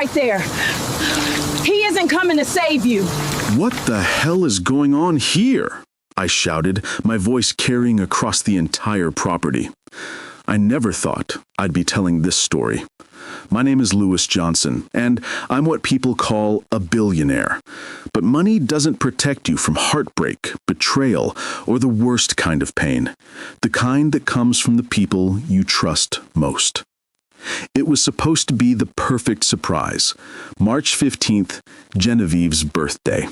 right there. He isn't coming to save you. What the hell is going on here? I shouted, my voice carrying across the entire property. I never thought I'd be telling this story. My name is Lewis Johnson, and I'm what people call a billionaire. But money doesn't protect you from heartbreak, betrayal, or the worst kind of pain, the kind that comes from the people you trust most. It was supposed to be the perfect surprise. March 15th, Genevieve's birthday.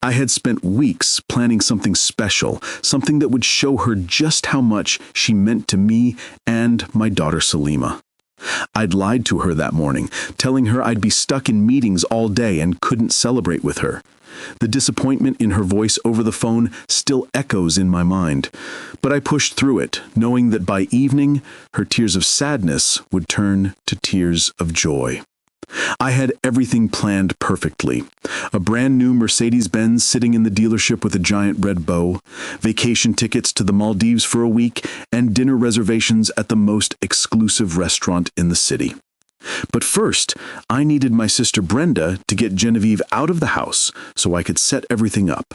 I had spent weeks planning something special, something that would show her just how much she meant to me and my daughter Salima. I'd lied to her that morning, telling her I'd be stuck in meetings all day and couldn't celebrate with her. The disappointment in her voice over the phone still echoes in my mind, but I pushed through it, knowing that by evening, her tears of sadness would turn to tears of joy. I had everything planned perfectly. A brand new Mercedes-Benz sitting in the dealership with a giant red bow, vacation tickets to the Maldives for a week, and dinner reservations at the most exclusive restaurant in the city. But first, I needed my sister Brenda to get Genevieve out of the house so I could set everything up.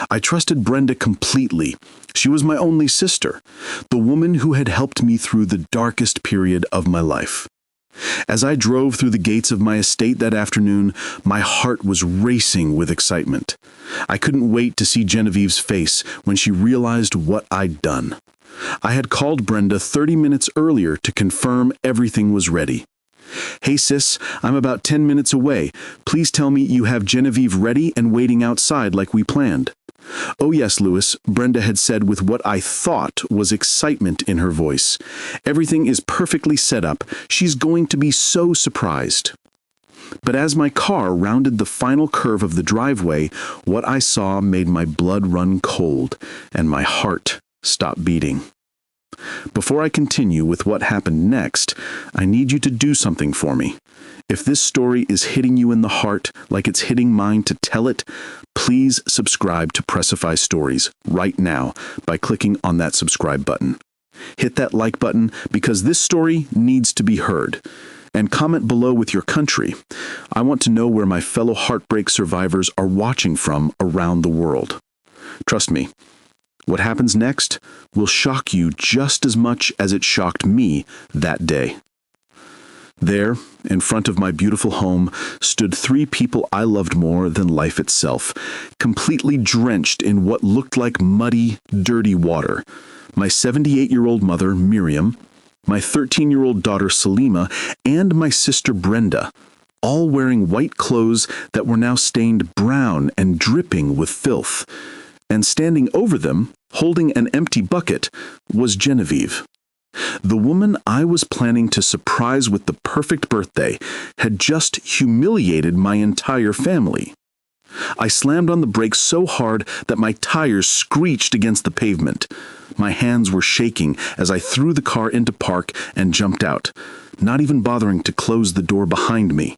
I trusted Brenda completely. She was my only sister, the woman who had helped me through the darkest period of my life. As I drove through the gates of my estate that afternoon, my heart was racing with excitement. I couldn't wait to see Genevieve's face when she realized what I'd done. I had called Brenda 30 minutes earlier to confirm everything was ready. "Hey sis, I'm about 10 minutes away. Please tell me you have Genevieve ready and waiting outside like we planned." "Oh yes, Lewis," Brenda had said with what I thought was excitement in her voice. "Everything is perfectly set up. She's going to be so surprised." But as my car rounded the final curve of the driveway, what I saw made my blood run cold and my heart stop beating. Before I continue with what happened next, I need you to do something for me. If this story is hitting you in the heart like it's hitting mine to tell it, please subscribe to Pressify Stories right now by clicking on that subscribe button. Hit that like button because this story needs to be heard. And comment below with your country. I want to know where my fellow heartbreak survivors are watching from around the world. Trust me, what happens next will shock you just as much as it shocked me that day. There, in front of my beautiful home, stood 3 people I loved more than life itself, completely drenched in what looked like muddy, dirty water. My 78-year-old mother, Miriam, my 13-year-old daughter, Salima, and my sister, Brenda, all wearing white clothes that were now stained brown and dripping with filth. And standing over them, holding an empty bucket, was Genevieve. The woman I was planning to surprise with the perfect birthday had just humiliated my entire family. I slammed on the brakes so hard that my tires screeched against the pavement. My hands were shaking as I threw the car into park and jumped out, not even bothering to close the door behind me.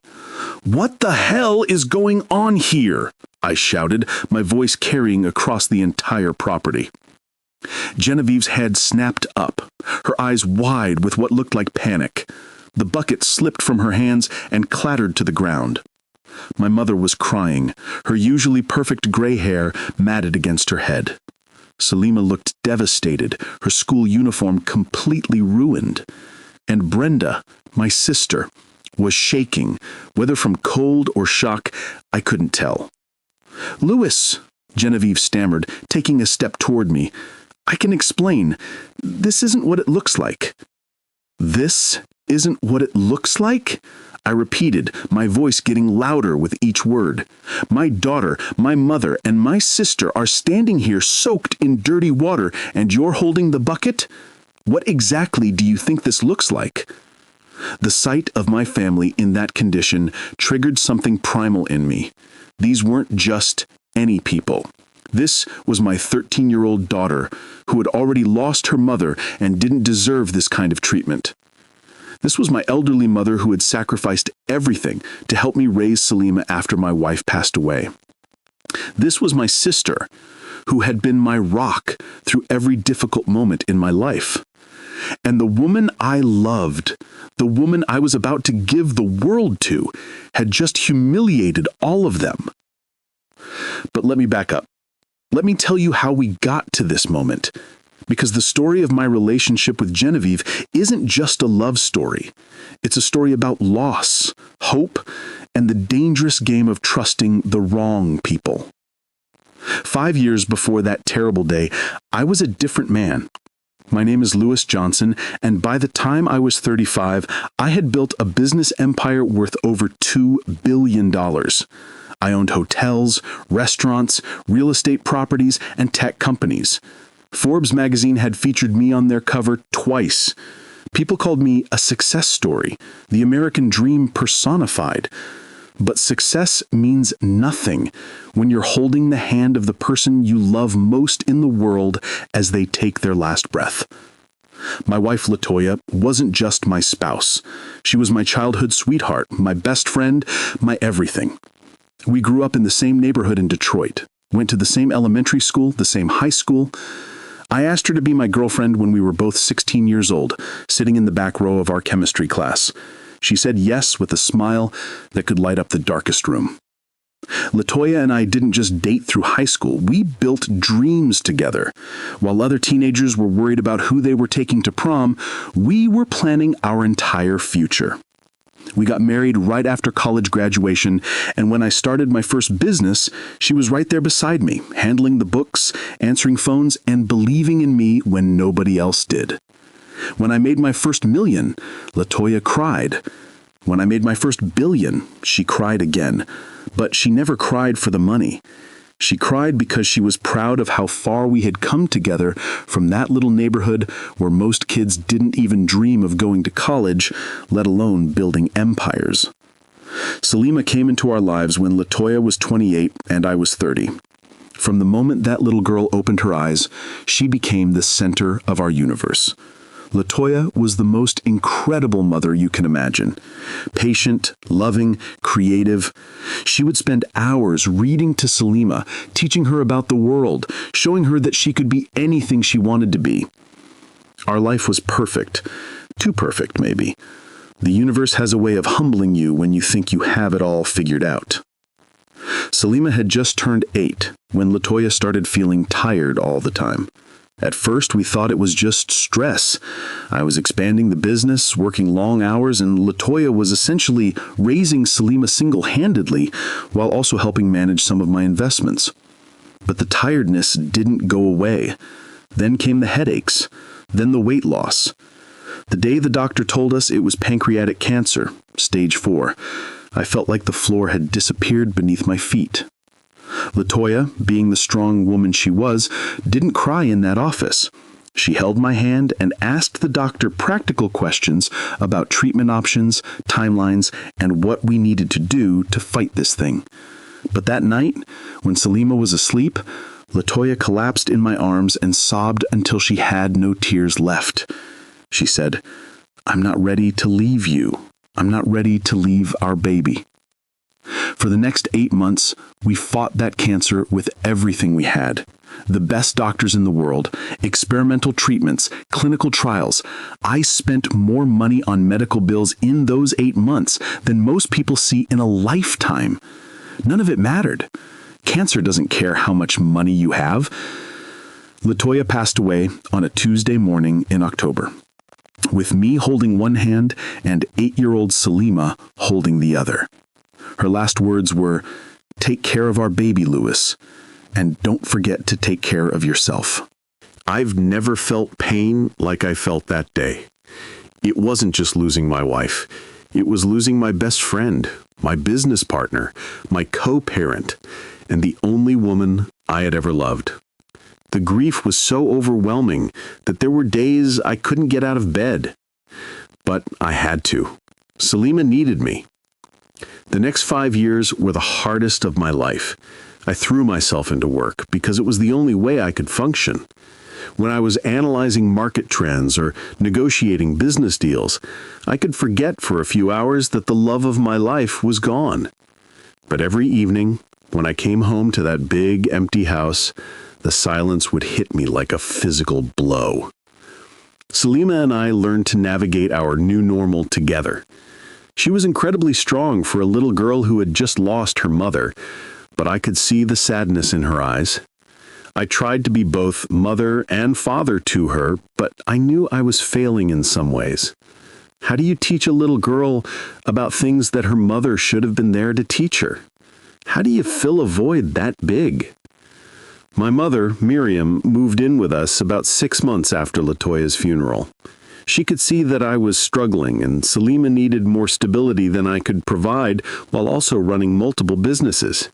"What the hell is going on here?" I shouted, my voice carrying across the entire property. Genevieve's head snapped up, her eyes wide with what looked like panic. The bucket slipped from her hands and clattered to the ground. My mother was crying, her usually perfect gray hair matted against her head. Salima looked devastated, her school uniform completely ruined. And Brenda, my sister, was shaking, whether from cold or shock, I couldn't tell. "Lewis," Genevieve stammered, taking a step toward me. "I can explain. This isn't what it looks like." "This isn't what it looks like?" I repeated, my voice getting louder with each word. "My daughter, my mother, and my sister are standing here soaked in dirty water, and you're holding the bucket? What exactly do you think this looks like?" The sight of my family in that condition triggered something primal in me. These weren't just any people. This was my 13-year-old daughter, who had already lost her mother and didn't deserve this kind of treatment. This was my elderly mother who had sacrificed everything to help me raise Salima after my wife passed away. This was my sister, who had been my rock through every difficult moment in my life. And the woman I loved, the woman I was about to give the world to, had just humiliated all of them. But let me back up. Let me tell you how we got to this moment. Because the story of my relationship with Genevieve isn't just a love story. It's a story about loss, hope, and the dangerous game of trusting the wrong people. 5 years before that terrible day, I was a different man. My name is Lewis Johnson, and by the time I was 35, I had built a business empire worth over $2 billion. I owned hotels, restaurants, real estate properties, and tech companies. Forbes magazine had featured me on their cover twice. People called me a success story, the American dream personified. But success means nothing when you're holding the hand of the person you love most in the world as they take their last breath. My wife, Latoya, wasn't just my spouse. She was my childhood sweetheart, my best friend, my everything. We grew up in the same neighborhood in Detroit, went to the same elementary school, the same high school. I asked her to be my girlfriend when we were both 16 years old, sitting in the back row of our chemistry class. She said yes with a smile that could light up the darkest room. Latoya and I didn't just date through high school. We built dreams together. While other teenagers were worried about who they were taking to prom, we were planning our entire future. We got married right after college graduation, and when I started my first business, she was right there beside me, handling the books, answering phones, and believing in me when nobody else did. When I made my first million, Latoya cried. When I made my first billion, she cried again. But she never cried for the money. She cried because she was proud of how far we had come together from that little neighborhood where most kids didn't even dream of going to college, let alone building empires. Salima came into our lives when Latoya was 28 and I was 30. From the moment that little girl opened her eyes, she became the center of our universe. Latoya was the most incredible mother you can imagine. Patient, loving, creative. She would spend hours reading to Salima, teaching her about the world, showing her that she could be anything she wanted to be. Our life was perfect. Too perfect, maybe. The universe has a way of humbling you when you think you have it all figured out. Salima had just turned 8 when Latoya started feeling tired all the time. At first, we thought it was just stress. I was expanding the business, working long hours, and Latoya was essentially raising Salima single-handedly while also helping manage some of my investments. But the tiredness didn't go away. Then came the headaches, then the weight loss. The day the doctor told us it was pancreatic cancer, stage 4, I felt like the floor had disappeared beneath my feet. Latoya, being the strong woman she was, didn't cry in that office. She held my hand and asked the doctor practical questions about treatment options, timelines, and what we needed to do to fight this thing. But that night, when Salima was asleep, Latoya collapsed in my arms and sobbed until she had no tears left. She said, "I'm not ready to leave you. I'm not ready to leave our baby." For the next 8 months, we fought that cancer with everything we had. The best doctors in the world, experimental treatments, clinical trials. I spent more money on medical bills in those 8 months than most people see in a lifetime. None of it mattered. Cancer doesn't care how much money you have. Latoya passed away on a Tuesday morning in October, with me holding one hand and 8-year-old Salima holding the other. Her last words were, "Take care of our baby, Lewis, and don't forget to take care of yourself." I've never felt pain like I felt that day. It wasn't just losing my wife. It was losing my best friend, my business partner, my co-parent, and the only woman I had ever loved. The grief was so overwhelming that there were days I couldn't get out of bed. But I had to. Salima needed me. The next 5 years were the hardest of my life. I threw myself into work because it was the only way I could function. When I was analyzing market trends or negotiating business deals, I could forget for a few hours that the love of my life was gone. But every evening, when I came home to that big, empty house, the silence would hit me like a physical blow. Salima and I learned to navigate our new normal together. She was incredibly strong for a little girl who had just lost her mother, but I could see the sadness in her eyes. I tried to be both mother and father to her, but I knew I was failing in some ways. How do you teach a little girl about things that her mother should have been there to teach her? How do you fill a void that big? My mother, Miriam, moved in with us about 6 months after Latoya's funeral. She could see that I was struggling, and Salima needed more stability than I could provide while also running multiple businesses.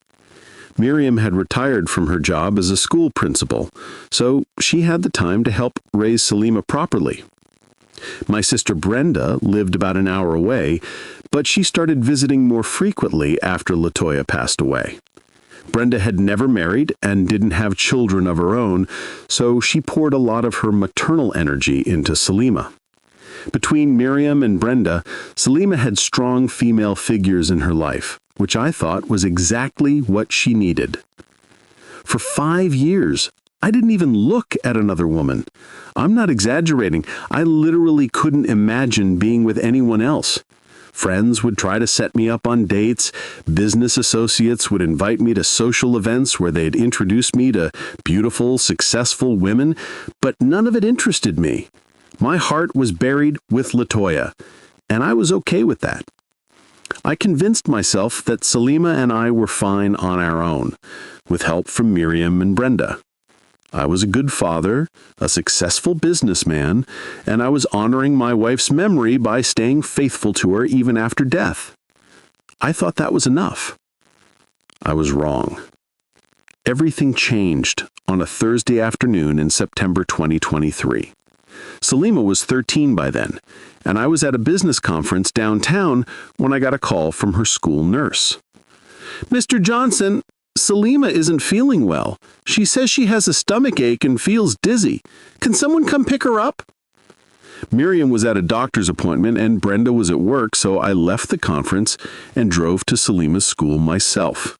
Miriam had retired from her job as a school principal, so she had the time to help raise Salima properly. My sister Brenda lived about an hour away, but she started visiting more frequently after Latoya passed away. Brenda had never married and didn't have children of her own, so she poured a lot of her maternal energy into Salima. Between Miriam and Brenda, Salima had strong female figures in her life, which I thought was exactly what she needed. For 5 years, I didn't even look at another woman. I'm not exaggerating. I literally couldn't imagine being with anyone else. Friends would try to set me up on dates. Business associates would invite me to social events where they'd introduce me to beautiful, successful women, but none of it interested me. My heart was buried with Latoya, and I was okay with that. I convinced myself that Salima and I were fine on our own, with help from Miriam and Brenda. I was a good father, a successful businessman, and I was honoring my wife's memory by staying faithful to her even after death. I thought that was enough. I was wrong. Everything changed on a Thursday afternoon in September 2023. Salima was 13 by then, and I was at a business conference downtown when I got a call from her school nurse. "Mr. Johnson, Salima isn't feeling well. She says she has a stomach ache and feels dizzy. Can someone come pick her up?" Miriam was at a doctor's appointment and Brenda was at work, so I left the conference and drove to Salima's school myself.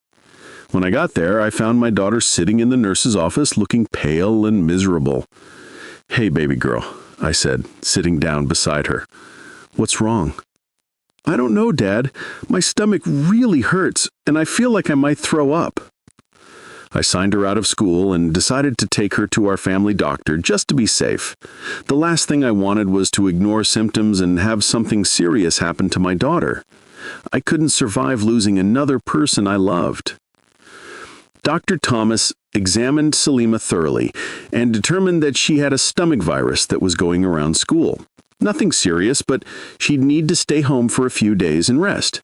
When I got there, I found my daughter sitting in the nurse's office looking pale and miserable. "Hey, baby girl," I said, sitting down beside her. "What's wrong?" "I don't know, Dad. My stomach really hurts, and I feel like I might throw up." I signed her out of school and decided to take her to our family doctor just to be safe. The last thing I wanted was to ignore symptoms and have something serious happen to my daughter. I couldn't survive losing another person I loved. Dr. Thomas examined Salima thoroughly and determined that she had a stomach virus that was going around school. Nothing serious, but she'd need to stay home for a few days and rest.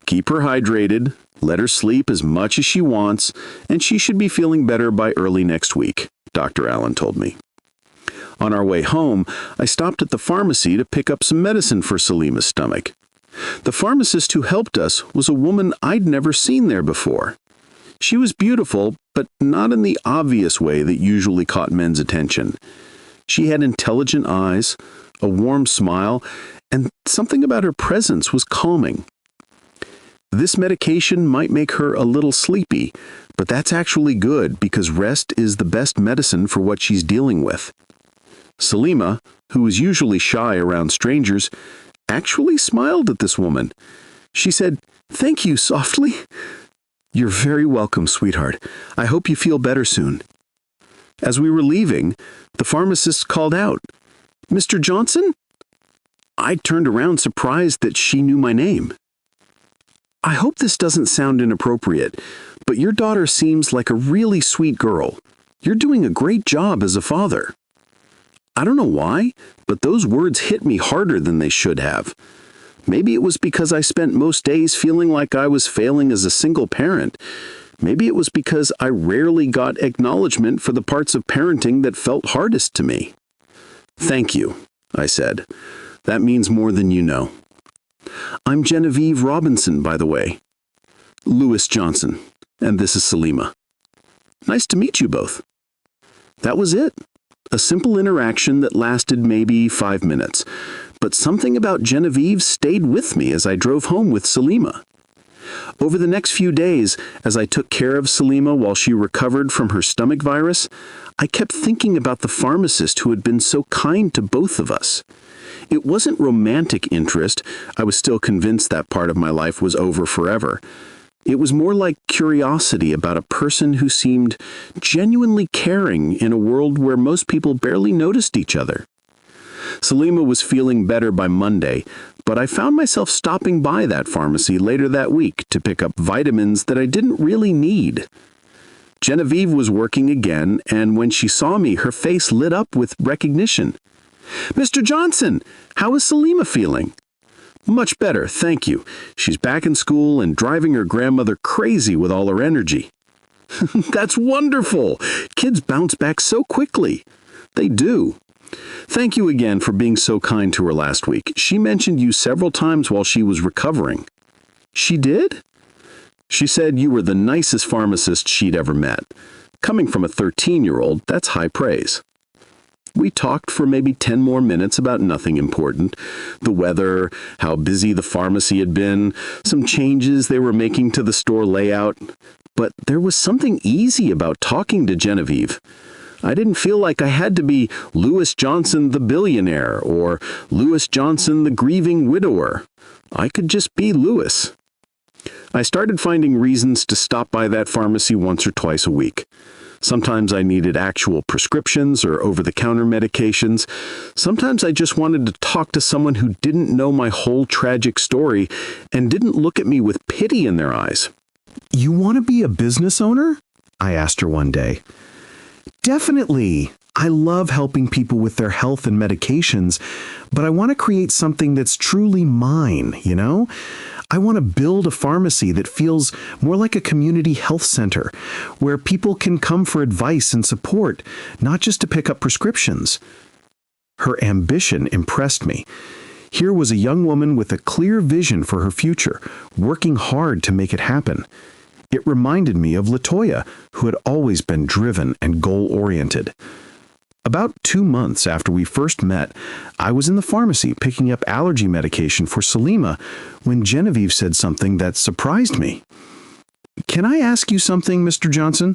Keep her hydrated, let her sleep as much as she wants, and she should be feeling better by early next week, Dr. Allen told me. On our way home, I stopped at the pharmacy to pick up some medicine for Salima's stomach. The pharmacist who helped us was a woman I'd never seen there before. She was beautiful, but not in the obvious way that usually caught men's attention. She had intelligent eyes, a warm smile, and something about her presence was calming. This medication might make her a little sleepy, but that's actually good because rest is the best medicine for what she's dealing with. Salima, who was usually shy around strangers, actually smiled at this woman. She said, "Thank you," softly. "You're very welcome, sweetheart. I hope you feel better soon." As we were leaving, the pharmacist called out, "Mr. Johnson?" I turned around surprised that she knew my name. "I hope this doesn't sound inappropriate, but your daughter seems like a really sweet girl. You're doing a great job as a father." I don't know why, but those words hit me harder than they should have. Maybe it was because I spent most days feeling like I was failing as a single parent. Maybe it was because I rarely got acknowledgement for the parts of parenting that felt hardest to me. "Thank you," I said. "That means more than you know." "I'm Genevieve Robinson, by the way." "Louis Johnson, and this is Salima." "Nice to meet you both." That was it. A simple interaction that lasted maybe 5 minutes. But something about Genevieve stayed with me as I drove home with Salima. Over the next few days, as I took care of Salima while she recovered from her stomach virus, I kept thinking about the pharmacist who had been so kind to both of us. It wasn't romantic interest. I was still convinced that part of my life was over forever. It was more like curiosity about a person who seemed genuinely caring in a world where most people barely noticed each other. Salima was feeling better by Monday, but I found myself stopping by that pharmacy later that week to pick up vitamins that I didn't really need. Genevieve was working again, and when she saw me, her face lit up with recognition. "Mr. Johnson, how is Salima feeling?" "Much better, thank you. She's back in school and driving her grandmother crazy with all her energy." "That's wonderful! Kids bounce back so quickly." "They do. Thank you again for being so kind to her last week. She mentioned you several times while she was recovering." "She did?" "She said you were the nicest pharmacist she'd ever met. Coming from a 13-year-old, that's high praise." We talked for maybe 10 more minutes about nothing important. The weather, how busy the pharmacy had been, some changes they were making to the store layout. But there was something easy about talking to Genevieve. I didn't feel like I had to be Lewis Johnson the billionaire or Lewis Johnson the grieving widower. I could just be Lewis. I started finding reasons to stop by that pharmacy once or twice a week. Sometimes I needed actual prescriptions or over-the-counter medications. Sometimes I just wanted to talk to someone who didn't know my whole tragic story and didn't look at me with pity in their eyes. "You want to be a business owner?" I asked her one day. "Definitely. I love helping people with their health and medications, but I want to create something that's truly mine, you know? I want to build a pharmacy that feels more like a community health center, where people can come for advice and support, not just to pick up prescriptions." Her ambition impressed me. Here was a young woman with a clear vision for her future, working hard to make it happen. It reminded me of LaToya, who had always been driven and goal-oriented. About 2 months after we first met, I was in the pharmacy picking up allergy medication for Salima when Genevieve said something that surprised me. "Can I ask you something, Mr. Johnson?"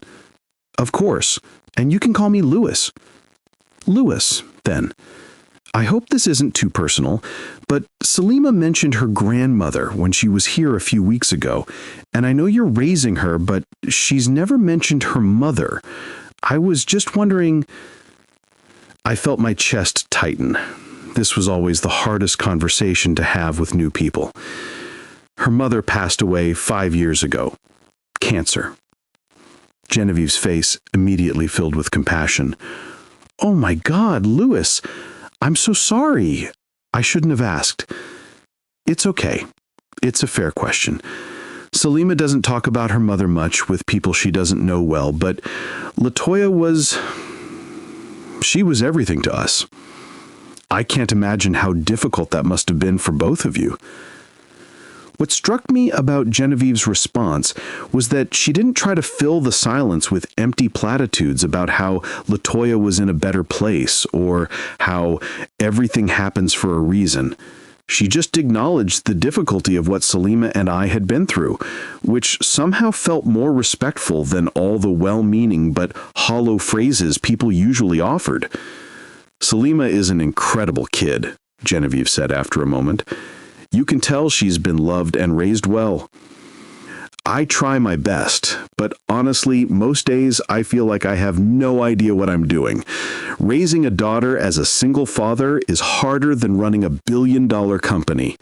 "Of course, and you can call me Lewis." "Lewis, then. I hope this isn't too personal, but Salima mentioned her grandmother when she was here a few weeks ago, and I know you're raising her, but she's never mentioned her mother. I was just wondering..." I felt my chest tighten. This was always the hardest conversation to have with new people. Her mother passed away 5 years ago. Cancer. Genevieve's face immediately filled with compassion. "Oh my God, Lewis! I'm so sorry. I shouldn't have asked." "It's okay. It's a fair question. Salima doesn't talk about her mother much with people she doesn't know well, but LaToya she was everything to us. I can't imagine how difficult that must have been for both of you." What struck me about Genevieve's response was that she didn't try to fill the silence with empty platitudes about how LaToya was in a better place or how everything happens for a reason. She just acknowledged the difficulty of what Salima and I had been through, which somehow felt more respectful than all the well-meaning but hollow phrases people usually offered. "Salima is an incredible kid," Genevieve said after a moment. "You can tell she's been loved and raised well. I try my best, but honestly, most days I feel like I have no idea what I'm doing. Raising a daughter as a single father is harder than running a billion-dollar company."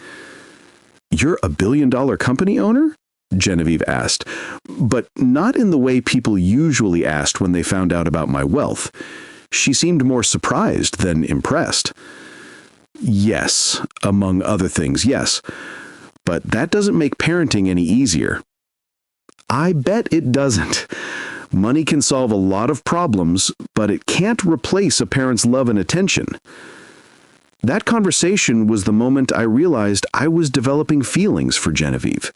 "You're a billion-dollar company owner?" Genevieve asked, but not in the way people usually asked when they found out about my wealth. She seemed more surprised than impressed. "Yes, among other things, yes. But that doesn't make parenting any easier." "I bet it doesn't. Money can solve a lot of problems, but it can't replace a parent's love and attention." That conversation was the moment I realized I was developing feelings for Genevieve.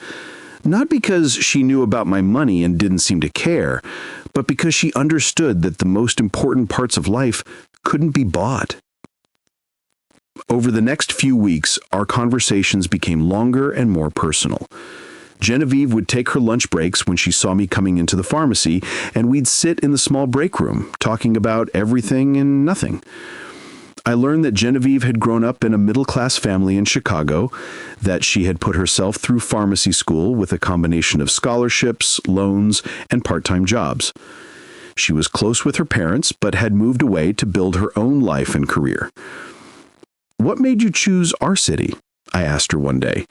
Not because she knew about my money and didn't seem to care, but because she understood that the most important parts of life couldn't be bought. Over the next few weeks, our conversations became longer and more personal. Genevieve would take her lunch breaks when she saw me coming into the pharmacy, and we'd sit in the small break room, talking about everything and nothing. I learned that Genevieve had grown up in a middle-class family in Chicago, that she had put herself through pharmacy school with a combination of scholarships, loans, and part-time jobs. She was close with her parents, but had moved away to build her own life and career. "What made you choose our city?" I asked her one day.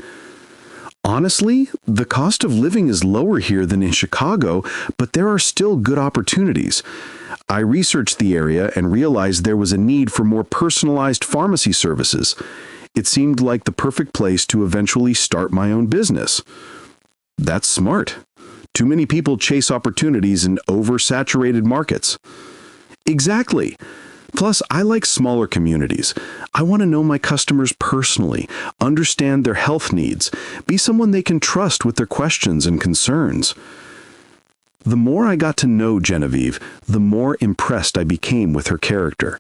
"Honestly, the cost of living is lower here than in Chicago, but there are still good opportunities. I researched the area and realized there was a need for more personalized pharmacy services. It seemed like the perfect place to eventually start my own business." "That's smart. Too many people chase opportunities in oversaturated markets." "Exactly. Plus, I like smaller communities. I want to know my customers personally, understand their health needs, be someone they can trust with their questions and concerns." The more I got to know Genevieve, the more impressed I became with her character.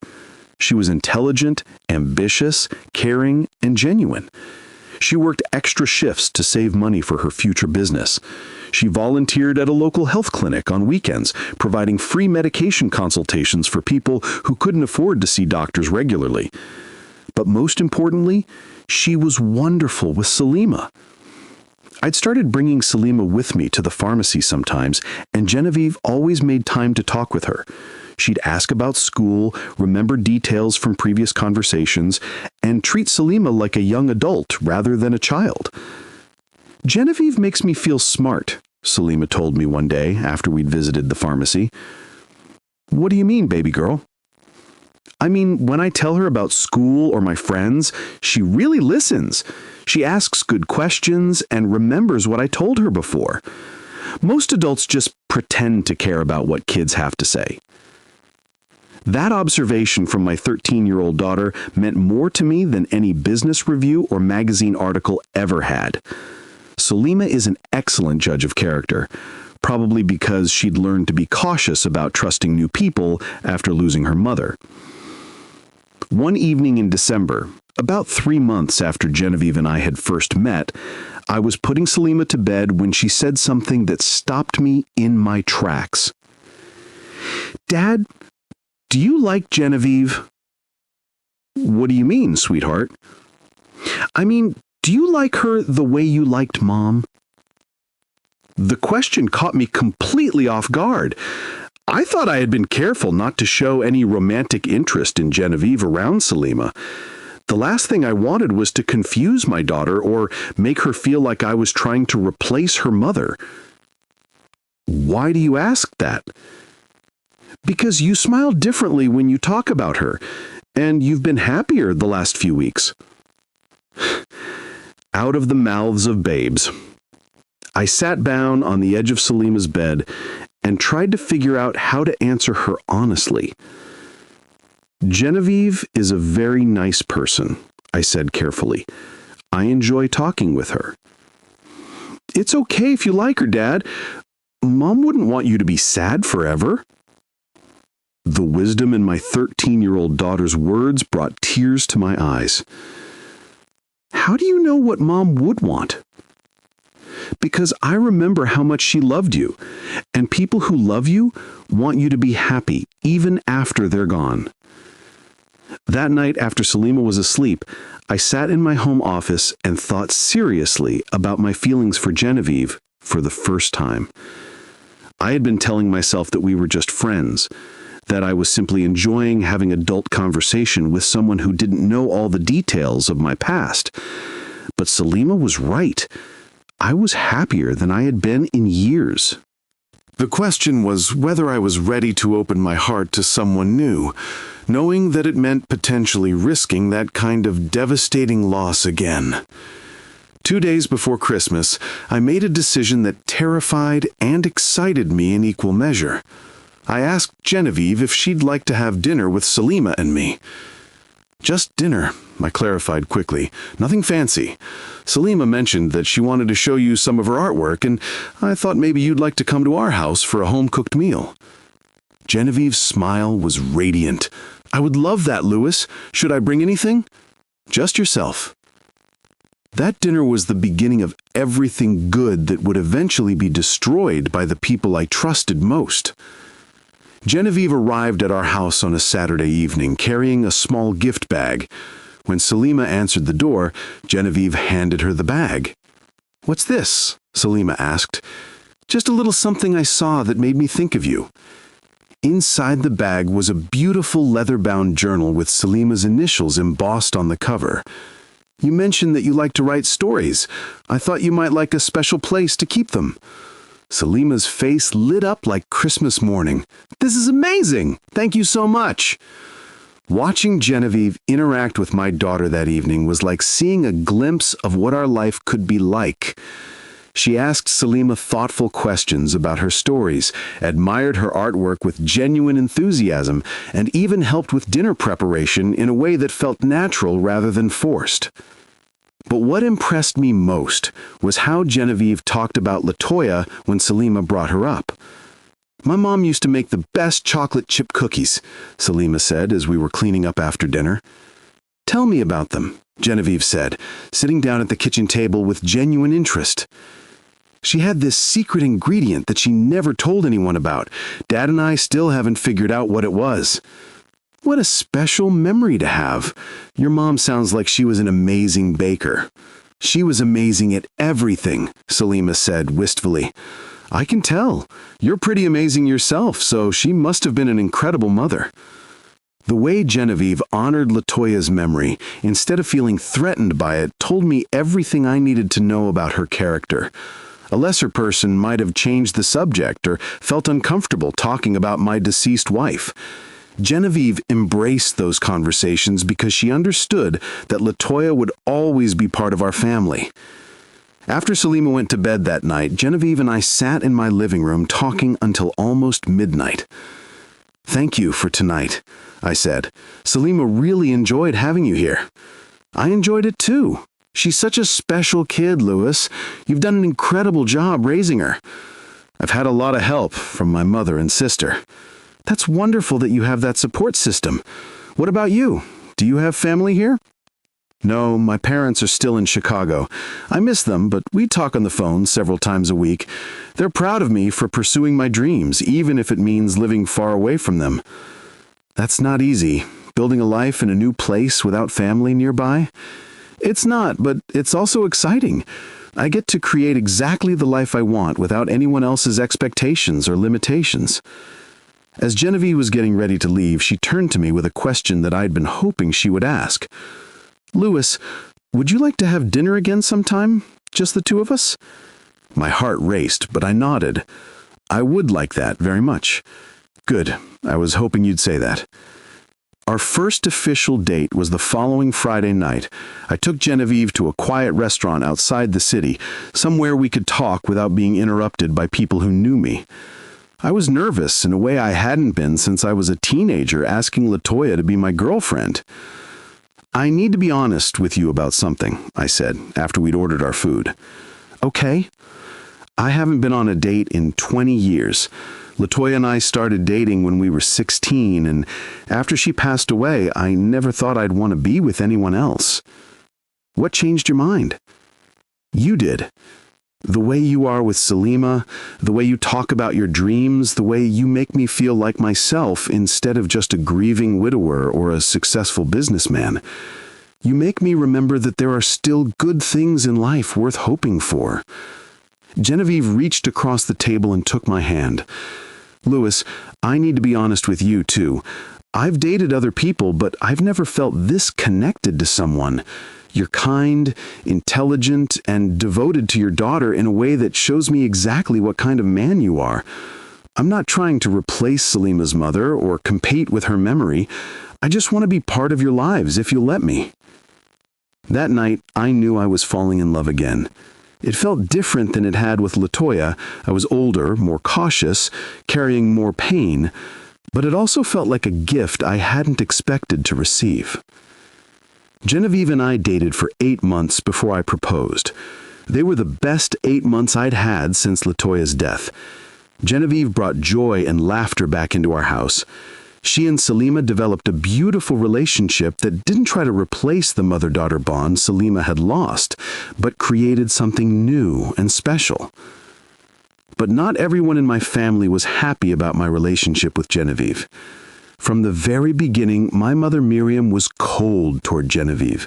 She was intelligent, ambitious, caring, and genuine. She worked extra shifts to save money for her future business. She volunteered at a local health clinic on weekends, providing free medication consultations for people who couldn't afford to see doctors regularly. But most importantly, she was wonderful with Salima. I'd started bringing Salima with me to the pharmacy sometimes, and Genevieve always made time to talk with her. She'd ask about school, remember details from previous conversations, and treat Salima like a young adult rather than a child. "Genevieve makes me feel smart," Salima told me one day after we'd visited the pharmacy. "What do you mean, baby girl?" "I mean, when I tell her about school or my friends, she really listens. She asks good questions and remembers what I told her before. Most adults just pretend to care about what kids have to say." That observation from my 13-year-old daughter meant more to me than any business review or magazine article ever had. Salima is an excellent judge of character, probably because she'd learned to be cautious about trusting new people after losing her mother. One evening in December, about 3 months after Genevieve and I had first met, I was putting Salima to bed when she said something that stopped me in my tracks. "Dad, do you like Genevieve?" "What do you mean, sweetheart?" "I mean, do you like her the way you liked Mom?" The question caught me completely off guard. I thought I had been careful not to show any romantic interest in Genevieve around Salima. The last thing I wanted was to confuse my daughter or make her feel like I was trying to replace her mother. "Why do you ask that?" "Because you smile differently when you talk about her, and you've been happier the last few weeks." Out of the mouths of babes. I sat down on the edge of Salima's bed and tried to figure out how to answer her honestly. "Genevieve is a very nice person," I said carefully. "I enjoy talking with her." "It's okay if you like her, Dad. Mom wouldn't want you to be sad forever." The wisdom in my 13-year-old daughter's words brought tears to my eyes. "How do you know what Mom would want?" "Because I remember how much she loved you, and people who love you want you to be happy even after they're gone." That night, after Salima was asleep, I sat in my home office and thought seriously about my feelings for Genevieve for the first time. I had been telling myself that we were just friends, that I was simply enjoying having adult conversation with someone who didn't know all the details of my past. But Salima was right. I was happier than I had been in years. The question was whether I was ready to open my heart to someone new, knowing that it meant potentially risking that kind of devastating loss again. 2 days before Christmas, I made a decision that terrified and excited me in equal measure. I asked Genevieve if she'd like to have dinner with Salima and me. "Just dinner," I clarified quickly. "Nothing fancy. Salima mentioned that she wanted to show you some of her artwork, and I thought maybe you'd like to come to our house for a home-cooked meal." Genevieve's smile was radiant. "I would love that, Louis. Should I bring anything?" "Just yourself." That dinner was the beginning of everything good that would eventually be destroyed by the people I trusted most. Genevieve arrived at our house on a Saturday evening, carrying a small gift bag. When Salima answered the door, Genevieve handed her the bag. "What's this?" Salima asked. "Just a little something I saw that made me think of you." Inside the bag was a beautiful leather-bound journal with Salima's initials embossed on the cover. "You mentioned that you like to write stories. I thought you might like a special place to keep them." Salima's face lit up like Christmas morning. "This is amazing! Thank you so much!" Watching Genevieve interact with my daughter that evening was like seeing a glimpse of what our life could be like. She asked Salima thoughtful questions about her stories, admired her artwork with genuine enthusiasm, and even helped with dinner preparation in a way that felt natural rather than forced. But what impressed me most was how Genevieve talked about LaToya when Salima brought her up. "My mom used to make the best chocolate chip cookies," Salima said as we were cleaning up after dinner. "Tell me about them," Genevieve said, sitting down at the kitchen table with genuine interest. "She had this secret ingredient that she never told anyone about. Dad and I still haven't figured out what it was." "What a special memory to have. Your mom sounds like she was an amazing baker." "She was amazing at everything," Salima said wistfully. "I can tell. You're pretty amazing yourself, so she must have been an incredible mother." The way Genevieve honored LaToya's memory, instead of feeling threatened by it, told me everything I needed to know about her character. A lesser person might have changed the subject or felt uncomfortable talking about my deceased wife. Genevieve embraced those conversations because she understood that LaToya would always be part of our family. After Salima went to bed that night, Genevieve and I sat in my living room talking until almost midnight. "Thank you for tonight," I said. "Salima really enjoyed having you here." "I enjoyed it too. She's such a special kid, Louis. You've done an incredible job raising her." "I've had a lot of help from my mother and sister." "That's wonderful that you have that support system. What about you? Do you have family here?" "No, my parents are still in Chicago. I miss them, but we talk on the phone several times a week. They're proud of me for pursuing my dreams, even if it means living far away from them." "That's not easy, building a life in a new place without family nearby." "It's not, but it's also exciting. I get to create exactly the life I want without anyone else's expectations or limitations." As Genevieve was getting ready to leave, she turned to me with a question that I'd been hoping she would ask. "Louis, would you like to have dinner again sometime? Just the two of us?" My heart raced, but I nodded. "I would like that very much." "Good. I was hoping you'd say that." Our first official date was the following Friday night. I took Genevieve to a quiet restaurant outside the city, somewhere we could talk without being interrupted by people who knew me. I was nervous in a way I hadn't been since I was a teenager asking LaToya to be my girlfriend. "I need to be honest with you about something," I said, after we'd ordered our food. "Okay." "I haven't been on a date in 20 years. LaToya and I started dating when we were 16, and after she passed away, I never thought I'd want to be with anyone else." "What changed your mind?" "You did. The way you are with Salima, the way you talk about your dreams, the way you make me feel like myself instead of just a grieving widower or a successful businessman. You make me remember that there are still good things in life worth hoping for." Genevieve reached across the table and took my hand. "Louis, I need to be honest with you, too. I've dated other people, but I've never felt this connected to someone. You're kind, intelligent, and devoted to your daughter in a way that shows me exactly what kind of man you are. I'm not trying to replace Salima's mother or compete with her memory. I just want to be part of your lives if you'll let me." That night, I knew I was falling in love again. It felt different than it had with LaToya. I was older, more cautious, carrying more pain, but it also felt like a gift I hadn't expected to receive. Genevieve and I dated for 8 months before I proposed. They were the best 8 months I'd had since LaToya's death. Genevieve brought joy and laughter back into our house. She and Salima developed a beautiful relationship that didn't try to replace the mother-daughter bond Salima had lost, but created something new and special. But not everyone in my family was happy about my relationship with Genevieve. From the very beginning, my mother Miriam was cold toward Genevieve.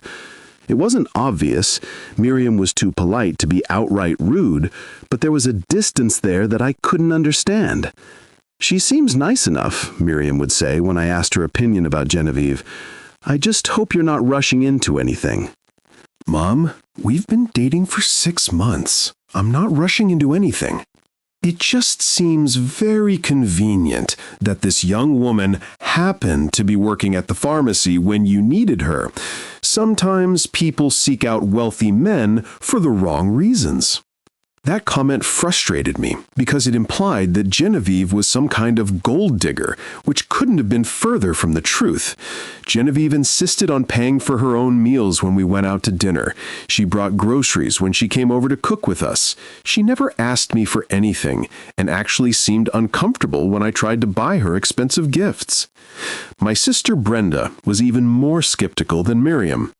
It wasn't obvious. Miriam was too polite to be outright rude, but there was a distance there that I couldn't understand. "She seems nice enough," Miriam would say when I asked her opinion about Genevieve. "I just hope you're not rushing into anything." Mom, we've been dating for 6 months. I'm not rushing into anything. It just seems very convenient that this young woman happened to be working at the pharmacy when you needed her. Sometimes people seek out wealthy men for the wrong reasons. That comment frustrated me because it implied that Genevieve was some kind of gold digger, which couldn't have been further from the truth. Genevieve insisted on paying for her own meals when we went out to dinner. She brought groceries when she came over to cook with us. She never asked me for anything and actually seemed uncomfortable when I tried to buy her expensive gifts. My sister Brenda was even more skeptical than Miriam.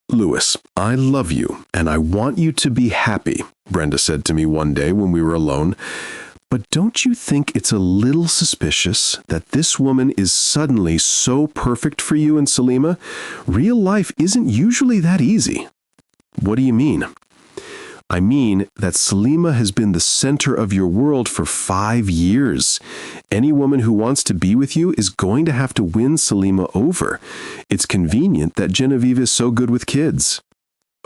"Louis, I love you, and I want you to be happy," Brenda said to me one day when we were alone. "But don't you think it's a little suspicious that this woman is suddenly so perfect for you and Salima? Real life isn't usually that easy." "What do you mean?" "I mean that Salima has been the center of your world for 5 years. Any woman who wants to be with you is going to have to win Salima over. It's convenient that Genevieve is so good with kids."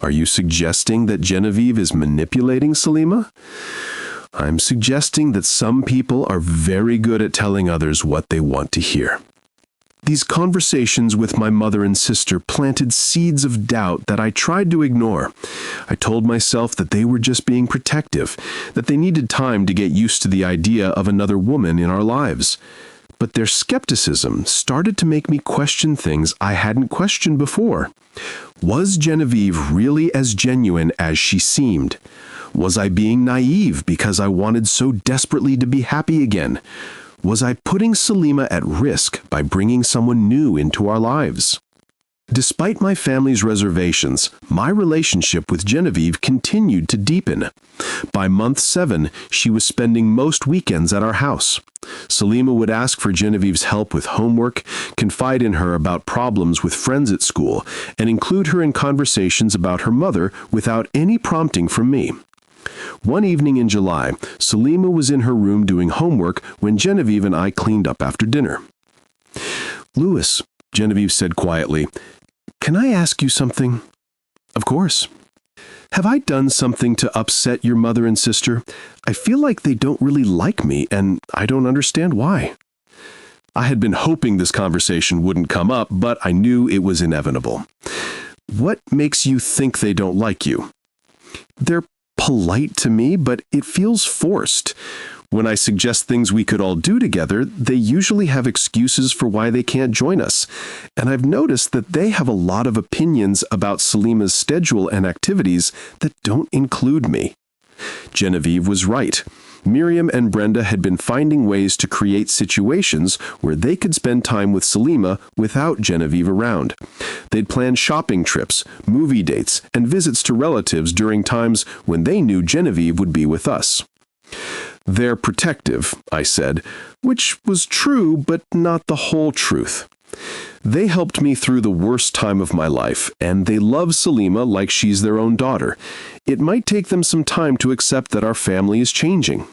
"Are you suggesting that Genevieve is manipulating Salima?" "I'm suggesting that some people are very good at telling others what they want to hear." These conversations with my mother and sister planted seeds of doubt that I tried to ignore. I told myself that they were just being protective, that they needed time to get used to the idea of another woman in our lives. But their skepticism started to make me question things I hadn't questioned before. Was Genevieve really as genuine as she seemed? Was I being naive because I wanted so desperately to be happy again? Was I putting Salima at risk by bringing someone new into our lives? Despite my family's reservations, my relationship with Genevieve continued to deepen. By month 7, she was spending most weekends at our house. Salima would ask for Genevieve's help with homework, confide in her about problems with friends at school, and include her in conversations about her mother without any prompting from me. One evening in July, Salima was in her room doing homework when Genevieve and I cleaned up after dinner. "Louis," Genevieve said quietly, "can I ask you something?" "Of course." "Have I done something to upset your mother and sister? I feel like they don't really like me, and I don't understand why." I had been hoping this conversation wouldn't come up, but I knew it was inevitable. "What makes you think they don't like you?" "They're polite to me, but it feels forced. When I suggest things we could all do together, they usually have excuses for why they can't join us. And I've noticed that they have a lot of opinions about Salima's schedule and activities that don't include me." Genevieve was right. Miriam and Brenda had been finding ways to create situations where they could spend time with Salima without Genevieve around. They'd planned shopping trips, movie dates, and visits to relatives during times when they knew Genevieve would be with us. "They're protective," I said, which was true, but not the whole truth. "They helped me through the worst time of my life, and they love Salima like she's their own daughter. It might take them some time to accept that our family is changing."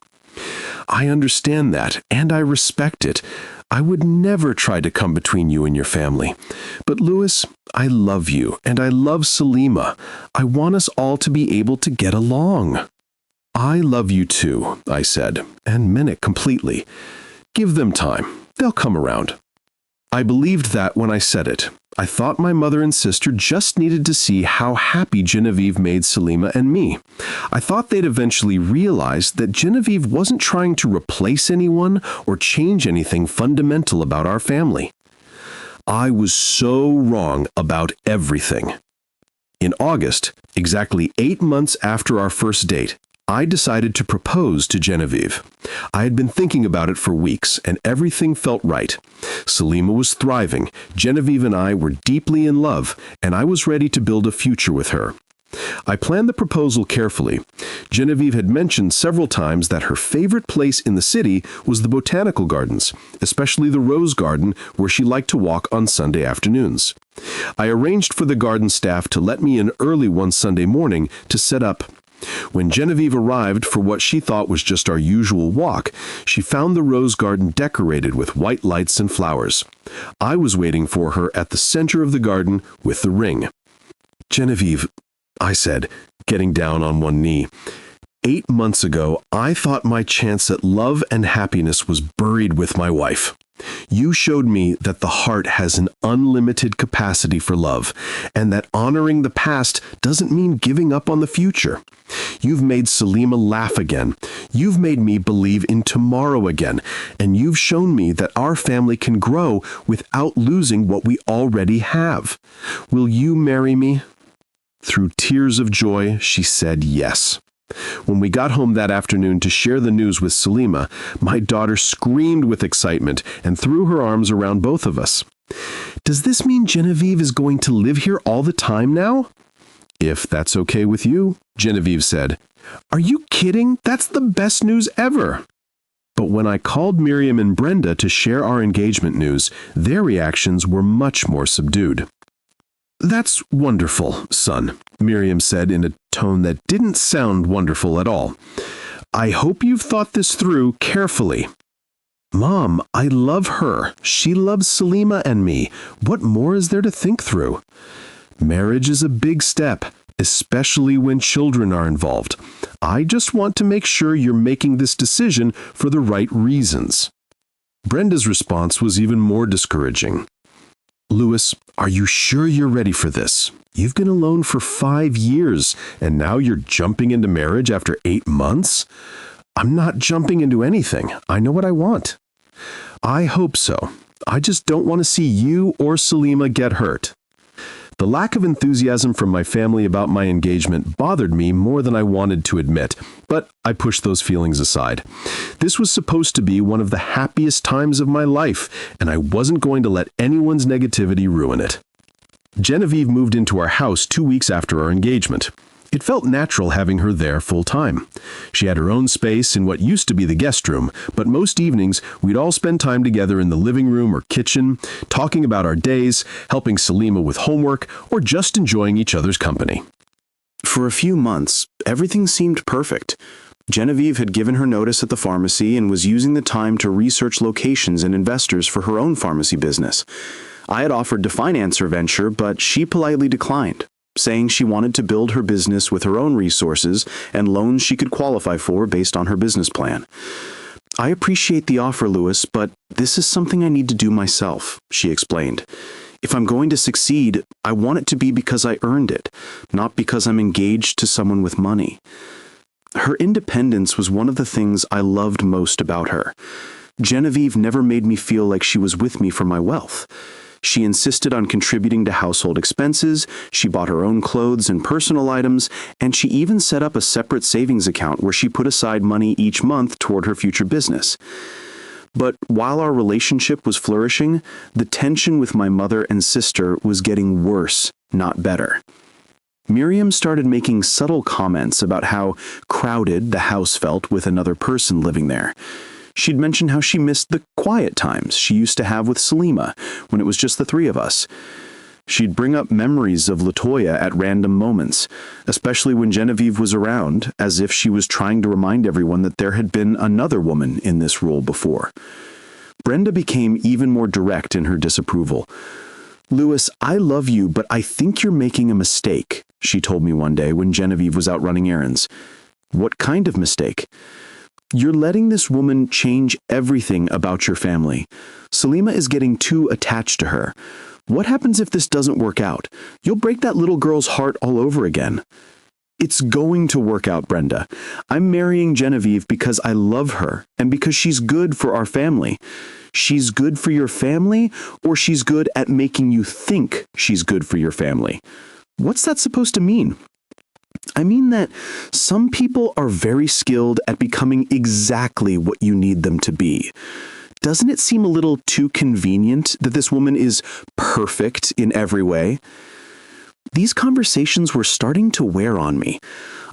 "I understand that, and I respect it. I would never try to come between you and your family. But Louis, I love you, and I love Salima. I want us all to be able to get along." "I love you too," I said, and meant it completely. "Give them time. They'll come around." I believed that when I said it. I thought my mother and sister just needed to see how happy Genevieve made Salima and me. I thought they'd eventually realize that Genevieve wasn't trying to replace anyone or change anything fundamental about our family. I was so wrong about everything. In August, exactly 8 months after our first date, I decided to propose to Genevieve. I had been thinking about it for weeks, and everything felt right. Selima was thriving, Genevieve and I were deeply in love, and I was ready to build a future with her. I planned the proposal carefully. Genevieve had mentioned several times that her favorite place in the city was the botanical gardens, especially the rose garden where she liked to walk on Sunday afternoons. I arranged for the garden staff to let me in early one Sunday morning to set up. When Genevieve arrived for what she thought was just our usual walk, she found the rose garden decorated with white lights and flowers. I was waiting for her at the center of the garden with the ring. "Genevieve," I said, getting down on one knee, "8 months ago, I thought my chance at love and happiness was buried with my wife. You showed me that the heart has an unlimited capacity for love, and that honoring the past doesn't mean giving up on the future. You've made Selima laugh again. You've made me believe in tomorrow again, and you've shown me that our family can grow without losing what we already have. Will you marry me?" Through tears of joy, she said yes. When we got home that afternoon to share the news with Selima, my daughter screamed with excitement and threw her arms around both of us. "Does this mean Genevieve is going to live here all the time now?" "If that's okay with you," Genevieve said. "Are you kidding? That's the best news ever." But when I called Miriam and Brenda to share our engagement news, their reactions were much more subdued. "That's wonderful, son," Miriam said in a tone that didn't sound wonderful at all. "I hope you've thought this through carefully." "Mom, I love her. She loves Selima and me. What more is there to think through?" "Marriage is a big step, especially when children are involved. I just want to make sure you're making this decision for the right reasons." Brenda's response was even more discouraging. "Louis, are you sure you're ready for this? You've been alone for 5 years, and now you're jumping into marriage after 8 months? I'm not jumping into anything. I know what I want." "I hope so. I just don't want to see you or Selima get hurt." The lack of enthusiasm from my family about my engagement bothered me more than I wanted to admit, but I pushed those feelings aside. This was supposed to be one of the happiest times of my life, and I wasn't going to let anyone's negativity ruin it. Genevieve moved into our house 2 weeks after our engagement. It felt natural having her there full-time. She had her own space in what used to be the guest room, but most evenings we'd all spend time together in the living room or kitchen, talking about our days, helping Selima with homework, or just enjoying each other's company. For a few months, everything seemed perfect. Genevieve had given her notice at the pharmacy and was using the time to research locations and investors for her own pharmacy business. I had offered to finance her venture, but she politely declined, saying she wanted to build her business with her own resources and loans she could qualify for based on her business plan. "I appreciate the offer, Louis, but this is something I need to do myself," she explained. "If I'm going to succeed, I want it to be because I earned it, not because I'm engaged to someone with money." Her independence was one of the things I loved most about her. Genevieve never made me feel like she was with me for my wealth. She insisted on contributing to household expenses, she bought her own clothes and personal items, and she even set up a separate savings account where she put aside money each month toward her future business. But while our relationship was flourishing, the tension with my mother and sister was getting worse, not better. Miriam started making subtle comments about how crowded the house felt with another person living there. She'd mentioned how she missed the quiet times she used to have with Selima when it was just the three of us. She'd bring up memories of LaToya at random moments, especially when Genevieve was around, as if she was trying to remind everyone that there had been another woman in this role before. Brenda became even more direct in her disapproval. "Louis, I love you, but I think you're making a mistake," she told me one day when Genevieve was out running errands. "What kind of mistake?" "You're letting this woman change everything about your family. Selima is getting too attached to her. What happens if this doesn't work out? You'll break that little girl's heart all over again." "It's going to work out, Brenda. I'm marrying Genevieve because I love her and because she's good for our family." "She's good for your family, or she's good at making you think she's good for your family? What's that supposed to mean?" I mean that some people are very skilled at becoming exactly what you need them to be. Doesn't it seem a little too convenient that this woman is perfect in every way? These conversations were starting to wear on me.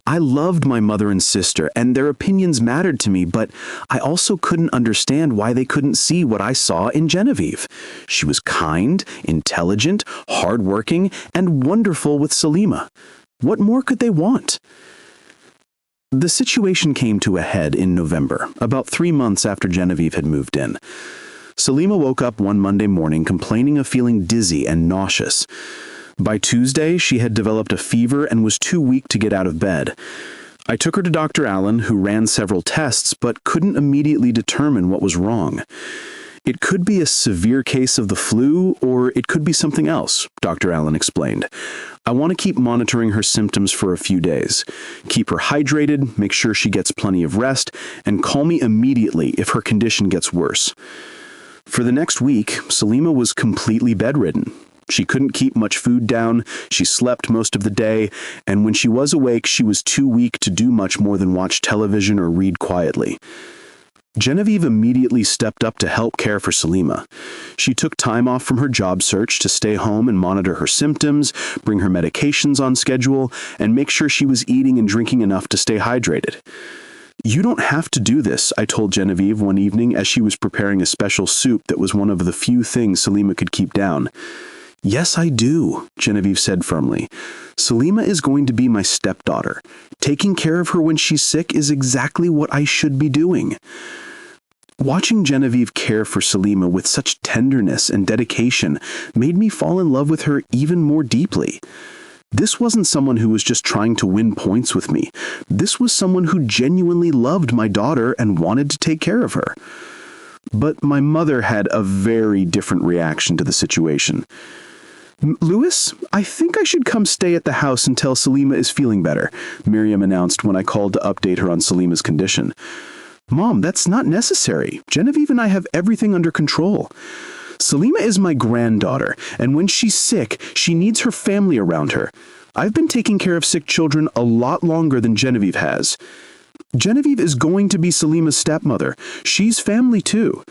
I loved my mother and sister, and their opinions mattered to me, but I also couldn't understand why they couldn't see what I saw in Genevieve. She was kind, intelligent, hardworking, and wonderful with Salima. What more could they want? The situation came to a head in November, about 3 months after Genevieve had moved in. Salima woke up one Monday morning complaining of feeling dizzy and nauseous. By Tuesday, she had developed a fever and was too weak to get out of bed. I took her to Dr. Allen, who ran several tests, but couldn't immediately determine what was wrong. It could be a severe case of the flu, or it could be something else, Dr. Allen explained. I want to keep monitoring her symptoms for a few days. Keep her hydrated, make sure she gets plenty of rest, and call me immediately if her condition gets worse. For the next week, Salima was completely bedridden. She couldn't keep much food down, she slept most of the day, and when she was awake, she was too weak to do much more than watch television or read quietly. Genevieve immediately stepped up to help care for Salima. She took time off from her job search to stay home and monitor her symptoms, bring her medications on schedule, and make sure she was eating and drinking enough to stay hydrated. "You don't have to do this," I told Genevieve one evening as she was preparing a special soup that was one of the few things Salima could keep down. "Yes, I do," Genevieve said firmly. "Salima is going to be my stepdaughter. Taking care of her when she's sick is exactly what I should be doing." Watching Genevieve care for Salima with such tenderness and dedication made me fall in love with her even more deeply. This wasn't someone who was just trying to win points with me. This was someone who genuinely loved my daughter and wanted to take care of her. But my mother had a very different reaction to the situation. "Louis, I think I should come stay at the house until Salima is feeling better," Miriam announced when I called to update her on Salima's condition. "Mom, that's not necessary. Genevieve and I have everything under control. Salima is my granddaughter, and when she's sick, she needs her family around her. I've been taking care of sick children a lot longer than Genevieve has. Genevieve is going to be Salima's stepmother. She's family too.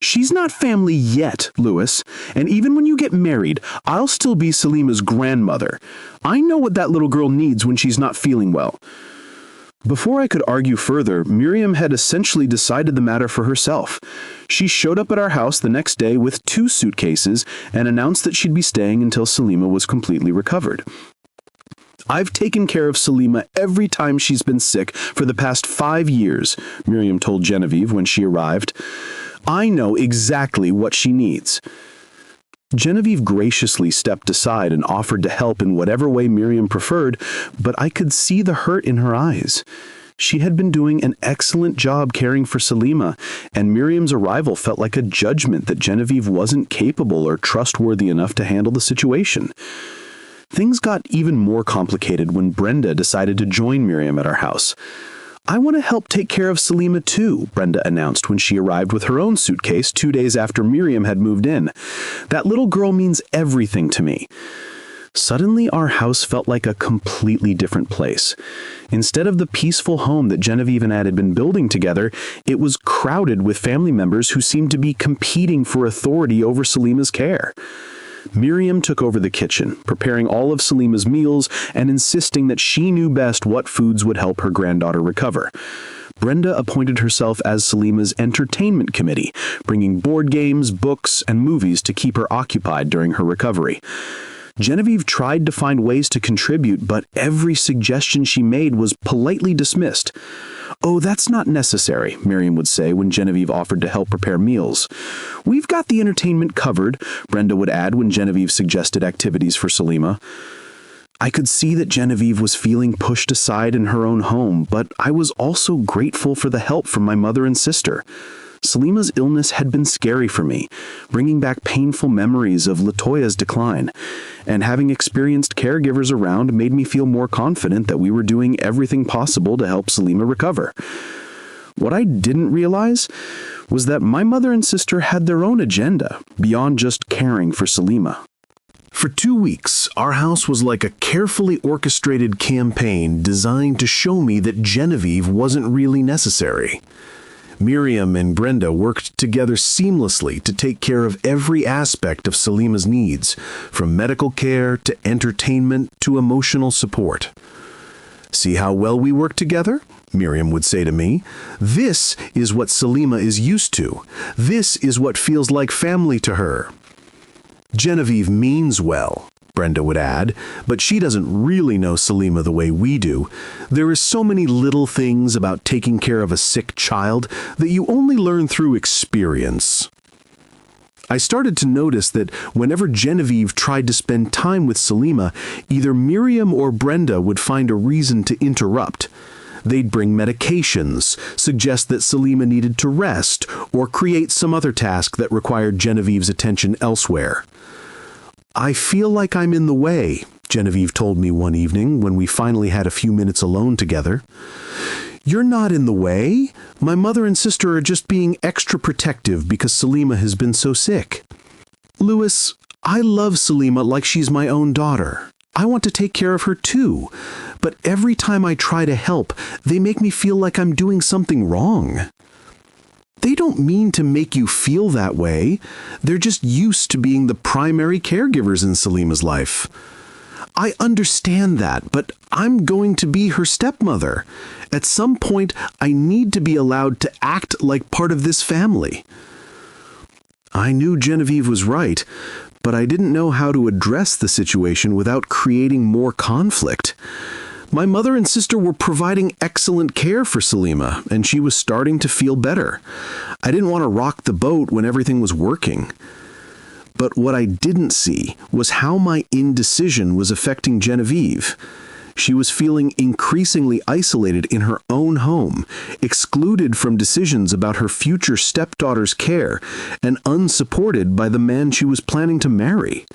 She's not family yet, Louis, and even when you get married, I'll still be Salima's grandmother. I know what that little girl needs when she's not feeling well." Before I could argue further, Miriam had essentially decided the matter for herself. She showed up at our house the next day with 2 suitcases and announced that she'd be staying until Salima was completely recovered. "I've taken care of Salima every time she's been sick for the past 5 years, Miriam told Genevieve when she arrived. "I know exactly what she needs." Genevieve graciously stepped aside and offered to help in whatever way Miriam preferred, but I could see the hurt in her eyes. She had been doing an excellent job caring for Salima, and Miriam's arrival felt like a judgment that Genevieve wasn't capable or trustworthy enough to handle the situation. Things got even more complicated when Brenda decided to join Miriam at our house. "I want to help take care of Salima too," Brenda announced when she arrived with her own suitcase 2 days after Miriam had moved in. "That little girl means everything to me." Suddenly, our house felt like a completely different place. Instead of the peaceful home that Genevieve and I had been building together, it was crowded with family members who seemed to be competing for authority over Salima's care. Miriam took over the kitchen, preparing all of Salima's meals and insisting that she knew best what foods would help her granddaughter recover. Brenda appointed herself as Salima's entertainment committee, bringing board games, books, and movies to keep her occupied during her recovery. Genevieve tried to find ways to contribute, but every suggestion she made was politely dismissed. "Oh, that's not necessary," Miriam would say when Genevieve offered to help prepare meals. "We've got the entertainment covered," Brenda would add when Genevieve suggested activities for Salima. I could see that Genevieve was feeling pushed aside in her own home, but I was also grateful for the help from my mother and sister. Salima's illness had been scary for me, bringing back painful memories of Latoya's decline, and having experienced caregivers around made me feel more confident that we were doing everything possible to help Salima recover. What I didn't realize was that my mother and sister had their own agenda beyond just caring for Salima. For 2 weeks, our house was like a carefully orchestrated campaign designed to show me that Genevieve wasn't really necessary. Miriam and Brenda worked together seamlessly to take care of every aspect of Salima's needs, from medical care to entertainment to emotional support. "See how well we work together?" Miriam would say to me. "This is what Salima is used to. This is what feels like family to her." "Genevieve means well," Brenda would add, "but she doesn't really know Salima the way we do. There is so many little things about taking care of a sick child that you only learn through experience." I started to notice that whenever Genevieve tried to spend time with Salima, either Miriam or Brenda would find a reason to interrupt. They'd bring medications, suggest that Salima needed to rest, or create some other task that required Genevieve's attention elsewhere. "I feel like I'm in the way," Genevieve told me one evening when we finally had a few minutes alone together. "You're not in the way. My mother and sister are just being extra protective because Salima has been so sick." "Louis, I love Salima like she's my own daughter. I want to take care of her too. But every time I try to help, they make me feel like I'm doing something wrong." "They don't mean to make you feel that way. They're just used to being the primary caregivers in Salima's life." "I understand that, but I'm going to be her stepmother. At some point, I need to be allowed to act like part of this family." I knew Genevieve was right, but I didn't know how to address the situation without creating more conflict. My mother and sister were providing excellent care for Salima, and she was starting to feel better. I didn't want to rock the boat when everything was working. But what I didn't see was how my indecision was affecting Genevieve. She was feeling increasingly isolated in her own home, excluded from decisions about her future stepdaughter's care, and unsupported by the man she was planning to marry.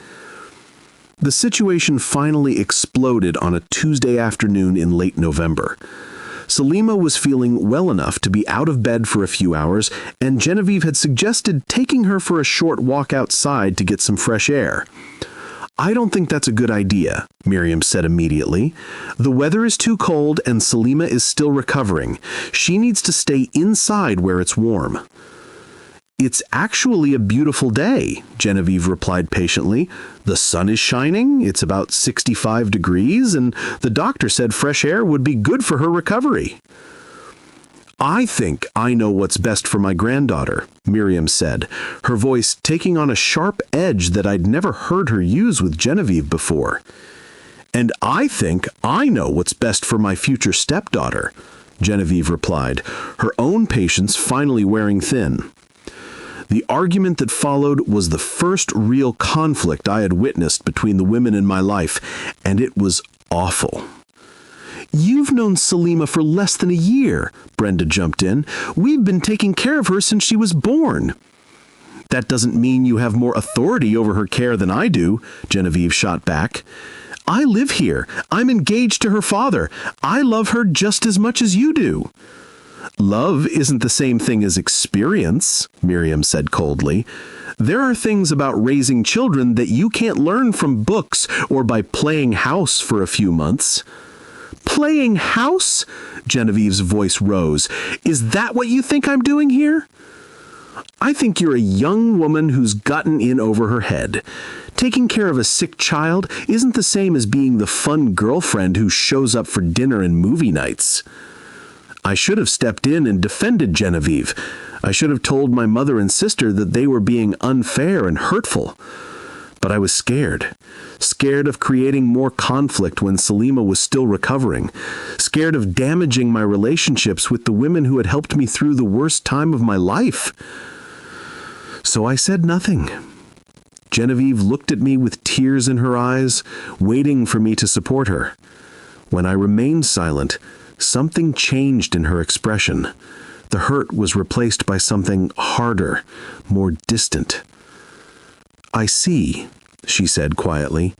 The situation finally exploded on a Tuesday afternoon in late November. Salima was feeling well enough to be out of bed for a few hours, and Genevieve had suggested taking her for a short walk outside to get some fresh air. "I don't think that's a good idea," Miriam said immediately. "The weather is too cold and Salima is still recovering. She needs to stay inside where it's warm." "It's actually a beautiful day," Genevieve replied patiently. "The sun is shining, it's about 65 degrees, and the doctor said fresh air would be good for her recovery." "I think I know what's best for my granddaughter," Miriam said, her voice taking on a sharp edge that I'd never heard her use with Genevieve before. "And I think I know what's best for my future stepdaughter," Genevieve replied, her own patience finally wearing thin. The argument that followed was the first real conflict I had witnessed between the women in my life, and it was awful. "You've known Salima for less than a year," Brenda jumped in. "We've been taking care of her since she was born." "That doesn't mean you have more authority over her care than I do," Genevieve shot back. "I live here. I'm engaged to her father. I love her just as much as you do." "Love isn't the same thing as experience," Miriam said coldly. "There are things about raising children that you can't learn from books or by playing house for a few months." "Playing house?" Genevieve's voice rose. "Is that what you think I'm doing here?" "I think you're a young woman who's gotten in over her head. Taking care of a sick child isn't the same as being the fun girlfriend who shows up for dinner and movie nights." I should have stepped in and defended Genevieve. I should have told my mother and sister that they were being unfair and hurtful. But I was scared. Scared of creating more conflict when Salima was still recovering. Scared of damaging my relationships with the women who had helped me through the worst time of my life. So I said nothing. Genevieve looked at me with tears in her eyes, waiting for me to support her. When I remained silent, something changed in her expression. The hurt was replaced by something harder, more distant. "I see," she said quietly.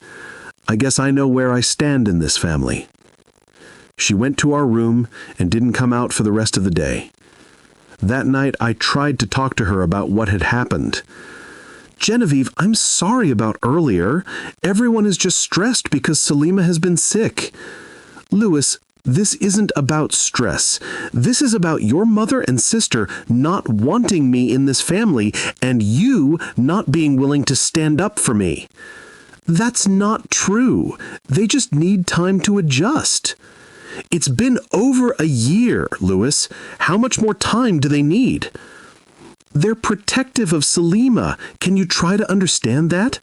"I guess I know where I stand in this family." She went to our room and didn't come out for the rest of the day. That night I tried to talk to her about what had happened. Genevieve, I'm sorry about earlier. Everyone is just stressed because Salima has been sick. Louis, this isn't about stress. This is about your mother and sister not wanting me in this family and you not being willing to stand up for me. That's not true. They just need time to adjust. It's been over a year, Louis. How much more time do they need? They're protective of Salima. Can you try to understand that?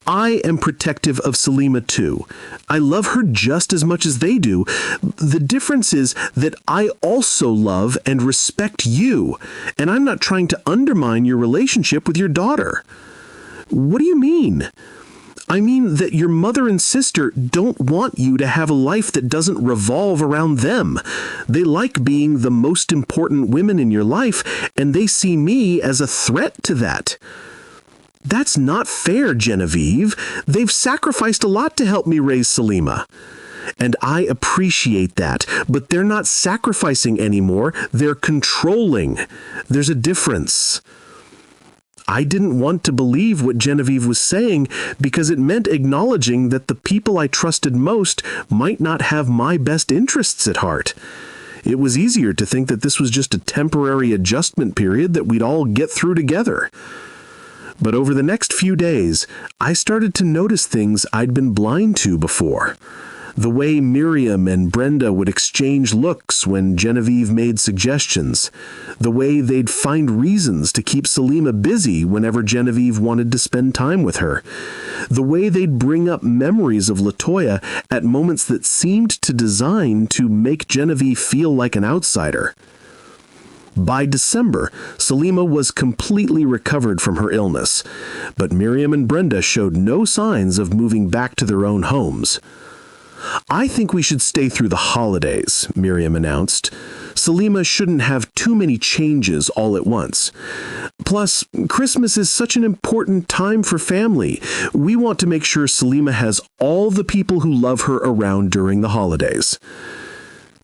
I am protective of Salima too. I love her just as much as they do. The difference is that I also love and respect you, and I'm not trying to undermine your relationship with your daughter. What do you mean? I mean that your mother and sister don't want you to have a life that doesn't revolve around them. They like being the most important women in your life, and they see me as a threat to that. That's not fair, Genevieve. They've sacrificed a lot to help me raise Salima. And I appreciate that, but they're not sacrificing anymore. They're controlling. There's a difference. I didn't want to believe what Genevieve was saying because it meant acknowledging that the people I trusted most might not have my best interests at heart. It was easier to think that this was just a temporary adjustment period that we'd all get through together. But over the next few days, I started to notice things I'd been blind to before. The way Miriam and Brenda would exchange looks when Genevieve made suggestions. The way they'd find reasons to keep Salima busy whenever Genevieve wanted to spend time with her. The way they'd bring up memories of LaToya at moments that seemed to design to make Genevieve feel like an outsider. By December, Salima was completely recovered from her illness, but Miriam and Brenda showed no signs of moving back to their own homes. I think we should stay through the holidays, Miriam announced. Salima shouldn't have too many changes all at once. Plus, Christmas is such an important time for family. We want to make sure Salima has all the people who love her around during the holidays.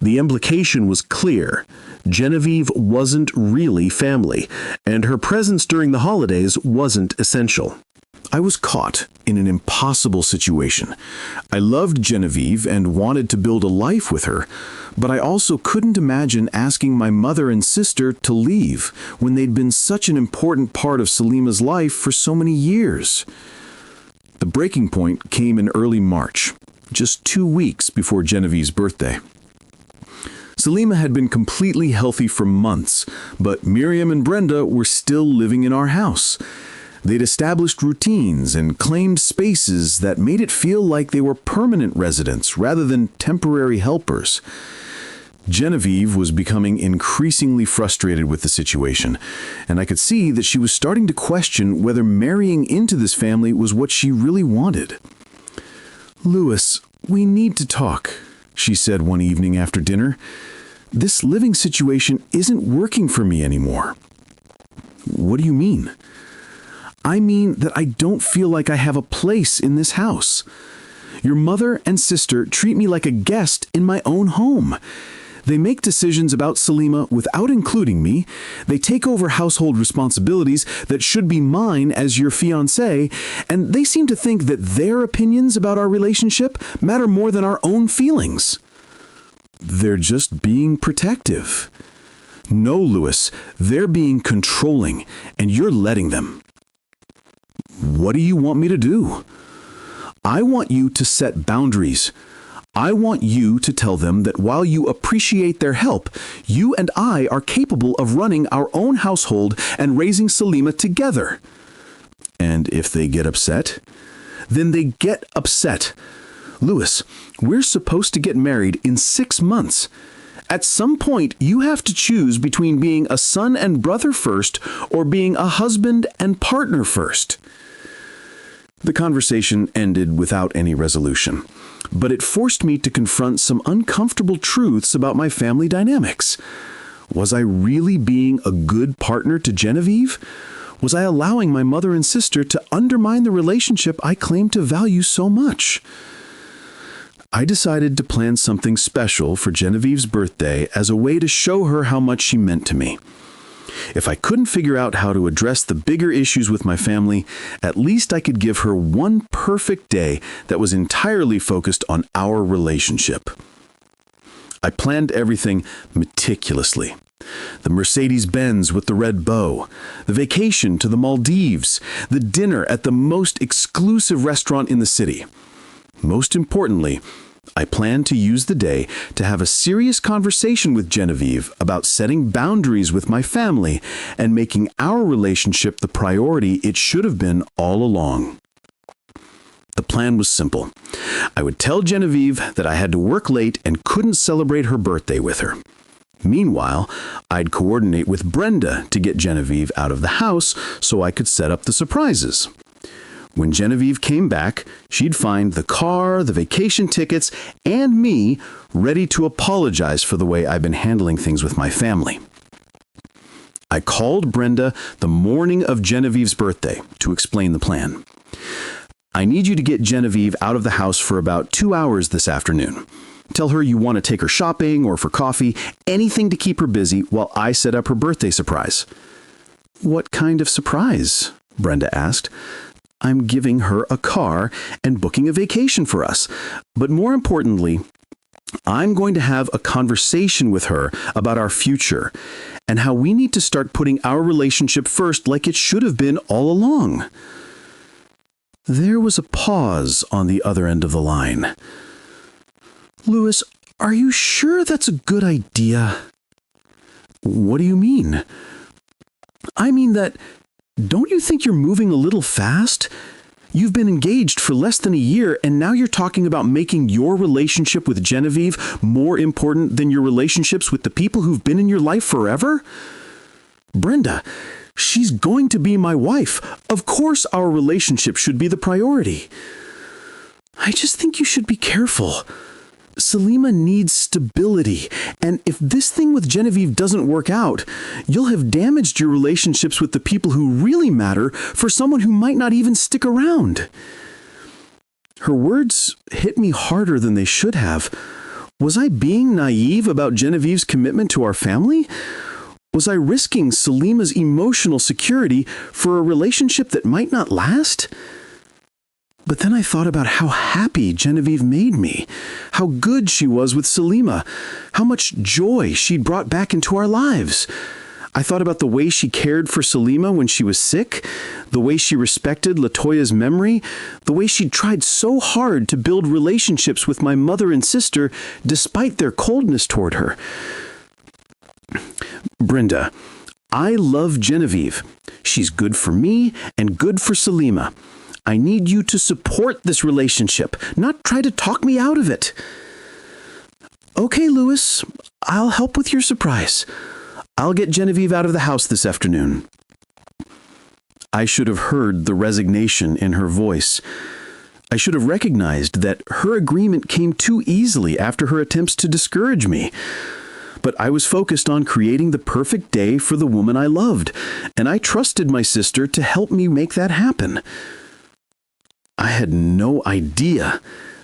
The implication was clear. Genevieve wasn't really family, and her presence during the holidays wasn't essential. I was caught in an impossible situation. I loved Genevieve and wanted to build a life with her, but I also couldn't imagine asking my mother and sister to leave when they'd been such an important part of Salima's life for so many years. The breaking point came in early March, just 2 weeks before Genevieve's birthday. Salima had been completely healthy for months, but Miriam and Brenda were still living in our house. They'd established routines and claimed spaces that made it feel like they were permanent residents rather than temporary helpers. Genevieve was becoming increasingly frustrated with the situation, and I could see that she was starting to question whether marrying into this family was what she really wanted. "Louis, we need to talk," she said one evening after dinner. "This living situation isn't working for me anymore." "What do you mean?" "I mean that I don't feel like I have a place in this house. Your mother and sister treat me like a guest in my own home. They make decisions about Salima without including me. They take over household responsibilities that should be mine as your fiancé, and they seem to think that their opinions about our relationship matter more than our own feelings." "They're just being protective." "No, Louis, they're being controlling, and you're letting them." "What do you want me to do?" "I want you to set boundaries. I want you to tell them that while you appreciate their help, you and I are capable of running our own household and raising Salima together." "And if they get upset?" "Then they get upset. Louis, we're supposed to get married in 6 months. At some point, you have to choose between being a son and brother first or being a husband and partner first." The conversation ended without any resolution, but it forced me to confront some uncomfortable truths about my family dynamics. Was I really being a good partner to Genevieve? Was I allowing my mother and sister to undermine the relationship I claimed to value so much? I decided to plan something special for Genevieve's birthday as a way to show her how much she meant to me. If I couldn't figure out how to address the bigger issues with my family, at least I could give her one perfect day that was entirely focused on our relationship. I planned everything meticulously. The Mercedes-Benz with the red bow, the vacation to the Maldives, the dinner at the most exclusive restaurant in the city. Most importantly, I planned to use the day to have a serious conversation with Genevieve about setting boundaries with my family and making our relationship the priority it should have been all along. The plan was simple. I would tell Genevieve that I had to work late and couldn't celebrate her birthday with her. Meanwhile, I'd coordinate with Brenda to get Genevieve out of the house so I could set up the surprises. When Genevieve came back, she'd find the car, the vacation tickets, and me ready to apologize for the way I've been handling things with my family. I called Brenda the morning of Genevieve's birthday to explain the plan. I need you to get Genevieve out of the house for about 2 hours this afternoon. Tell her you want to take her shopping or for coffee, anything to keep her busy while I set up her birthday surprise. What kind of surprise? Brenda asked. I'm giving her a car and booking a vacation for us. But more importantly, I'm going to have a conversation with her about our future and how we need to start putting our relationship first like it should have been all along. There was a pause on the other end of the line. Louis, are you sure that's a good idea? What do you mean? I mean that, don't you think you're moving a little fast? You've been engaged for less than a year, and now you're talking about making your relationship with Genevieve more important than your relationships with the people who've been in your life forever? Brenda, she's going to be my wife. Of course our relationship should be the priority. I just think you should be careful. Selima needs stability, and if this thing with Genevieve doesn't work out, you'll have damaged your relationships with the people who really matter for someone who might not even stick around. Her words hit me harder than they should have. Was I being naive about Genevieve's commitment to our family? Was I risking Selima's emotional security for a relationship that might not last? But then I thought about how happy Genevieve made me, how good she was with Selima, how much joy she'd brought back into our lives. I thought about the way she cared for Selima when she was sick, the way she respected LaToya's memory, the way she'd tried so hard to build relationships with my mother and sister despite their coldness toward her. Brenda, I love Genevieve. She's good for me and good for Selima. I need you to support this relationship, not try to talk me out of it. Okay, Louis, I'll help with your surprise. I'll get Genevieve out of the house this afternoon. I should have heard the resignation in her voice. I should have recognized that her agreement came too easily after her attempts to discourage me. But I was focused on creating the perfect day for the woman I loved, and I trusted my sister to help me make that happen. I had no idea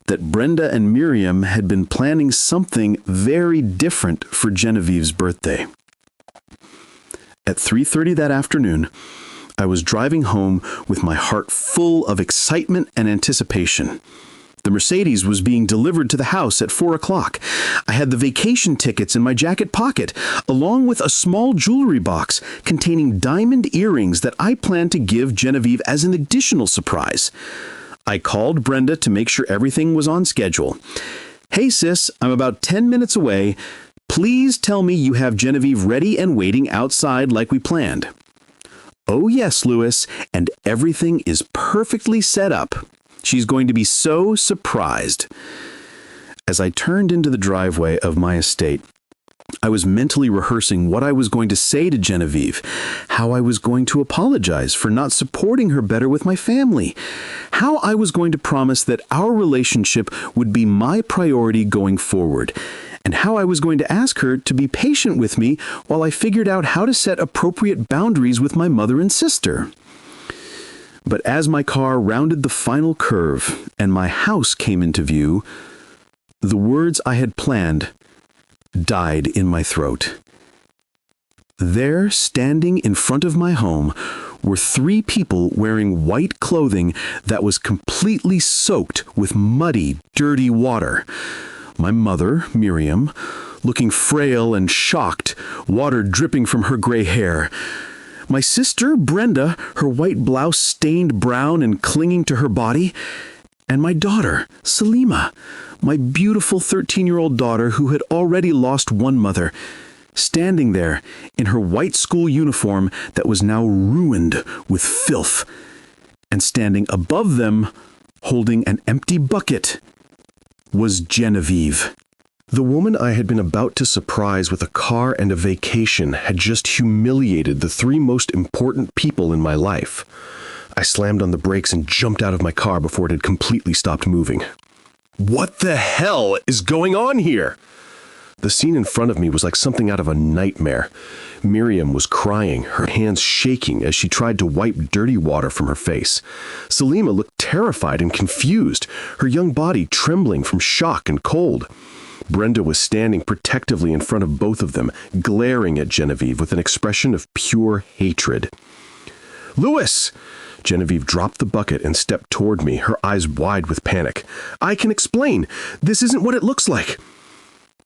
that Brenda and Miriam had been planning something very different for Genevieve's birthday. At 3:30 that afternoon, I was driving home with my heart full of excitement and anticipation. The Mercedes was being delivered to the house at 4 o'clock. I had the vacation tickets in my jacket pocket, along with a small jewelry box containing diamond earrings that I planned to give Genevieve as an additional surprise. I called Brenda to make sure everything was on schedule. Hey sis, I'm about 10 minutes away. Please tell me you have Genevieve ready and waiting outside like we planned. Oh yes, Louis, and everything is perfectly set up. She's going to be so surprised. As I turned into the driveway of my estate, I was mentally rehearsing what I was going to say to Genevieve, how I was going to apologize for not supporting her better with my family, how I was going to promise that our relationship would be my priority going forward, and how I was going to ask her to be patient with me while I figured out how to set appropriate boundaries with my mother and sister. But as my car rounded the final curve and my house came into view, the words I had planned died in my throat. There, standing in front of my home, were 3 people wearing white clothing that was completely soaked with muddy, dirty water. My mother, Miriam, looking frail and shocked, water dripping from her gray hair. My sister, Brenda, her white blouse stained brown and clinging to her body. And my daughter, Salima, my beautiful 13-year-old daughter who had already lost one mother, standing there in her white school uniform that was now ruined with filth, and standing above them, holding an empty bucket, was Genevieve. The woman I had been about to surprise with a car and a vacation had just humiliated the 3 most important people in my life. I slammed on the brakes and jumped out of my car before it had completely stopped moving. What the hell is going on here? The scene in front of me was like something out of a nightmare. Miriam was crying, her hands shaking as she tried to wipe dirty water from her face. Salima looked terrified and confused, her young body trembling from shock and cold. Brenda was standing protectively in front of both of them, glaring at Genevieve with an expression of pure hatred. "Louis!" Genevieve dropped the bucket and stepped toward me, her eyes wide with panic. "I can explain. This isn't what it looks like."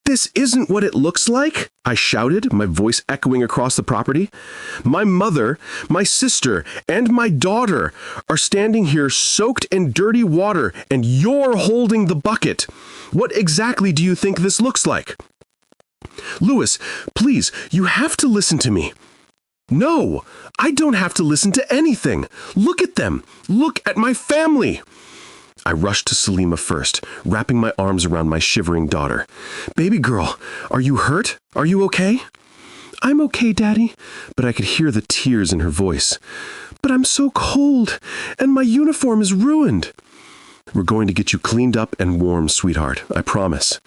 "This isn't what it looks like?" I shouted, my voice echoing across the property. "My mother, my sister, and my daughter are standing here soaked in dirty water, and you're holding the bucket. What exactly do you think this looks like?" "Louis, please, you have to listen to me." "No, I don't have to listen to anything. Look at them. Look at my family." I rushed to Salima first, wrapping my arms around my shivering daughter. "Baby girl, are you hurt? Are you okay?" "I'm okay, Daddy," but I could hear the tears in her voice. "But I'm so cold, and my uniform is ruined." "We're going to get you cleaned up and warm, sweetheart, I promise."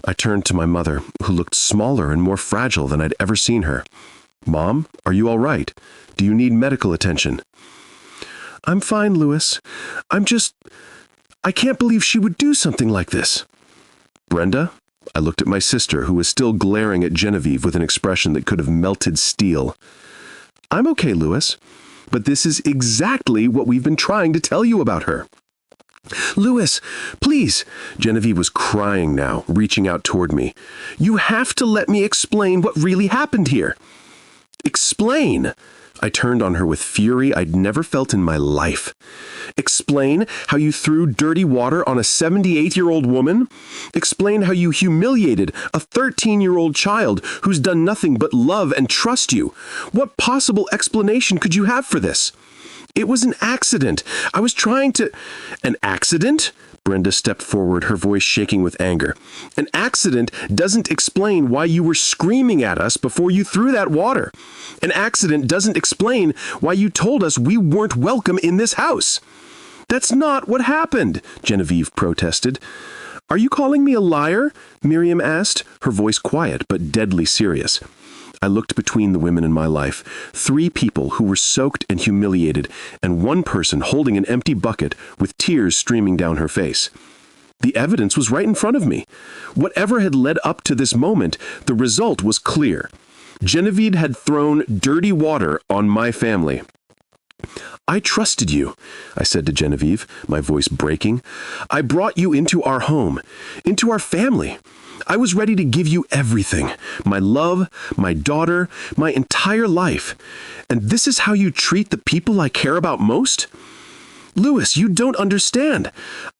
I turned to my mother, who looked smaller and more fragile than I'd ever seen her. "Mom, are you all right? Do you need medical attention?" "I'm fine, Louis. I can't believe she would do something like this." "Brenda?" I looked at my sister, who was still glaring at Genevieve with an expression that could have melted steel. "I'm okay, Louis, but this is exactly what we've been trying to tell you about her." "Louis, please," Genevieve was crying now, reaching out toward me. "You have to let me explain what really happened here." "Explain?" I turned on her with fury I'd never felt in my life. "Explain how you threw dirty water on a 78-year-old woman? Explain how you humiliated a 13-year-old child who's done nothing but love and trust you? What possible explanation could you have for this?" "It was an accident. I was trying to—" "An accident?" Brenda stepped forward, her voice shaking with anger. "An accident doesn't explain why you were screaming at us before you threw that water. An accident doesn't explain why you told us we weren't welcome in this house." "That's not what happened," Genevieve protested. "Are you calling me a liar?" Miriam asked, her voice quiet but deadly serious. I looked between the women in my life, 3 people who were soaked and humiliated, and one person holding an empty bucket with tears streaming down her face. The evidence was right in front of me. Whatever had led up to this moment, the result was clear. Genevieve had thrown dirty water on my family. "I trusted you," I said to Genevieve, my voice breaking. "I brought you into our home, into our family. I was ready to give you everything, my love, my daughter, my entire life. And this is how you treat the people I care about most? Louis, you don't understand.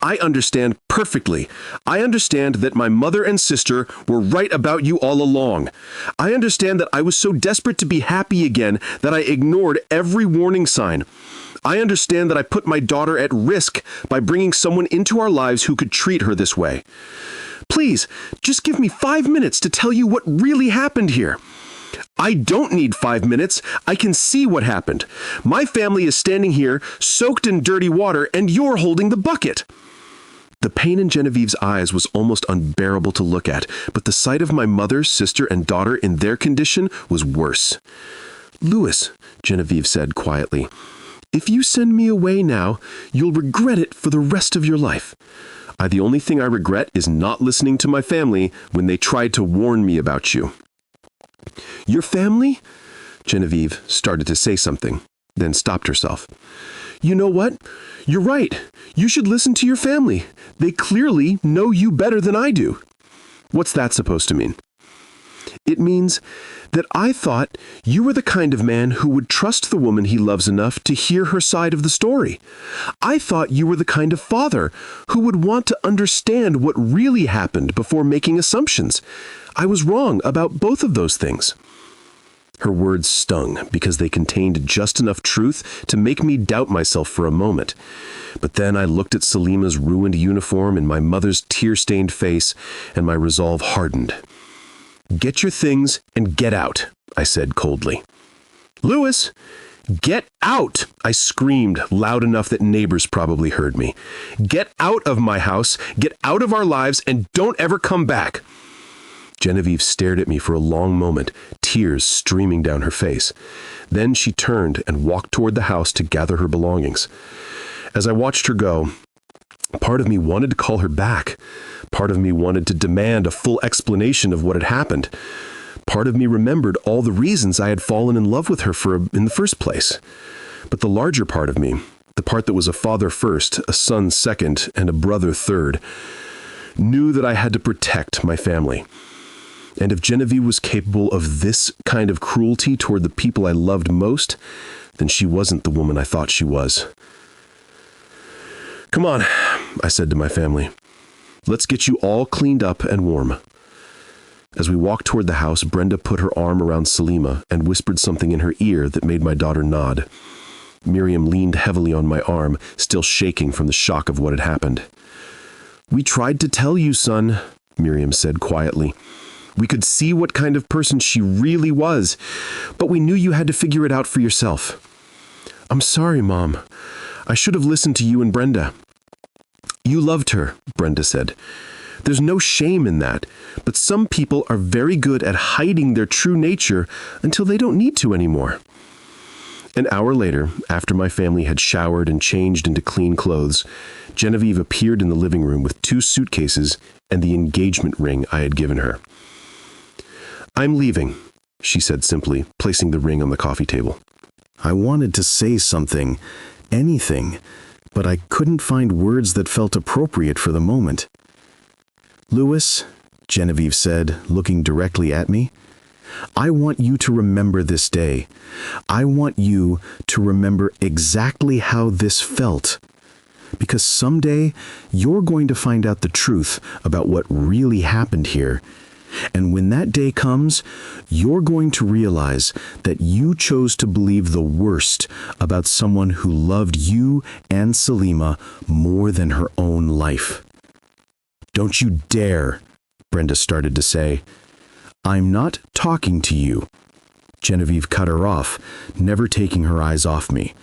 I understand perfectly. I understand that my mother and sister were right about you all along. I understand that I was so desperate to be happy again that I ignored every warning sign. I understand that I put my daughter at risk by bringing someone into our lives who could treat her this way. Please, just give me 5 minutes to tell you what really happened here." "I don't need 5 minutes. I can see what happened. My family is standing here, soaked in dirty water, and you're holding the bucket." The pain in Genevieve's eyes was almost unbearable to look at, but the sight of my mother, sister, and daughter in their condition was worse. "Louis," Genevieve said quietly, "if you send me away now, you'll regret it for the rest of your life. The only thing I regret is not listening to my family when they tried to warn me about you." Your family? Genevieve started to say something, then stopped herself. You know what? You're right. You should listen to your family. They clearly know you better than I do. What's that supposed to mean? It means that I thought you were the kind of man who would trust the woman he loves enough to hear her side of the story. I thought you were the kind of father who would want to understand what really happened before making assumptions. I was wrong about both of those things. Her words stung because they contained just enough truth to make me doubt myself for a moment. But then I looked at Salima's ruined uniform and my mother's tear-stained face, and my resolve hardened. Get your things and get out, I said coldly. Louis, get out, I screamed loud enough that neighbors probably heard me. Get out of my house, get out of our lives, and don't ever come back. Genevieve stared at me for a long moment, tears streaming down her face. Then she turned and walked toward the house to gather her belongings. As I watched her go, part of me wanted to call her back. Part of me wanted to demand a full explanation of what had happened. Part of me remembered all the reasons I had fallen in love with her in the first place. But the larger part of me, the part that was a father first, a son second, and a brother third, knew that I had to protect my family. And if Genevieve was capable of this kind of cruelty toward the people I loved most, then she wasn't the woman I thought she was. Come on, I said to my family. Let's get you all cleaned up and warm. As we walked toward the house, Brenda put her arm around Salima and whispered something in her ear that made my daughter nod. Miriam leaned heavily on my arm, still shaking from the shock of what had happened. We tried to tell you, son, Miriam said quietly. We could see what kind of person she really was, but we knew you had to figure it out for yourself. I'm sorry, Mom. I should have listened to you and Brenda. You loved her, Brenda said. There's no shame in that, but some people are very good at hiding their true nature until they don't need to anymore. An hour later, after my family had showered and changed into clean clothes, Genevieve appeared in the living room with 2 suitcases and the engagement ring I had given her. I'm leaving, she said simply, placing the ring on the coffee table. I wanted to say something, anything, but I couldn't find words that felt appropriate for the moment. Louis, Genevieve said, looking directly at me, I want you to remember this day. I want you to remember exactly how this felt. Because someday you're going to find out the truth about what really happened here. And when that day comes, you're going to realize that you chose to believe the worst about someone who loved you and Salima more than her own life. Don't you dare, Brenda started to say. I'm not talking to you. Genevieve cut her off, never taking her eyes off me.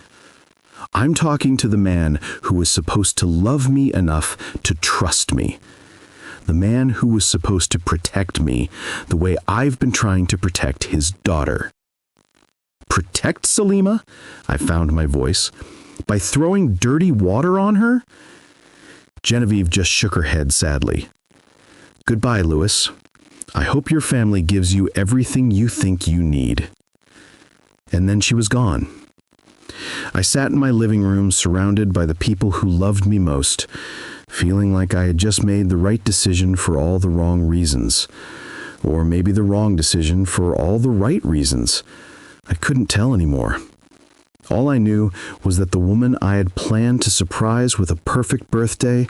I'm talking to the man who was supposed to love me enough to trust me. The man who was supposed to protect me the way I've been trying to protect his daughter. Protect Salima? I found my voice. By throwing dirty water on her? Genevieve just shook her head sadly. Goodbye, Louis. I hope your family gives you everything you think you need. And then she was gone. I sat in my living room surrounded by the people who loved me most, feeling like I had just made the right decision for all the wrong reasons. Or maybe the wrong decision for all the right reasons. I couldn't tell anymore. All I knew was that the woman I had planned to surprise with a perfect birthday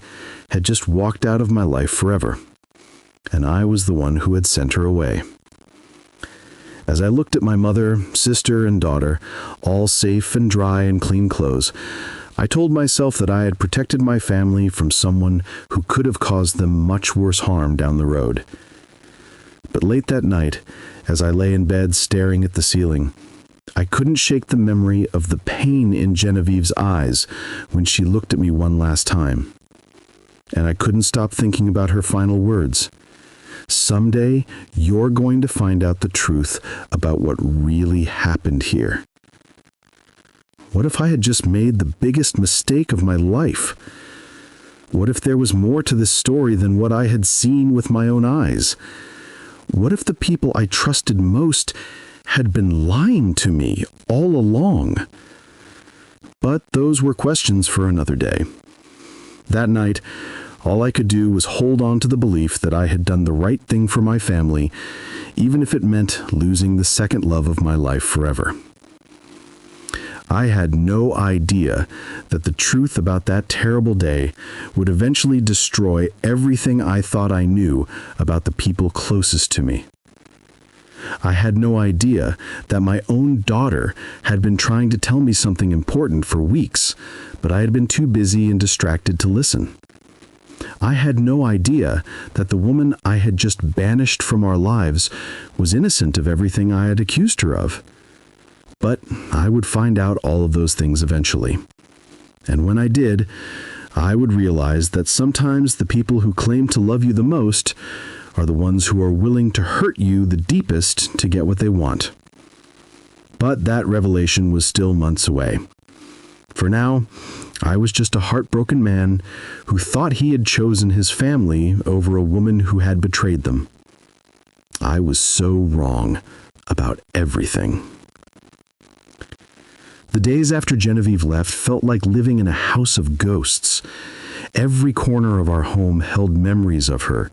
had just walked out of my life forever. And I was the one who had sent her away. As I looked at my mother, sister, and daughter, all safe and dry in clean clothes, I told myself that I had protected my family from someone who could have caused them much worse harm down the road. But late that night, as I lay in bed staring at the ceiling, I couldn't shake the memory of the pain in Genevieve's eyes when she looked at me one last time. And I couldn't stop thinking about her final words. Someday, you're going to find out the truth about what really happened here. What if I had just made the biggest mistake of my life? What if there was more to this story than what I had seen with my own eyes? What if the people I trusted most had been lying to me all along? But those were questions for another day. That night, all I could do was hold on to the belief that I had done the right thing for my family, even if it meant losing the second love of my life forever. I had no idea that the truth about that terrible day would eventually destroy everything I thought I knew about the people closest to me. I had no idea that my own daughter had been trying to tell me something important for weeks, but I had been too busy and distracted to listen. I had no idea that the woman I had just banished from our lives was innocent of everything I had accused her of. But I would find out all of those things eventually. And when I did, I would realize that sometimes the people who claim to love you the most are the ones who are willing to hurt you the deepest to get what they want. But that revelation was still months away. For now, I was just a heartbroken man who thought he had chosen his family over a woman who had betrayed them. I was so wrong about everything. The days after Genevieve left felt like living in a house of ghosts. Every corner of our home held memories of her.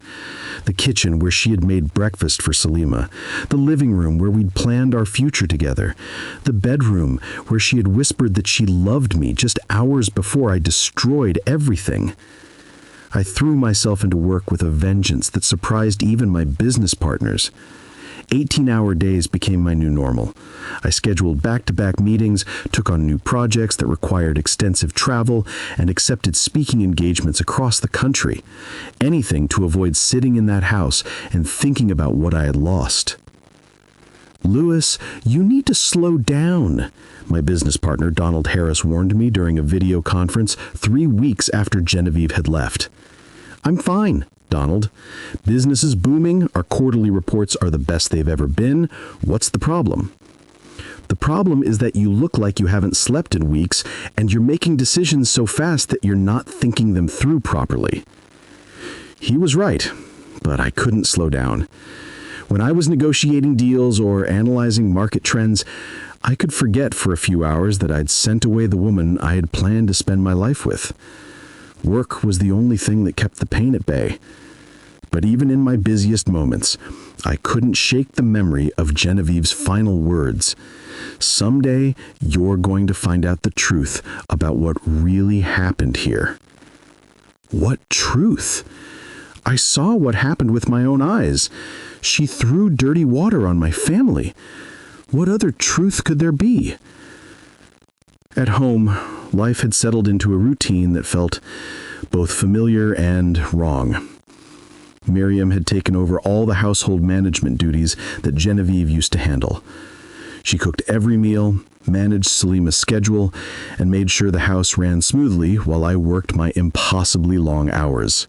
The kitchen where she had made breakfast for Salima, the living room where we'd planned our future together, the bedroom where she had whispered that she loved me just hours before I destroyed everything. I threw myself into work with a vengeance that surprised even my business partners. 18-hour days became my new normal. I scheduled back-to-back meetings, took on new projects that required extensive travel, and accepted speaking engagements across the country. Anything to avoid sitting in that house and thinking about what I had lost. "Louis, you need to slow down," my business partner Donald Harris warned me during a video conference 3 weeks after Genevieve had left. "I'm fine, Donald. Business is booming, our quarterly reports are the best they've ever been. What's the problem?" "The problem is that you look like you haven't slept in weeks, and you're making decisions so fast that you're not thinking them through properly." He was right, but I couldn't slow down. When I was negotiating deals or analyzing market trends, I could forget for a few hours that I'd sent away the woman I had planned to spend my life with. Work was the only thing that kept the pain at bay. But even in my busiest moments, I couldn't shake the memory of Genevieve's final words. "Someday, you're going to find out the truth about what really happened here." What truth? I saw what happened with my own eyes. She threw dirty water on my family. What other truth could there be? At home, life had settled into a routine that felt both familiar and wrong. Miriam had taken over all the household management duties that Genevieve used to handle. She cooked every meal, managed Salima's schedule, and made sure the house ran smoothly while I worked my impossibly long hours.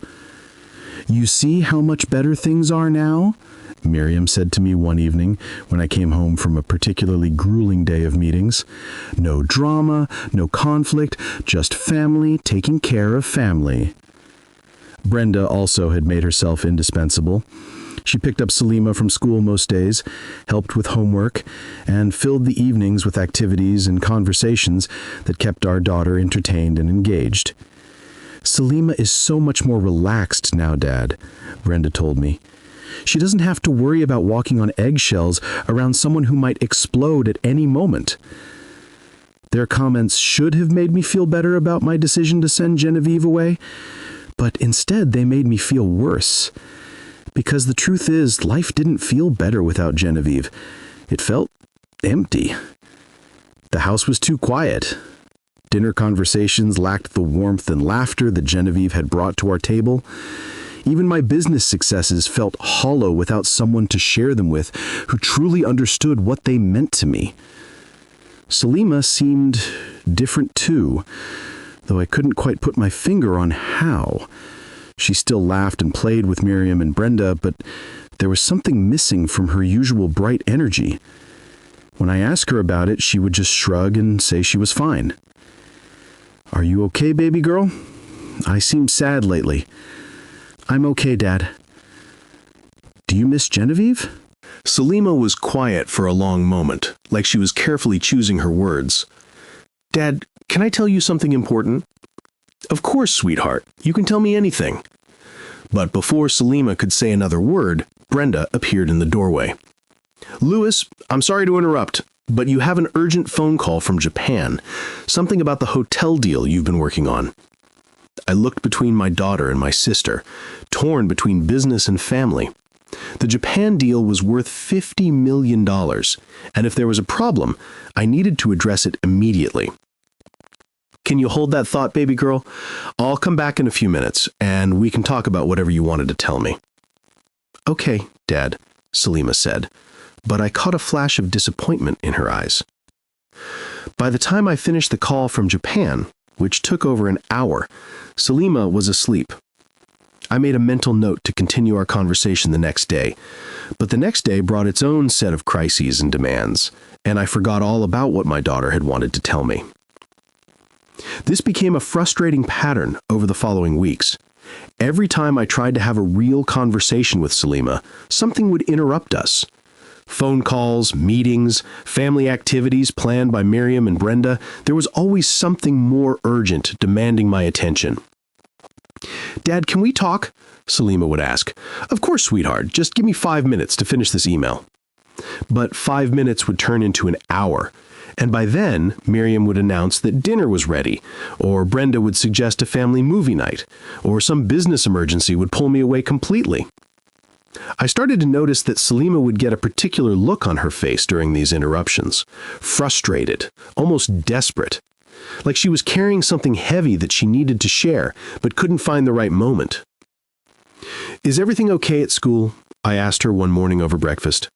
"You see how much better things are now?" Miriam said to me one evening when I came home from a particularly grueling day of meetings. "No drama, no conflict, just family taking care of family." Brenda also had made herself indispensable. She picked up Salima from school most days, helped with homework, and filled the evenings with activities and conversations that kept our daughter entertained and engaged. "Salima is so much more relaxed now, Dad," Brenda told me. "She doesn't have to worry about walking on eggshells around someone who might explode at any moment." Their comments should have made me feel better about my decision to send Genevieve away, but instead they made me feel worse. Because the truth is, life didn't feel better without Genevieve. It felt empty. The house was too quiet. Dinner conversations lacked the warmth and laughter that Genevieve had brought to our table. Even my business successes felt hollow without someone to share them with who truly understood what they meant to me. Salima seemed different too, though I couldn't quite put my finger on how. She still laughed and played with Miriam and Brenda, but there was something missing from her usual bright energy. When I asked her about it, she would just shrug and say she was fine. "Are you okay, baby girl? I seem sad lately." "I'm okay, Dad." Do you miss Genevieve? Salima was quiet for a long moment, like she was carefully choosing her words. Dad, can I tell you something important? Of course, sweetheart. You can tell me anything. But before Salima could say another word, Brenda appeared in the doorway. Louis, I'm sorry to interrupt, but you have an urgent phone call from Japan. Something about the hotel deal you've been working on. I looked between my daughter and my sister, torn between business and family. The Japan deal was worth $50 million, and if there was a problem, I needed to address it immediately. Can you hold that thought, baby girl? I'll come back in a few minutes, and we can talk about whatever you wanted to tell me. Okay, Dad, Salima said, but I caught a flash of disappointment in her eyes. By the time I finished the call from Japan, which took over an hour, Salima was asleep. I made a mental note to continue our conversation the next day, but the next day brought its own set of crises and demands, and I forgot all about what my daughter had wanted to tell me. This became a frustrating pattern over the following weeks. Every time I tried to have a real conversation with Salima, something would interrupt us. Phone calls, meetings, family activities planned by Miriam and Brenda, there was always something more urgent demanding my attention. Dad, can we talk? Salima would ask. Of course, sweetheart. Just give me 5 minutes to finish this email. But 5 minutes would turn into an hour. And by then, Miriam would announce that dinner was ready, or Brenda would suggest a family movie night, or some business emergency would pull me away completely. I started to notice that Salima would get a particular look on her face during these interruptions. Frustrated, almost desperate. Like she was carrying something heavy that she needed to share, but couldn't find the right moment. Is everything okay at school? I asked her one morning over breakfast.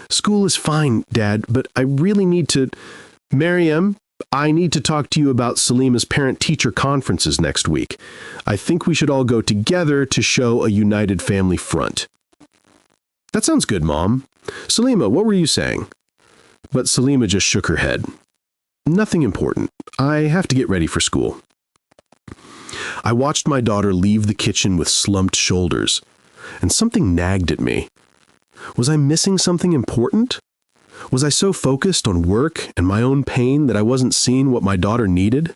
School is fine, Dad, but I really need to... Miriam, I need to talk to you about Salima's parent-teacher conferences next week. I think we should all go together to show a united family front. That sounds good, Mom. Salima, what were you saying? But Salima just shook her head. Nothing important. I have to get ready for school. I watched my daughter leave the kitchen with slumped shoulders, and something nagged at me. Was I missing something important? Was I so focused on work and my own pain that I wasn't seeing what my daughter needed?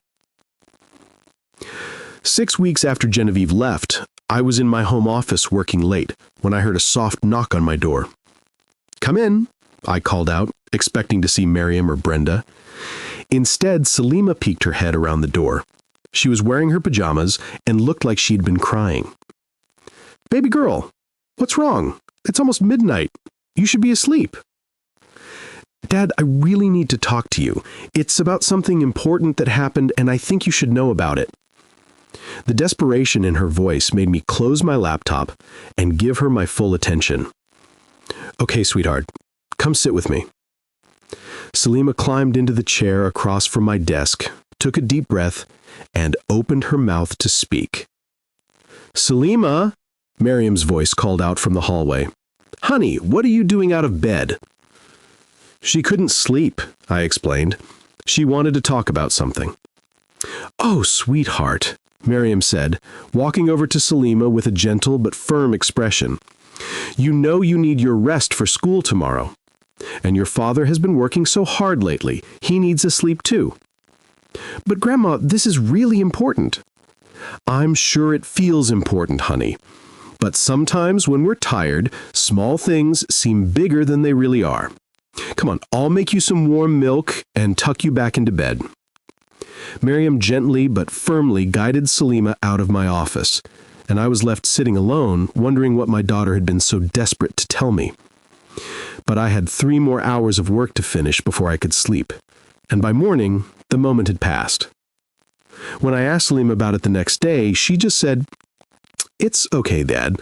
6 weeks after Genevieve left, I was in my home office working late when I heard a soft knock on my door. Come in, I called out, expecting to see Miriam or Brenda. Instead, Salima peeked her head around the door. She was wearing her pajamas and looked like she'd been crying. Baby girl, what's wrong? It's almost midnight. You should be asleep. Dad, I really need to talk to you. It's about something important that happened, and I think you should know about it. The desperation in her voice made me close my laptop and give her my full attention. Okay, sweetheart, come sit with me. Salima climbed into the chair across from my desk, took a deep breath, and opened her mouth to speak. Salima, Miriam's voice called out from the hallway. Honey, what are you doing out of bed? She couldn't sleep, I explained. She wanted to talk about something. Oh, sweetheart, Miriam said, walking over to Salima with a gentle but firm expression. You know you need your rest for school tomorrow. And your father has been working so hard lately. He needs a sleep too. But Grandma, this is really important. I'm sure it feels important, honey. But sometimes when we're tired, small things seem bigger than they really are. Come on, I'll make you some warm milk and tuck you back into bed. Miriam gently but firmly guided Salima out of my office, and I was left sitting alone, wondering what my daughter had been so desperate to tell me. But I had 3 more hours of work to finish before I could sleep, and by morning, the moment had passed. When I asked Salima about it the next day, she just said, It's okay, Dad.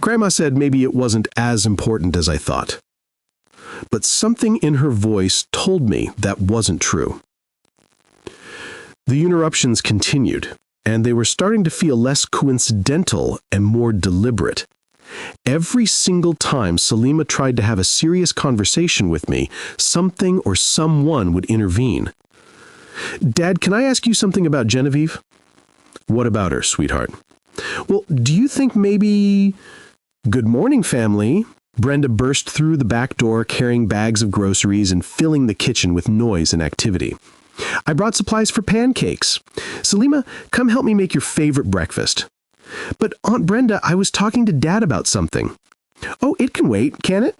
Grandma said maybe it wasn't as important as I thought. But something in her voice told me that wasn't true. The interruptions continued, and they were starting to feel less coincidental and more deliberate. Every single time Salima tried to have a serious conversation with me, something or someone would intervene. Dad, can I ask you something about Genevieve? What about her, sweetheart? Well, do you think maybe... Good morning, family. Brenda burst through the back door carrying bags of groceries and filling the kitchen with noise and activity. I brought supplies for pancakes. Salima, come help me make your favorite breakfast. But Aunt Brenda, I was talking to Dad about something. Oh, it can wait, can it?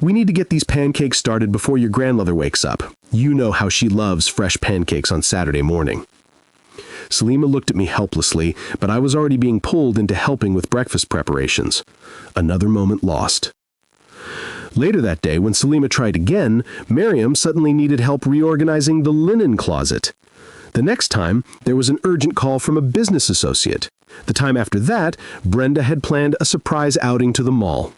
We need to get these pancakes started before your grandmother wakes up. You know how she loves fresh pancakes on Saturday morning. Salima looked at me helplessly, but I was already being pulled into helping with breakfast preparations. Another moment lost. Later that day, when Salima tried again, Miriam suddenly needed help reorganizing the linen closet. The next time, there was an urgent call from a business associate. The time after that, Brenda had planned a surprise outing to the mall.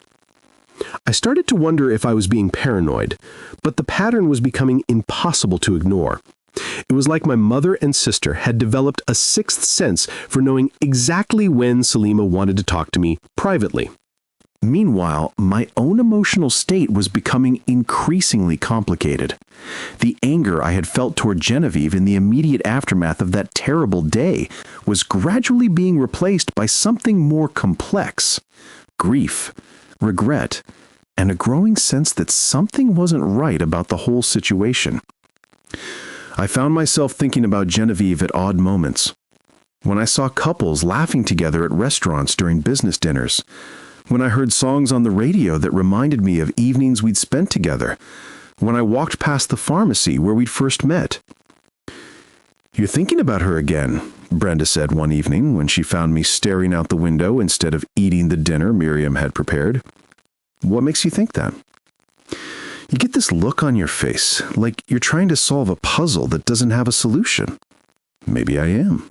I started to wonder if I was being paranoid, but the pattern was becoming impossible to ignore. It was like my mother and sister had developed a sixth sense for knowing exactly when Salima wanted to talk to me privately. Meanwhile, my own emotional state was becoming increasingly complicated. The anger I had felt toward Genevieve in the immediate aftermath of that terrible day was gradually being replaced by something more complex: grief, regret, and a growing sense that something wasn't right about the whole situation. I found myself thinking about Genevieve at odd moments. When I saw couples laughing together at restaurants during business dinners. When I heard songs on the radio that reminded me of evenings we'd spent together. When I walked past the pharmacy where we'd first met. "You're thinking about her again," Brenda said one evening when she found me staring out the window instead of eating the dinner Miriam had prepared. "What makes you think that?" "You get this look on your face, like you're trying to solve a puzzle that doesn't have a solution." "Maybe I am."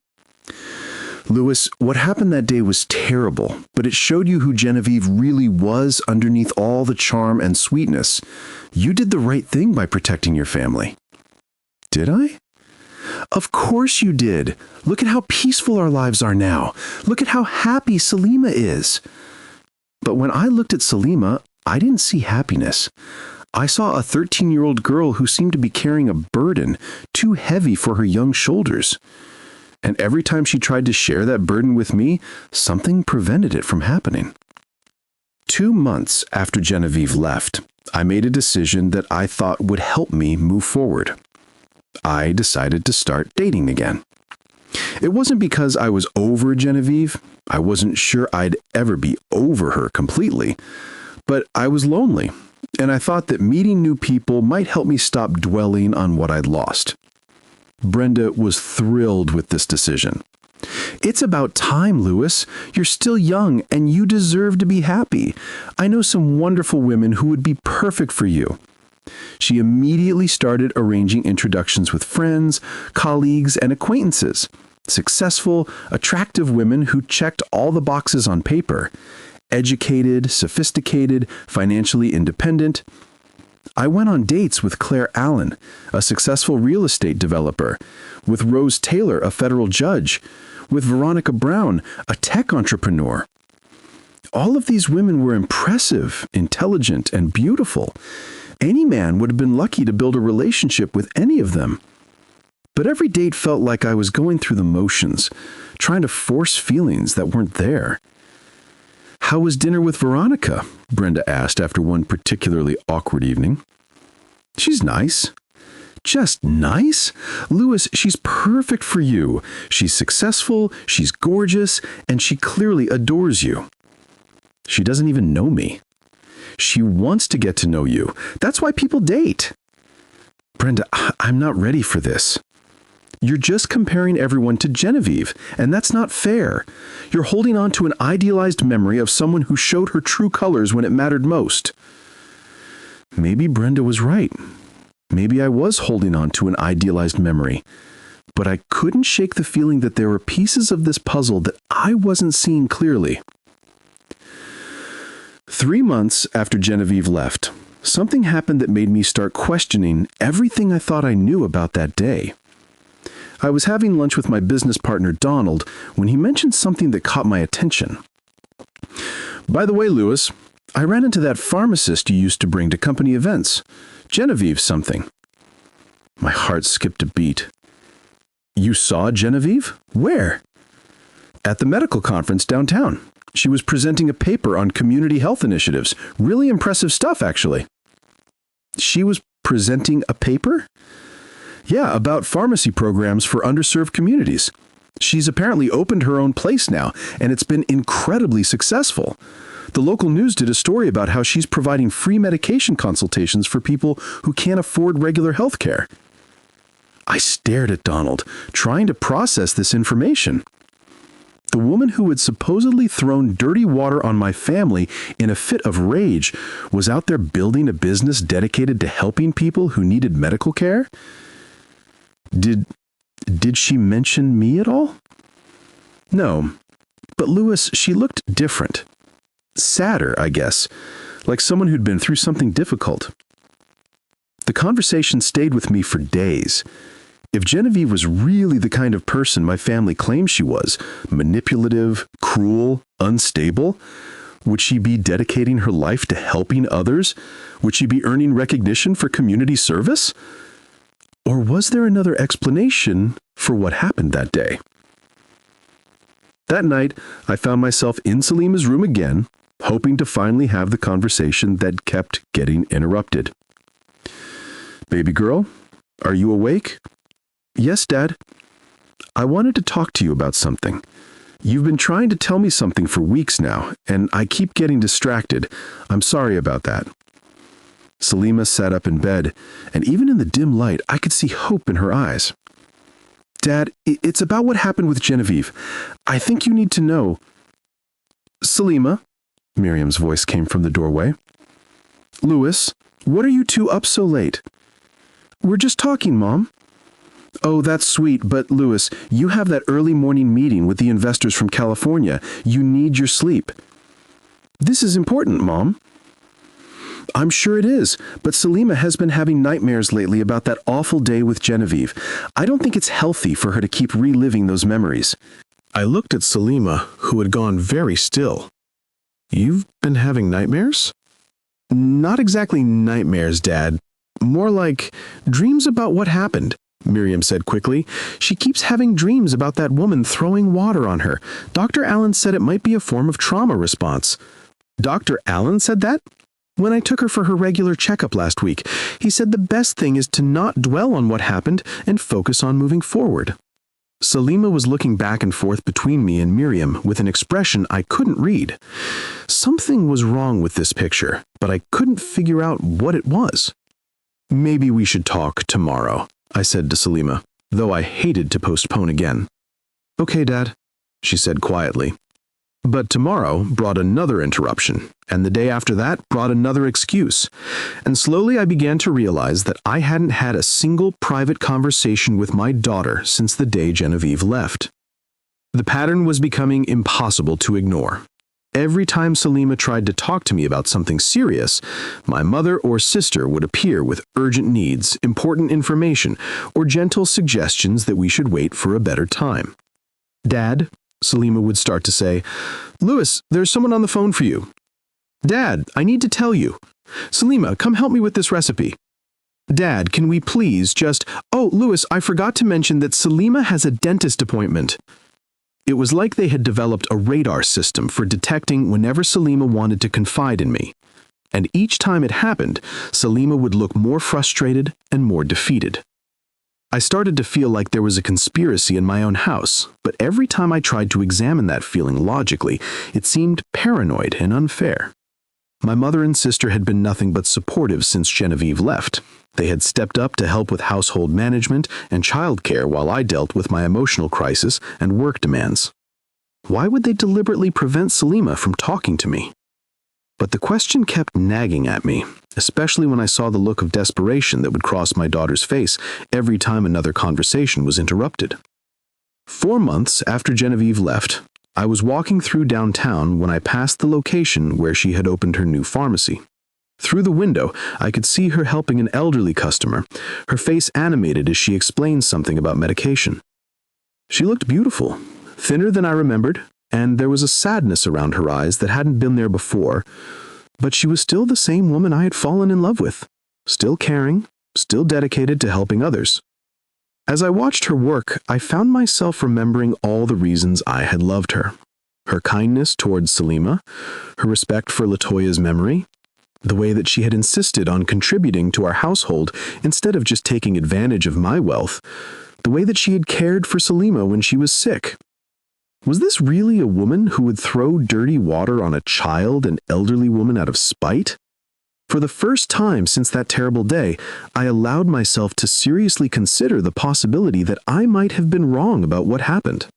"Louis, what happened that day was terrible, but it showed you who Genevieve really was underneath all the charm and sweetness. You did the right thing by protecting your family." "Did I?" "Of course you did. Look at how peaceful our lives are now. Look at how happy Salima is." But when I looked at Salima, I didn't see happiness. I saw a 13-year-old girl who seemed to be carrying a burden too heavy for her young shoulders. And every time she tried to share that burden with me, something prevented it from happening. 2 months after Genevieve left, I made a decision that I thought would help me move forward. I decided to start dating again. It wasn't because I was over Genevieve. I wasn't sure I'd ever be over her completely. But I was lonely, and I thought that meeting new people might help me stop dwelling on what I'd lost. Brenda was thrilled with this decision. "It's about time, Louis. You're still young, and you deserve to be happy. I know some wonderful women who would be perfect for you." She immediately started arranging introductions with friends, colleagues, and acquaintances. Successful, attractive women who checked all the boxes on paper. Educated, sophisticated, financially independent. I went on dates with Claire Allen, a successful real estate developer, with Rose Taylor, a federal judge, with Veronica Brown, a tech entrepreneur. All of these women were impressive, intelligent, and beautiful. Any man would have been lucky to build a relationship with any of them. But every date felt like I was going through the motions, trying to force feelings that weren't there. "How was dinner with Veronica?" Brenda asked after one particularly awkward evening. "She's nice." "Just nice? Louis, she's perfect for you. She's successful, she's gorgeous, and she clearly adores you." "She doesn't even know me." "She wants to get to know you. That's why people date." "Brenda, I'm not ready for this." "You're just comparing everyone to Genevieve, and that's not fair. You're holding on to an idealized memory of someone who showed her true colors when it mattered most." Maybe Brenda was right. Maybe I was holding on to an idealized memory. But I couldn't shake the feeling that there were pieces of this puzzle that I wasn't seeing clearly. 3 months after Genevieve left, something happened that made me start questioning everything I thought I knew about that day. I was having lunch with my business partner Donald when he mentioned something that caught my attention. "By the way, Louis, I ran into that pharmacist you used to bring to company events. Genevieve something." My heart skipped a beat. "You saw Genevieve? Where?" "At the medical conference downtown. She was presenting a paper on community health initiatives. Really impressive stuff, actually. She was presenting a paper? Yeah, about pharmacy programs for underserved communities. She's apparently opened her own place now, and it's been incredibly successful. The local news did a story about how she's providing free medication consultations for people who can't afford regular health care. I stared at Donald, trying to process this information. The woman who had supposedly thrown dirty water on my family in a fit of rage was out there building a business dedicated to helping people who needed medical care? Did she mention me at all? No, but Louis, she looked different. Sadder, I guess, like someone who'd been through something difficult. The conversation stayed with me for days. If Genevieve was really the kind of person my family claimed she was, manipulative, cruel, unstable, would she be dedicating her life to helping others? Would she be earning recognition for community service? Or was there another explanation for what happened that day? That night, I found myself in Salima's room again, hoping to finally have the conversation that kept getting interrupted. "Baby girl, are you awake?" "Yes, Dad." "I wanted to talk to you about something. You've been trying to tell me something for weeks now, and I keep getting distracted. I'm sorry about that." Salima sat up in bed, and even in the dim light, I could see hope in her eyes. "Dad, it's about what happened with Genevieve. I think you need to know." "Salima," Miriam's voice came from the doorway. "Louis, what are you two up so late?" "We're just talking, Mom." "Oh, that's sweet, but Louis, you have that early morning meeting with the investors from California. You need your sleep." "This is important, Mom." "I'm sure it is, but Salima has been having nightmares lately about that awful day with Genevieve. I don't think it's healthy for her to keep reliving those memories." I looked at Salima, who had gone very still. "You've been having nightmares?" "Not exactly nightmares, Dad. More like dreams about what happened," Miriam said quickly. "She keeps having dreams about that woman throwing water on her. Dr. Allen said it might be a form of trauma response." "Dr. Allen said that?" "When I took her for her regular checkup last week, he said the best thing is to not dwell on what happened and focus on moving forward." Salima was looking back and forth between me and Miriam with an expression I couldn't read. Something was wrong with this picture, but I couldn't figure out what it was. "Maybe we should talk tomorrow," I said to Salima, though I hated to postpone again. "Okay, Dad," she said quietly. But tomorrow brought another interruption, and the day after that brought another excuse. And slowly I began to realize that I hadn't had a single private conversation with my daughter since the day Genevieve left. The pattern was becoming impossible to ignore. Every time Salima tried to talk to me about something serious, my mother or sister would appear with urgent needs, important information, or gentle suggestions that we should wait for a better time. "Dad," Salima would start to say, "Louis, there's someone on the phone for you." "Dad, I need to tell you." "Salima, come help me with this recipe." "Dad, can we please just— oh, Louis, I forgot to mention that Salima has a dentist appointment." It was like they had developed a radar system for detecting whenever Salima wanted to confide in me. And each time it happened, Salima would look more frustrated and more defeated. I started to feel like there was a conspiracy in my own house, but every time I tried to examine that feeling logically, it seemed paranoid and unfair. My mother and sister had been nothing but supportive since Genevieve left. They had stepped up to help with household management and childcare while I dealt with my emotional crisis and work demands. Why would they deliberately prevent Salima from talking to me? But the question kept nagging at me, especially when I saw the look of desperation that would cross my daughter's face every time another conversation was interrupted. 4 months after Genevieve left, I was walking through downtown when I passed the location where she had opened her new pharmacy. Through the window, I could see her helping an elderly customer, her face animated as she explained something about medication. She looked beautiful, thinner than I remembered, and there was a sadness around her eyes that hadn't been there before, but she was still the same woman I had fallen in love with, still caring, still dedicated to helping others. As I watched her work, I found myself remembering all the reasons I had loved her. Her kindness towards Salima, her respect for Latoya's memory, the way that she had insisted on contributing to our household instead of just taking advantage of my wealth, the way that she had cared for Salima when she was sick. Was this really a woman who would throw dirty water on a child and elderly woman out of spite? For the first time since that terrible day, I allowed myself to seriously consider the possibility that I might have been wrong about what happened.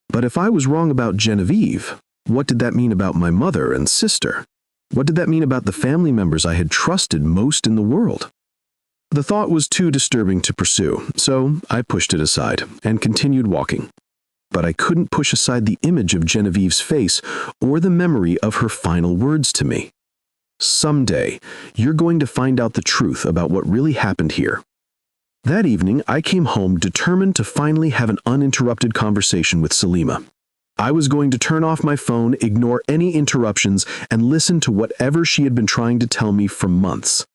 But if I was wrong about Genevieve, what did that mean about my mother and sister? What did that mean about the family members I had trusted most in the world? The thought was too disturbing to pursue, so I pushed it aside and continued walking. But I couldn't push aside the image of Genevieve's face or the memory of her final words to me. Someday, you're going to find out the truth about what really happened here. That evening, I came home determined to finally have an uninterrupted conversation with Salima. I was going to turn off my phone, ignore any interruptions, and listen to whatever she had been trying to tell me for months.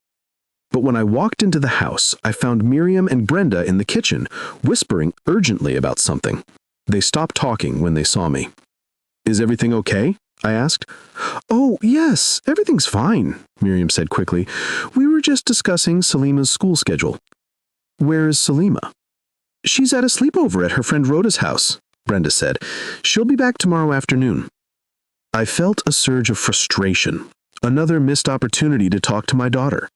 But when I walked into the house, I found Miriam and Brenda in the kitchen, whispering urgently about something. They stopped talking when they saw me. "Is everything okay?" I asked. "Oh, yes, everything's fine," Miriam said quickly. "We were just discussing Salima's school schedule." "Where is Salima?" "She's at a sleepover at her friend Rhoda's house," Brenda said. "She'll be back tomorrow afternoon." I felt a surge of frustration, another missed opportunity to talk to my daughter.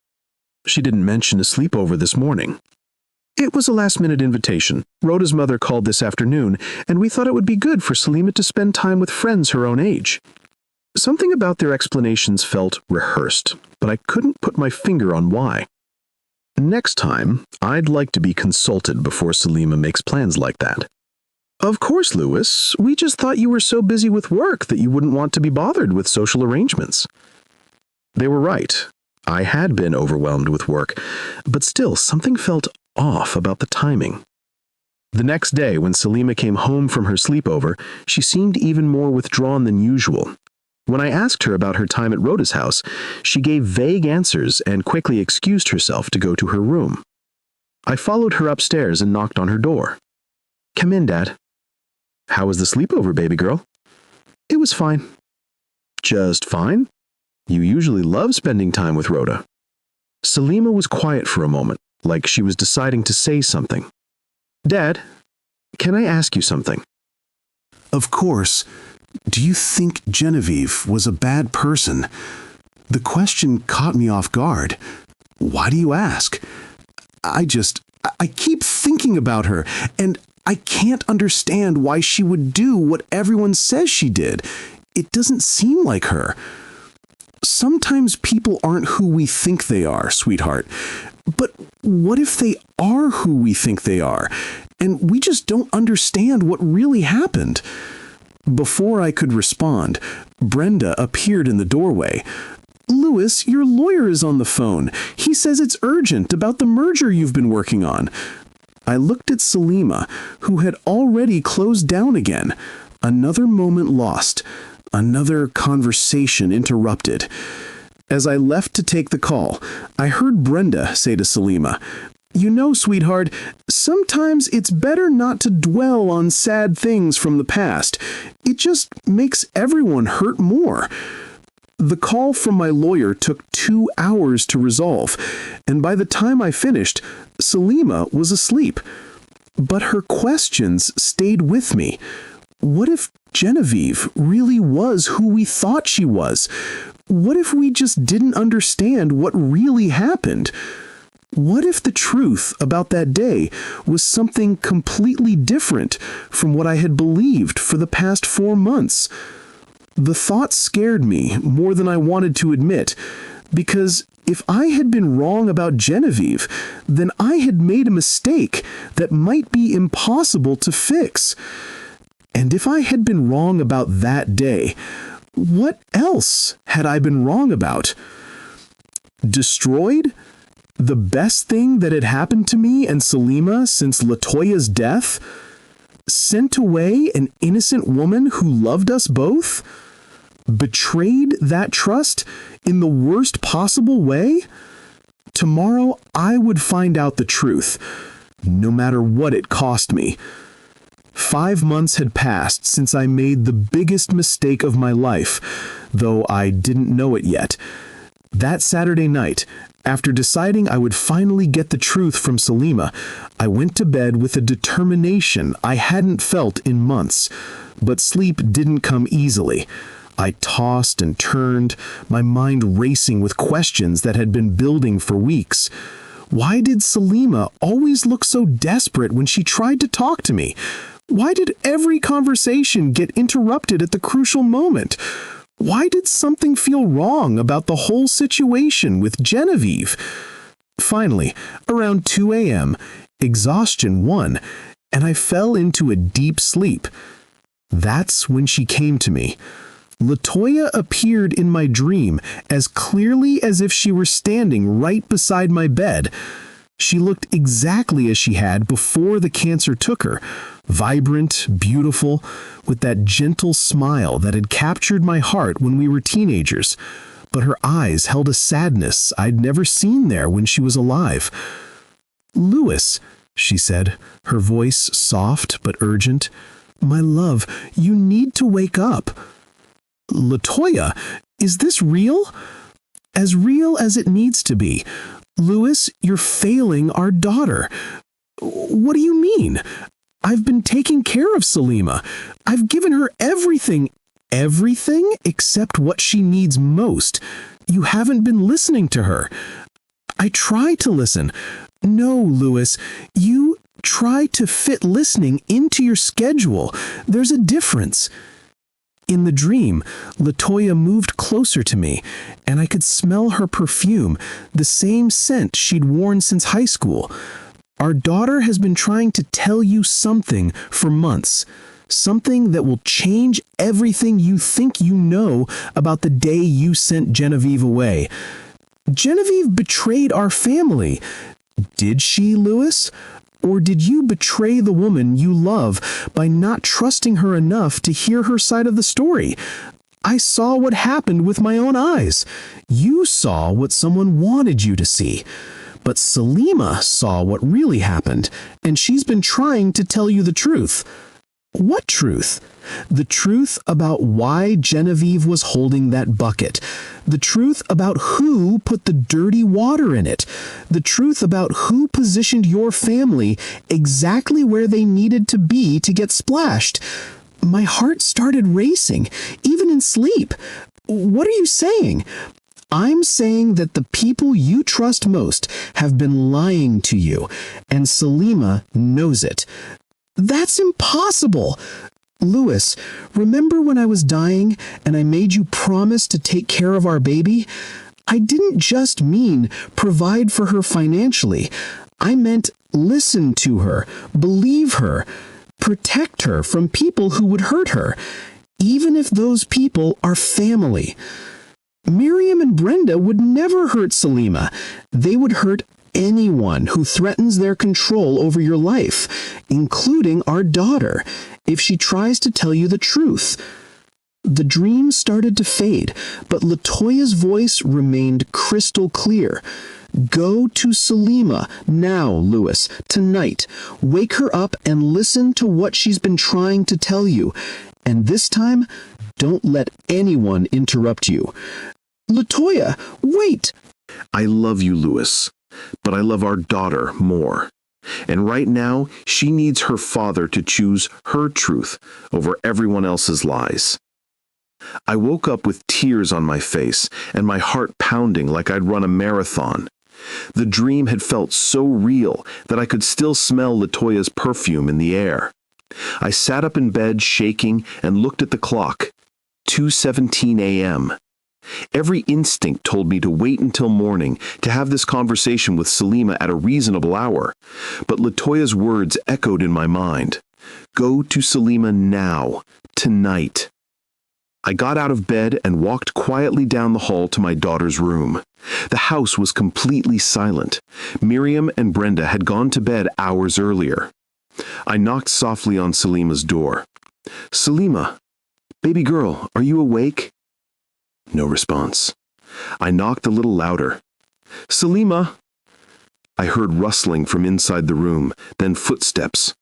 She didn't mention a sleepover this morning. "It was a last-minute invitation. Rhoda's mother called this afternoon, and we thought it would be good for Salima to spend time with friends her own age." Something about their explanations felt rehearsed, but I couldn't put my finger on why. Next time, I'd like to be consulted before Salima makes plans like that. "Of course, Louis. We just thought you were so busy with work that you wouldn't want to be bothered with social arrangements." They were right. I had been overwhelmed with work, but still something felt off about the timing. The next day, when Salima came home from her sleepover, she seemed even more withdrawn than usual. When I asked her about her time at Rhoda's house, she gave vague answers and quickly excused herself to go to her room. I followed her upstairs and knocked on her door. "Come in, Dad." "How was the sleepover, baby girl?" "It was fine." "Just fine? You usually love spending time with Rhoda." Salima was quiet for a moment, like she was deciding to say something. "Dad, can I ask you something?" Of course. Do you think Genevieve was a bad person? The question caught me off guard. Why do you ask? I keep thinking about her, and I can't understand why she would do what everyone says she did. It doesn't seem like her. Sometimes people aren't who we think they are, sweetheart. But what if they are who we think they are, and we just don't understand what really happened? Before I could respond, Brenda appeared in the doorway. "Louis, your lawyer is on the phone. He says it's urgent about the merger you've been working on." I looked at Salima, who had already closed down again. Another moment lost. Another conversation interrupted. As I left to take the call, I heard Brenda say to Salima, "You know, sweetheart, sometimes it's better not to dwell on sad things from the past. It just makes everyone hurt more." The call from my lawyer took 2 hours to resolve, and by the time I finished, Salima was asleep. But her questions stayed with me. What if Genevieve really was who we thought she was? What if we just didn't understand what really happened? What if the truth about that day was something completely different from what I had believed for the past 4 months? The thought scared me more than I wanted to admit, because if I had been wrong about Genevieve, then I had made a mistake that might be impossible to fix. And if I had been wrong about that day, what else had I been wrong about? Destroyed? The best thing that had happened to me and Salima since Latoya's death? Sent away an innocent woman who loved us both? Betrayed that trust in the worst possible way? Tomorrow I would find out the truth, no matter what it cost me. 5 months had passed since I made the biggest mistake of my life, though I didn't know it yet. That Saturday night, after deciding I would finally get the truth from Salima, I went to bed with a determination I hadn't felt in months. But sleep didn't come easily. I tossed and turned, my mind racing with questions that had been building for weeks. Why did Salima always look so desperate when she tried to talk to me? Why did every conversation get interrupted at the crucial moment? Why did something feel wrong about the whole situation with Genevieve? Finally, around 2 a.m., exhaustion won, and I fell into a deep sleep. That's when she came to me. Latoya appeared in my dream as clearly as if she were standing right beside my bed. She looked exactly as she had before the cancer took her, vibrant, beautiful, with that gentle smile that had captured my heart when we were teenagers. But her eyes held a sadness I'd never seen there when she was alive. "Louis," she said, her voice soft but urgent, "my love, you need to wake up." "Latoya, is this real?" "As real as it needs to be. Louis, you're failing our daughter." "What do you mean? I've been taking care of Salima. I've given her everything." "Everything except what she needs most. You haven't been listening to her." "I try to listen." "No, Louis, you try to fit listening into your schedule. There's a difference." In the dream, Latoya moved closer to me, and I could smell her perfume, the same scent she'd worn since high school. "Our daughter has been trying to tell you something for months. Something that will change everything you think you know about the day you sent Genevieve away. Genevieve betrayed our family. Did she, Louis? Or did you betray the woman you love by not trusting her enough to hear her side of the story? I saw what happened with my own eyes. You saw what someone wanted you to see. But Salima saw what really happened, and she's been trying to tell you the truth." "What truth?" "The truth about why Genevieve was holding that bucket. The truth about who put the dirty water in it. The truth about who positioned your family exactly where they needed to be to get splashed." My heart started racing, even in sleep. "What are you saying?" "I'm saying that the people you trust most have been lying to you, and Salima knows it." "That's impossible." "Louis, remember when I was dying and I made you promise to take care of our baby? I didn't just mean provide for her financially. I meant listen to her, believe her, protect her from people who would hurt her, even if those people are family. Miriam and Brenda would never hurt Salima. They would hurt anyone who threatens their control over your life, including our daughter, if she tries to tell you the truth." The dream started to fade, but Latoya's voice remained crystal clear. "Go to Salima now, Louis, tonight. Wake her up and listen to what she's been trying to tell you. And this time, don't let anyone interrupt you." "Latoya, wait!" I love you, Louis, but I love our daughter more. And right now, she needs her father to choose her truth over everyone else's lies. I woke up with tears on my face and my heart pounding like I'd run a marathon. The dream had felt so real that I could still smell Latoya's perfume in the air. I sat up in bed shaking and looked at the clock. 2:17 a.m. Every instinct told me to wait until morning to have this conversation with Salima at a reasonable hour, but Latoya's words echoed in my mind. Go to Salima now, tonight. I got out of bed and walked quietly down the hall to my daughter's room. The house was completely silent. Miriam and Brenda had gone to bed hours earlier. I knocked softly on Salima's door. Salima, baby girl, are you awake? No response. I knocked a little louder. Salima! I heard rustling from inside the room, then footsteps.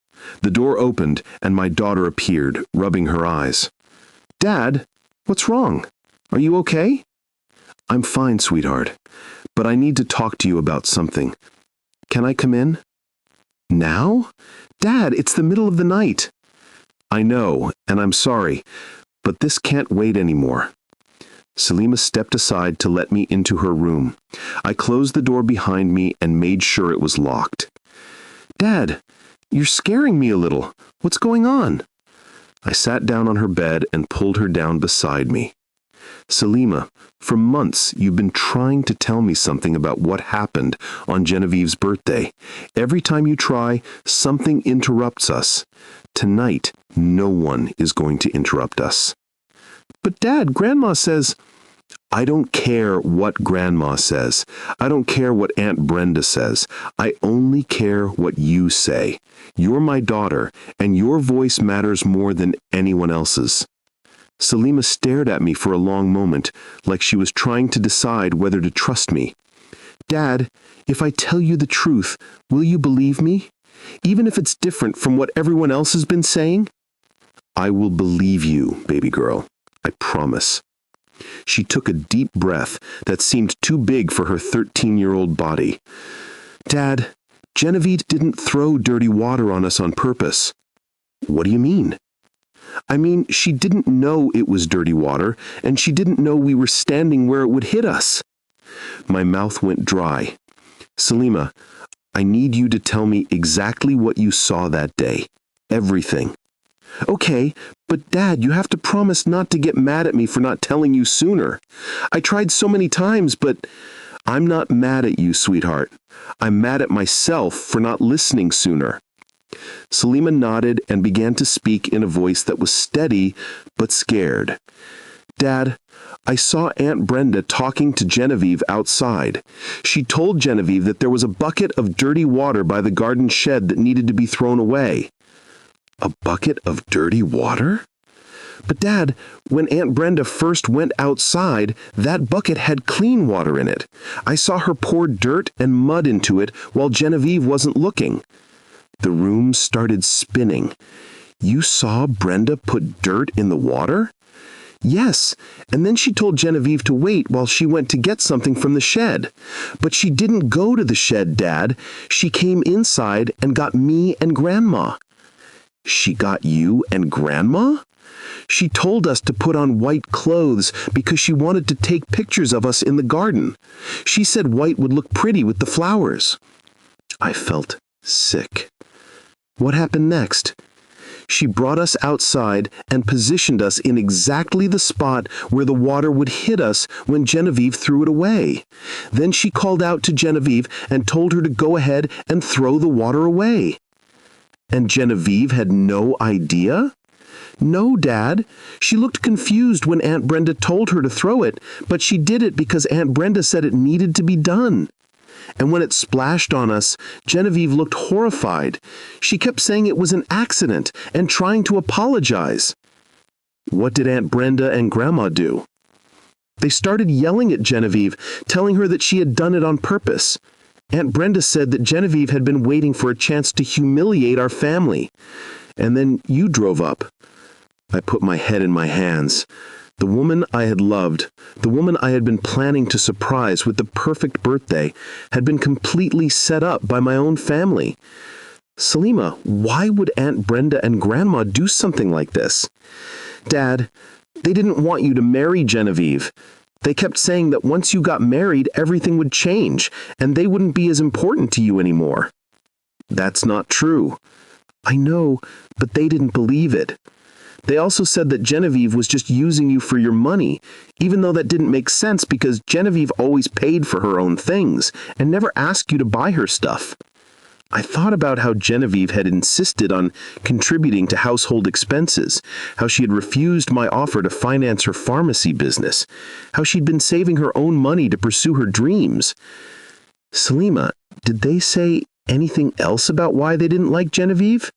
The door opened, and my daughter appeared, rubbing her eyes. "Dad, what's wrong? Are you okay?" "I'm fine, sweetheart, but I need to talk to you about something. Can I come in?" "Now? Dad, it's the middle of the night." "I know, and I'm sorry, but this can't wait anymore." Salima stepped aside to let me into her room. I closed the door behind me and made sure it was locked. "Dad, you're scaring me a little. What's going on?" I sat down on her bed and pulled her down beside me. "Salima, for months you've been trying to tell me something about what happened on Genevieve's birthday. Every time you try, something interrupts us. Tonight, no one is going to interrupt us." "But Dad, Grandma says—" "I don't care what Grandma says. I don't care what Aunt Brenda says. I only care what you say. You're my daughter, and your voice matters more than anyone else's." Salima stared at me for a long moment, like she was trying to decide whether to trust me. "Dad, if I tell you the truth, will you believe me? Even if it's different from what everyone else has been saying?" "I will believe you, baby girl. I promise." She took a deep breath that seemed too big for her 13-year-old body. "Dad, Genevieve didn't throw dirty water on us on purpose." "What do you mean?" "I mean, she didn't know it was dirty water, and she didn't know we were standing where it would hit us." My mouth went dry. "Salima, I need you to tell me exactly what you saw that day. Everything." "Okay, but Dad, you have to promise not to get mad at me for not telling you sooner. I tried so many times, but—" "I'm not mad at you, sweetheart. I'm mad at myself for not listening sooner." Salima nodded and began to speak in a voice that was steady but scared. "Dad, I saw Aunt Brenda talking to Genevieve outside. She told Genevieve that there was a bucket of dirty water by the garden shed that needed to be thrown away." "A bucket of dirty water?" "But Dad, when Aunt Brenda first went outside, that bucket had clean water in it. I saw her pour dirt and mud into it while Genevieve wasn't looking." The room started spinning. "You saw Brenda put dirt in the water?" "Yes, and then she told Genevieve to wait while she went to get something from the shed. But she didn't go to the shed, Dad. She came inside and got me and Grandma." "She got you and Grandma?" "She told us to put on white clothes because she wanted to take pictures of us in the garden. She said white would look pretty with the flowers." I felt sick. "What happened next?" "She brought us outside and positioned us in exactly the spot where the water would hit us when Genevieve threw it away. Then she called out to Genevieve and told her to go ahead and throw the water away." "And Genevieve had no idea?" "No, Dad. She looked confused when Aunt Brenda told her to throw it, but she did it because Aunt Brenda said it needed to be done. And when it splashed on us, Genevieve looked horrified. She kept saying it was an accident and trying to apologize." "What did Aunt Brenda and Grandma do?" "They started yelling at Genevieve, telling her that she had done it on purpose. Aunt Brenda said that Genevieve had been waiting for a chance to humiliate our family. And then you drove up." I put my head in my hands. The woman I had loved, the woman I had been planning to surprise with the perfect birthday, had been completely set up by my own family. "Salima, why would Aunt Brenda and Grandma do something like this?" "Dad, they didn't want you to marry Genevieve. They kept saying that once you got married, everything would change, and they wouldn't be as important to you anymore." "That's not true." "I know, but they didn't believe it. They also said that Genevieve was just using you for your money, even though that didn't make sense because Genevieve always paid for her own things and never asked you to buy her stuff." I thought about how Genevieve had insisted on contributing to household expenses, how she had refused my offer to finance her pharmacy business, how she'd been saving her own money to pursue her dreams. "Salima, did they say anything else about why they didn't like Genevieve?"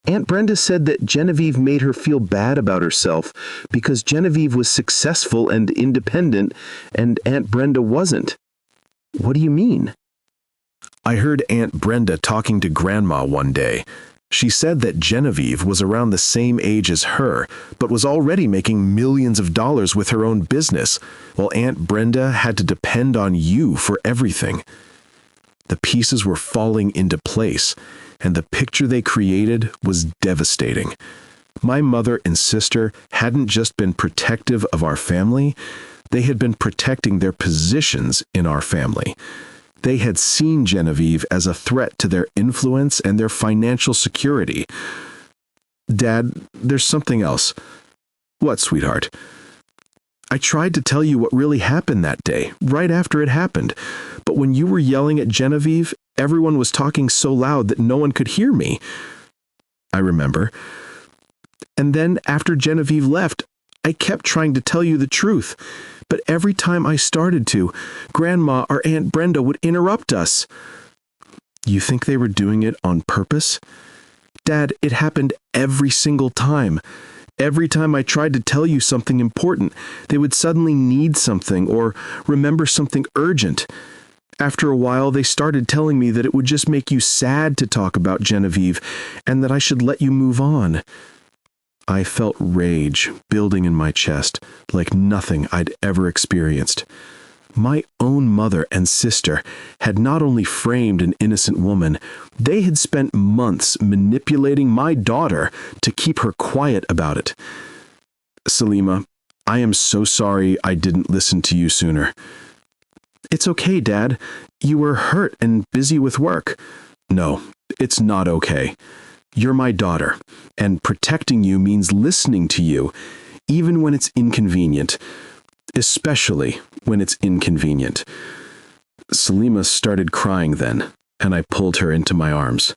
"Aunt Brenda said that Genevieve made her feel bad about herself because Genevieve was successful and independent and Aunt Brenda wasn't." "What do you mean?" I heard Aunt Brenda talking to Grandma one day. She said that Genevieve was around the same age as her, but was already making millions of dollars with her own business, while Aunt Brenda had to depend on you for everything. The pieces were falling into place, and the picture they created was devastating. My mother and sister hadn't just been protective of our family, they had been protecting their positions in our family. They had seen Genevieve as a threat to their influence and their financial security. Dad, there's something else. What, sweetheart? I tried to tell you what really happened that day, right after it happened. But when you were yelling at Genevieve, everyone was talking so loud that no one could hear me. I remember. And then after Genevieve left, I kept trying to tell you the truth. But every time I started to, Grandma or Aunt Brenda would interrupt us. You think they were doing it on purpose? Dad, it happened every single time. Every time I tried to tell you something important, they would suddenly need something or remember something urgent. After a while, they started telling me that it would just make you sad to talk about Genevieve and that I should let you move on. I felt rage building in my chest like nothing I'd ever experienced. My own mother and sister had not only framed an innocent woman, they had spent months manipulating my daughter to keep her quiet about it. Salima, I am so sorry I didn't listen to you sooner. It's okay, Dad. You were hurt and busy with work. No, it's not okay. You're my daughter, and protecting you means listening to you, even when it's inconvenient, especially when it's inconvenient. Salima started crying then, and I pulled her into my arms.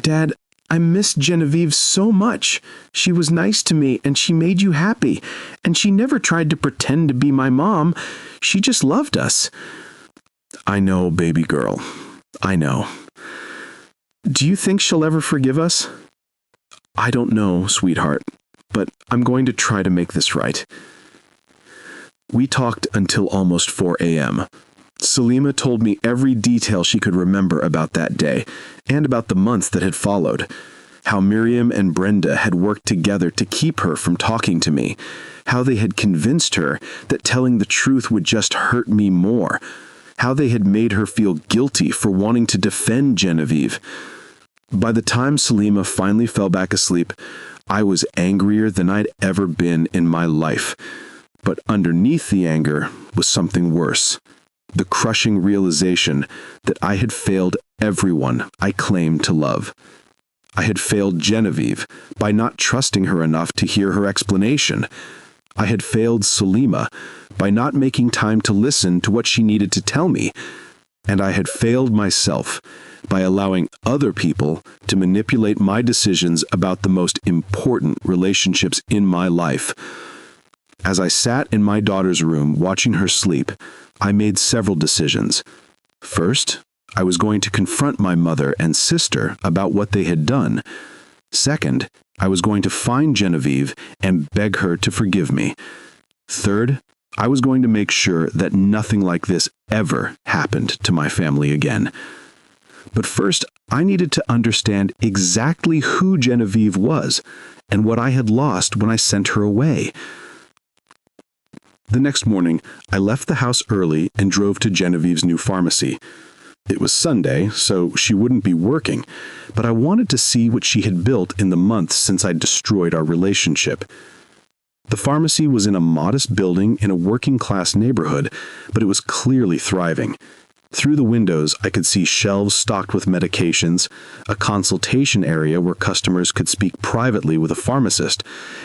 Dad, I miss Genevieve so much. She was nice to me, and she made you happy, and she never tried to pretend to be my mom. She just loved us. I know, baby girl. I know. Do you think she'll ever forgive us? I don't know, sweetheart, but I'm going to try to make this right. We talked until almost 4 a.m. Salima told me every detail she could remember about that day, and about the months that had followed. How Miriam and Brenda had worked together to keep her from talking to me. How they had convinced her that telling the truth would just hurt me more. How they had made her feel guilty for wanting to defend Genevieve. By the time Salima finally fell back asleep, I was angrier than I'd ever been in my life. But underneath the anger was something worse. The crushing realization that I had failed everyone I claimed to love. I had failed Genevieve by not trusting her enough to hear her explanation. I had failed Salima by not making time to listen to what she needed to tell me. And I had failed myself by allowing other people to manipulate my decisions about the most important relationships in my life. As I sat in my daughter's room watching her sleep, I made several decisions. First, I was going to confront my mother and sister about what they had done. Second, I was going to find Genevieve and beg her to forgive me. Third, I was going to make sure that nothing like this ever happened to my family again. But first, I needed to understand exactly who Genevieve was and what I had lost when I sent her away. The next morning, I left the house early and drove to Genevieve's new pharmacy. It was Sunday, so she wouldn't be working, but I wanted to see what she had built in the months since I'd destroyed our relationship. The pharmacy was in a modest building in a working-class neighborhood, but it was clearly thriving. Through the windows, I could see shelves stocked with medications, a consultation area where customers could speak privately with a pharmacist,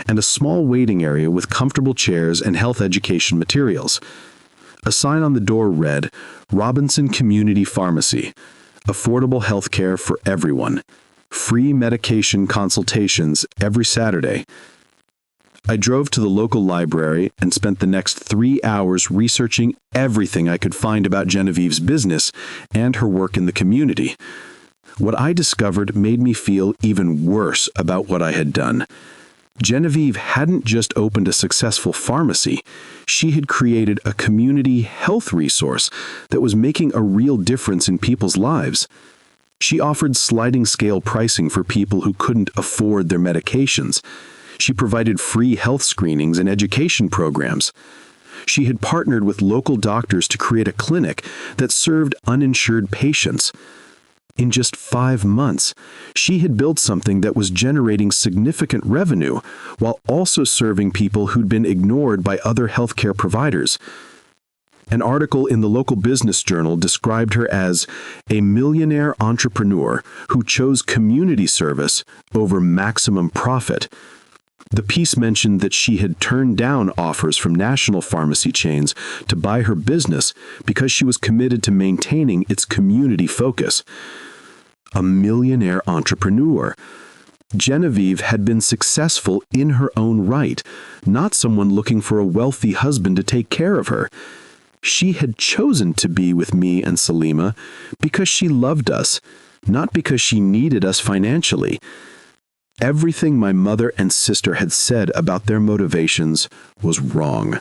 and a small waiting area with comfortable chairs and health education materials. A sign on the door read, Robinson Community Pharmacy, affordable health care for everyone, free medication consultations every Saturday. I drove to the local library and spent the next 3 hours researching everything I could find about Genevieve's business and her work in the community. What I discovered made me feel even worse about what I had done. Genevieve hadn't just opened a successful pharmacy, she had created a community health resource that was making a real difference in people's lives. She offered sliding scale pricing for people who couldn't afford their medications. She provided free health screenings and education programs. She had partnered with local doctors to create a clinic that served uninsured patients. In just 5 months, she had built something that was generating significant revenue while also serving people who'd been ignored by other healthcare providers. An article in the local business journal described her as a millionaire entrepreneur who chose community service over maximum profit. The piece mentioned that she had turned down offers from national pharmacy chains to buy her business because she was committed to maintaining its community focus. A millionaire entrepreneur. Genevieve had been successful in her own right, not someone looking for a wealthy husband to take care of her. She had chosen to be with me and Salima because she loved us, not because she needed us financially. Everything my mother and sister had said about their motivations was wrong.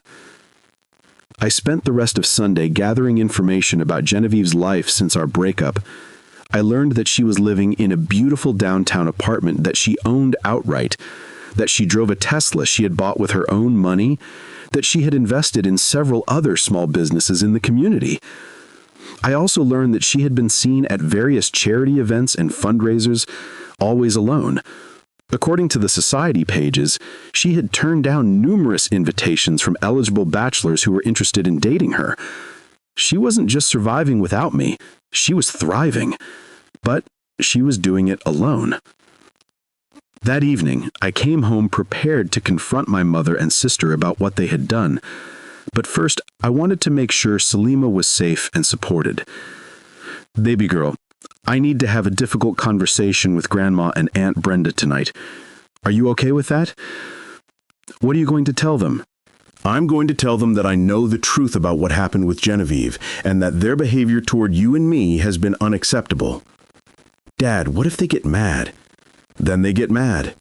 I spent the rest of Sunday gathering information about Genevieve's life since our breakup. I learned that she was living in a beautiful downtown apartment that she owned outright, that she drove a Tesla she had bought with her own money, that she had invested in several other small businesses in the community. I also learned that she had been seen at various charity events and fundraisers, always alone. According to the society pages, she had turned down numerous invitations from eligible bachelors who were interested in dating her. She wasn't just surviving without me, she was thriving. But she was doing it alone. That evening, I came home prepared to confront my mother and sister about what they had done. But first, I wanted to make sure Salima was safe and supported. Baby girl, I need to have a difficult conversation with Grandma and Aunt Brenda tonight. Are you okay with that? What are you going to tell them? I'm going to tell them that I know the truth about what happened with Genevieve, and that their behavior toward you and me has been unacceptable. Dad, what if they get mad? Then they get mad.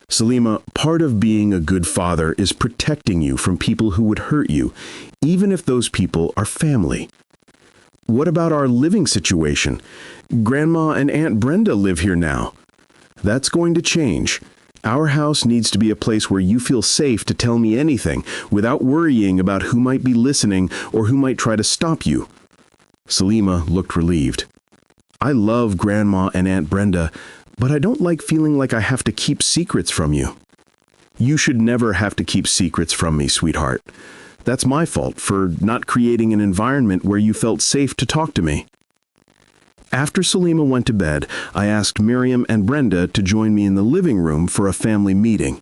Salima, part of being a good father is protecting you from people who would hurt you, even if those people are family. What about our living situation? Grandma and Aunt Brenda live here now. That's going to change. Our house needs to be a place where you feel safe to tell me anything without worrying about who might be listening or who might try to stop you. Salima looked relieved. I love Grandma and Aunt Brenda, but I don't like feeling like I have to keep secrets from you. You should never have to keep secrets from me, sweetheart. That's my fault for not creating an environment where you felt safe to talk to me. After Salima went to bed, I asked Miriam and Brenda to join me in the living room for a family meeting.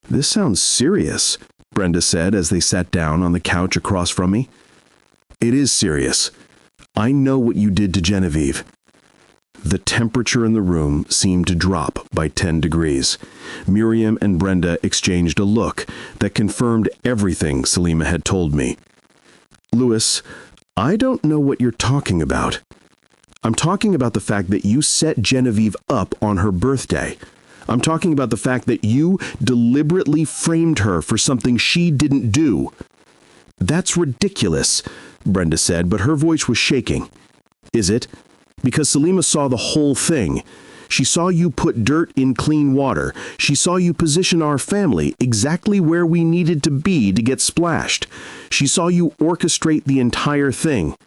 This sounds serious, Brenda said as they sat down on the couch across from me. It is serious. I know what you did to Genevieve. The temperature in the room seemed to drop by 10 degrees. Miriam and Brenda exchanged a look that confirmed everything Salima had told me. Louis, I don't know what you're talking about. I'm talking about the fact that you set Genevieve up on her birthday. I'm talking about the fact that you deliberately framed her for something she didn't do. That's ridiculous, Brenda said, but her voice was shaking. Is it? Because Salima saw the whole thing. She saw you put dirt in clean water. She saw you position our family exactly where we needed to be to get splashed. She saw you orchestrate the entire thing.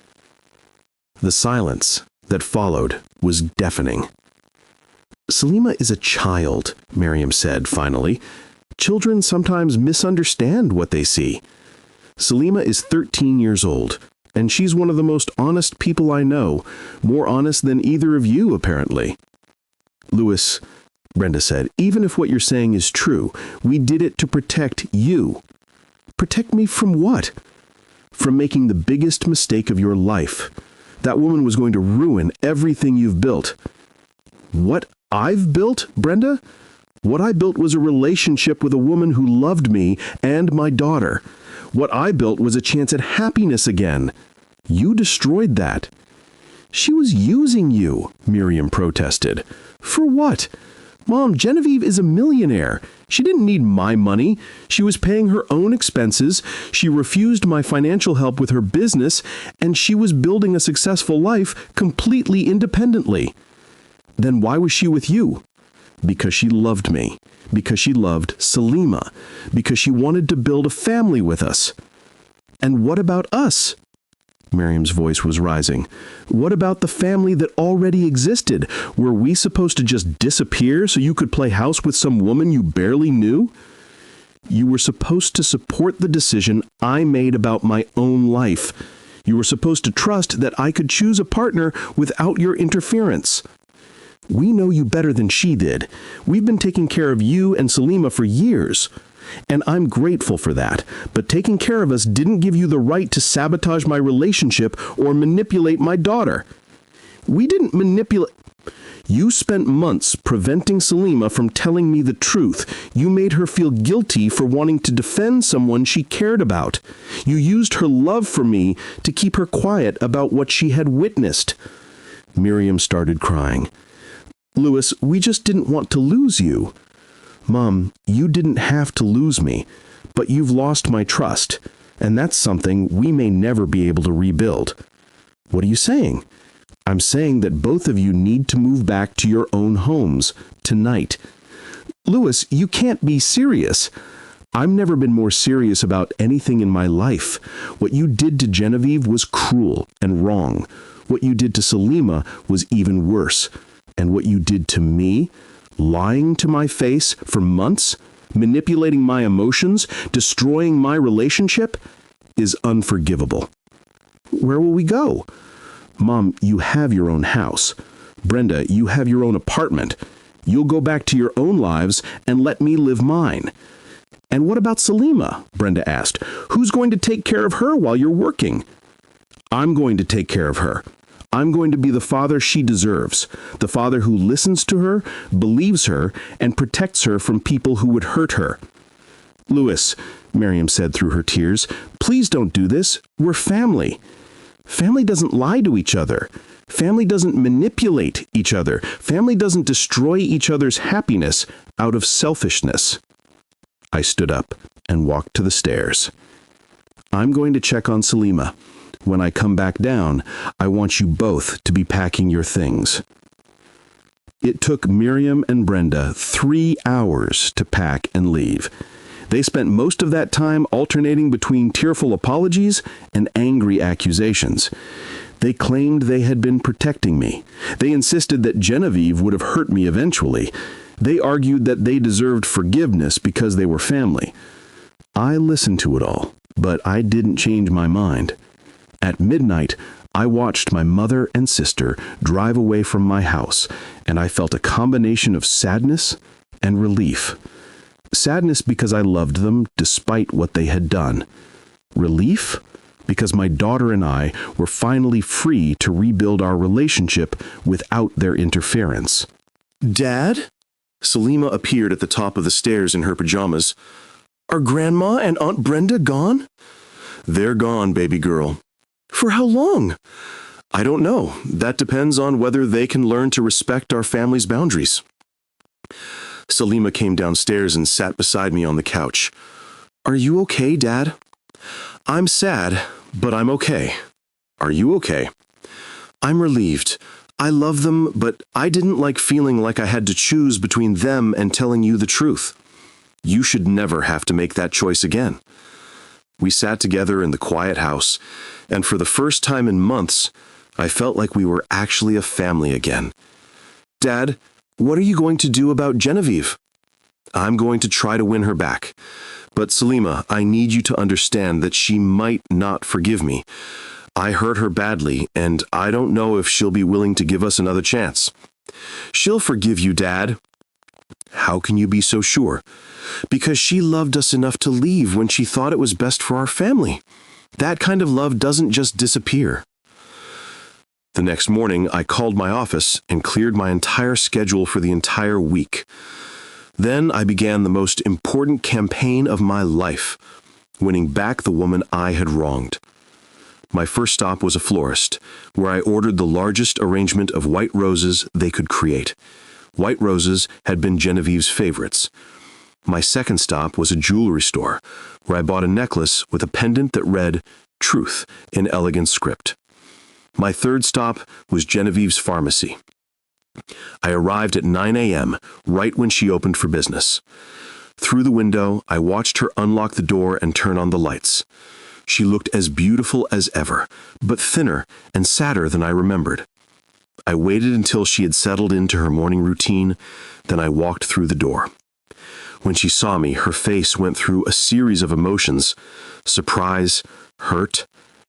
The silence that followed was deafening. Salima is a child, Miriam said finally. Children sometimes misunderstand what they see. Salima is 13 years old, and she's one of the most honest people I know, more honest than either of you, apparently. Louis, Brenda said, even if what you're saying is true, we did it to protect you. Protect me from what? From making the biggest mistake of your life. That woman was going to ruin everything you've built. What I've built, Brenda? What I built was a relationship with a woman who loved me and my daughter. What I built was a chance at happiness again. You destroyed that. She was using you, Miriam protested. For what? Mom, Genevieve is a millionaire. She didn't need my money. She was paying her own expenses. She refused my financial help with her business, and she was building a successful life completely independently. Then why was she with you? Because she loved me. Because she loved Salima. Because she wanted to build a family with us. And what about us? Miriam's voice was rising. What about the family that already existed? Were we supposed to just disappear so you could play house with some woman you barely knew? You were supposed to support the decision I made about my own life. You were supposed to trust that I could choose a partner without your interference. We know you better than she did. We've been taking care of you and Salima for years. And I'm grateful for that. But taking care of us didn't give you the right to sabotage my relationship or manipulate my daughter. We didn't manipulate. You spent months preventing Salima from telling me the truth. You made her feel guilty for wanting to defend someone she cared about. You used her love for me to keep her quiet about what she had witnessed. Miriam started crying. Louis, we just didn't want to lose you. Mom, you didn't have to lose me, but you've lost my trust, and that's something we may never be able to rebuild. What are you saying? I'm saying that both of you need to move back to your own homes tonight. Louis, you can't be serious. I've never been more serious about anything in my life. What you did to Genevieve was cruel and wrong. What you did to Salima was even worse. And what you did to me, lying to my face for months, manipulating my emotions, destroying my relationship, is unforgivable. Where will we go? Mom, you have your own house. Brenda, you have your own apartment. You'll go back to your own lives and let me live mine. And what about Salima? Brenda asked. Who's going to take care of her while you're working? I'm going to take care of her. I'm going to be the father she deserves, the father who listens to her, believes her, and protects her from people who would hurt her. Louis, Miriam said through her tears, please don't do this. We're family. Family doesn't lie to each other. Family doesn't manipulate each other. Family doesn't destroy each other's happiness out of selfishness. I stood up and walked to the stairs. I'm going to check on Salima. When I come back down, I want you both to be packing your things. It took Miriam and Brenda 3 hours to pack and leave. They spent most of that time alternating between tearful apologies and angry accusations. They claimed they had been protecting me. They insisted that Genevieve would have hurt me eventually. They argued that they deserved forgiveness because they were family. I listened to it all, but I didn't change my mind. At midnight, I watched my mother and sister drive away from my house, and I felt a combination of sadness and relief. Sadness because I loved them despite what they had done. Relief because my daughter and I were finally free to rebuild our relationship without their interference. Dad? Salima appeared at the top of the stairs in her pajamas. Are Grandma and Aunt Brenda gone? They're gone, baby girl. For how long? I don't know. That depends on whether they can learn to respect our family's boundaries. Salima came downstairs and sat beside me on the couch. Are you okay, Dad? I'm sad, but I'm okay. Are you okay? I'm relieved. I love them, but I didn't like feeling like I had to choose between them and telling you the truth. You should never have to make that choice again. We sat together in the quiet house, and for the first time in months, I felt like we were actually a family again. Dad, what are you going to do about Genevieve? I'm going to try to win her back. But Salima, I need you to understand that she might not forgive me. I hurt her badly, and I don't know if she'll be willing to give us another chance. She'll forgive you, Dad. How can you be so sure? Because she loved us enough to leave when she thought it was best for our family. That kind of love doesn't just disappear. The next morning, I called my office and cleared my entire schedule for the entire week. Then I began the most important campaign of my life, winning back the woman I had wronged. My first stop was a florist, where I ordered the largest arrangement of white roses they could create. White roses had been Genevieve's favorites. My second stop was a jewelry store, where I bought a necklace with a pendant that read, "Truth," in elegant script. My third stop was Genevieve's pharmacy. I arrived at 9 a.m., right when she opened for business. Through the window, I watched her unlock the door and turn on the lights. She looked as beautiful as ever, but thinner and sadder than I remembered. I waited until she had settled into her morning routine, then I walked through the door. When she saw me, her face went through a series of emotions: surprise, hurt,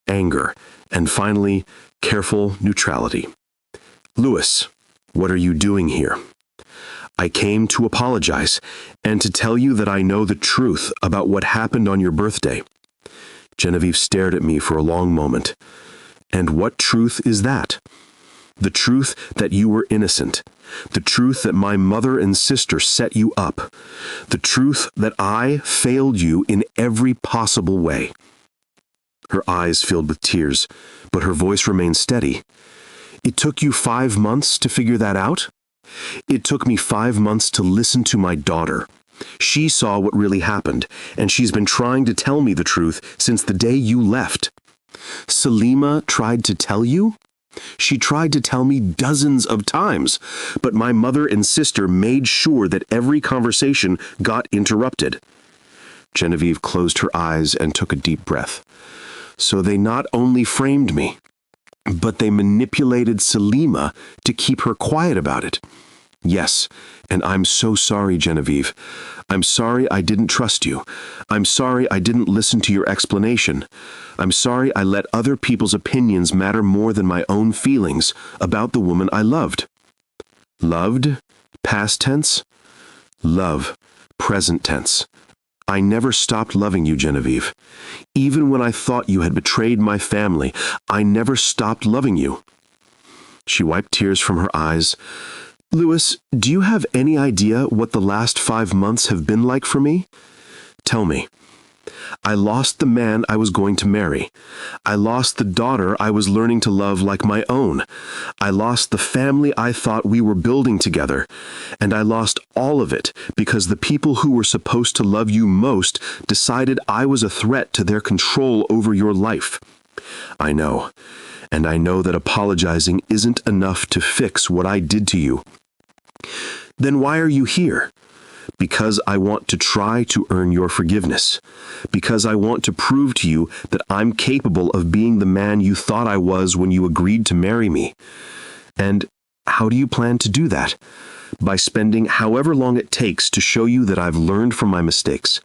anger, and finally, careful neutrality. "Louis, what are you doing here?" "I came to apologize and to tell you that I know the truth about what happened on your birthday." Genevieve stared at me for a long moment. "And what truth is that?" "The truth that you were innocent. The truth that my mother and sister set you up. The truth that I failed you in every possible way." Her eyes filled with tears, but her voice remained steady. "It took you 5 months to figure that out?" "It took me 5 months to listen to my daughter. She saw what really happened, and she's been trying to tell me the truth since the day you left." "Salima tried to tell you?" "She tried to tell me dozens of times, but my mother and sister made sure that every conversation got interrupted." Genevieve closed her eyes and took a deep breath. "So they not only framed me, but they manipulated Salima to keep her quiet about it." "Yes, and I'm so sorry, Genevieve. I'm sorry I didn't trust you. I'm sorry I didn't listen to your explanation. I'm sorry I let other people's opinions matter more than my own feelings about the woman I loved." Loved? Past tense? Love. Present tense. I never stopped loving you, Genevieve. Even when I thought you had betrayed my family, I never stopped loving you. She wiped tears from her eyes. "Louis, do you have any idea what the last 5 months have been like for me? Tell me." "I lost the man I was going to marry. I lost the daughter I was learning to love like my own. I lost the family I thought we were building together. And I lost all of it because the people who were supposed to love you most decided I was a threat to their control over your life. I know, and I know that apologizing isn't enough to fix what I did to you. Then why are you here? Because I want to try to earn your forgiveness. Because I want to prove to you that I'm capable of being the man you thought I was when you agreed to marry me. And how do you plan to do that? By spending however long it takes to show you that I've learned from my mistakes.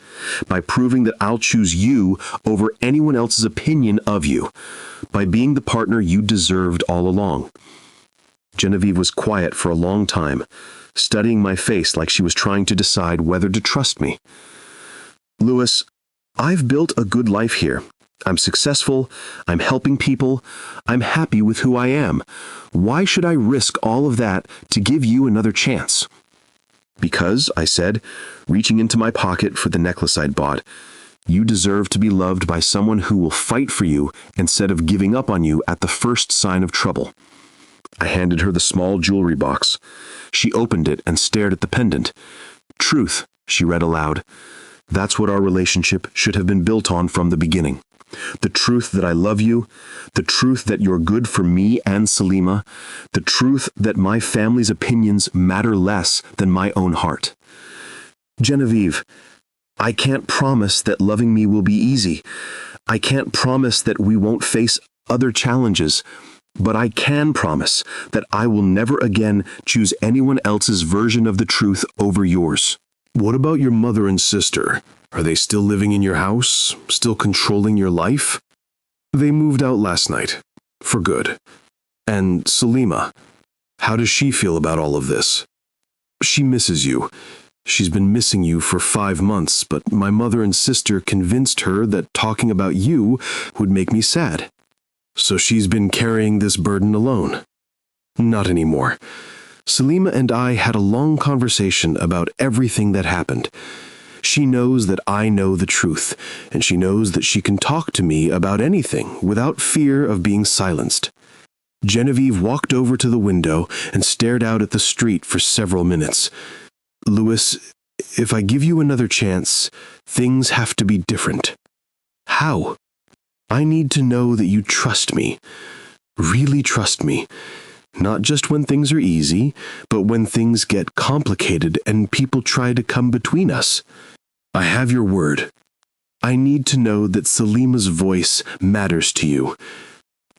By proving that I'll choose you over anyone else's opinion of you. By being the partner you deserved all along." Genevieve was quiet for a long time, studying my face like she was trying to decide whether to trust me. "Louis, I've built a good life here. I'm successful, I'm helping people, I'm happy with who I am. Why should I risk all of that to give you another chance?" "Because," I said, reaching into my pocket for the necklace I'd bought, "you deserve to be loved by someone who will fight for you instead of giving up on you at the first sign of trouble." I handed her the small jewelry box. She opened it and stared at the pendant. "Truth," she read aloud. "That's what our relationship should have been built on from the beginning. The truth that I love you, the truth that you're good for me and Salima, the truth that my family's opinions matter less than my own heart. Genevieve, I can't promise that loving me will be easy. I can't promise that we won't face other challenges. But I can promise that I will never again choose anyone else's version of the truth over yours." What about your mother and sister? Are they still living in your house? Still controlling your life? They moved out last night. For good. And Salima, how does she feel about all of this? She misses you. She's been missing you for 5 months, but my mother and sister convinced her that talking about you would make me sad. So she's been carrying this burden alone. Not anymore. Salima and I had a long conversation about everything that happened. She knows that I know the truth, and she knows that she can talk to me about anything without fear of being silenced. Genevieve walked over to the window and stared out at the street for several minutes. "Louis, if I give you another chance, things have to be different." "How?" "I need to know that you trust me, really trust me, Not just when things are easy, but when things get complicated and people try to come between us. I have your word. I need to know that Salima's voice matters to you,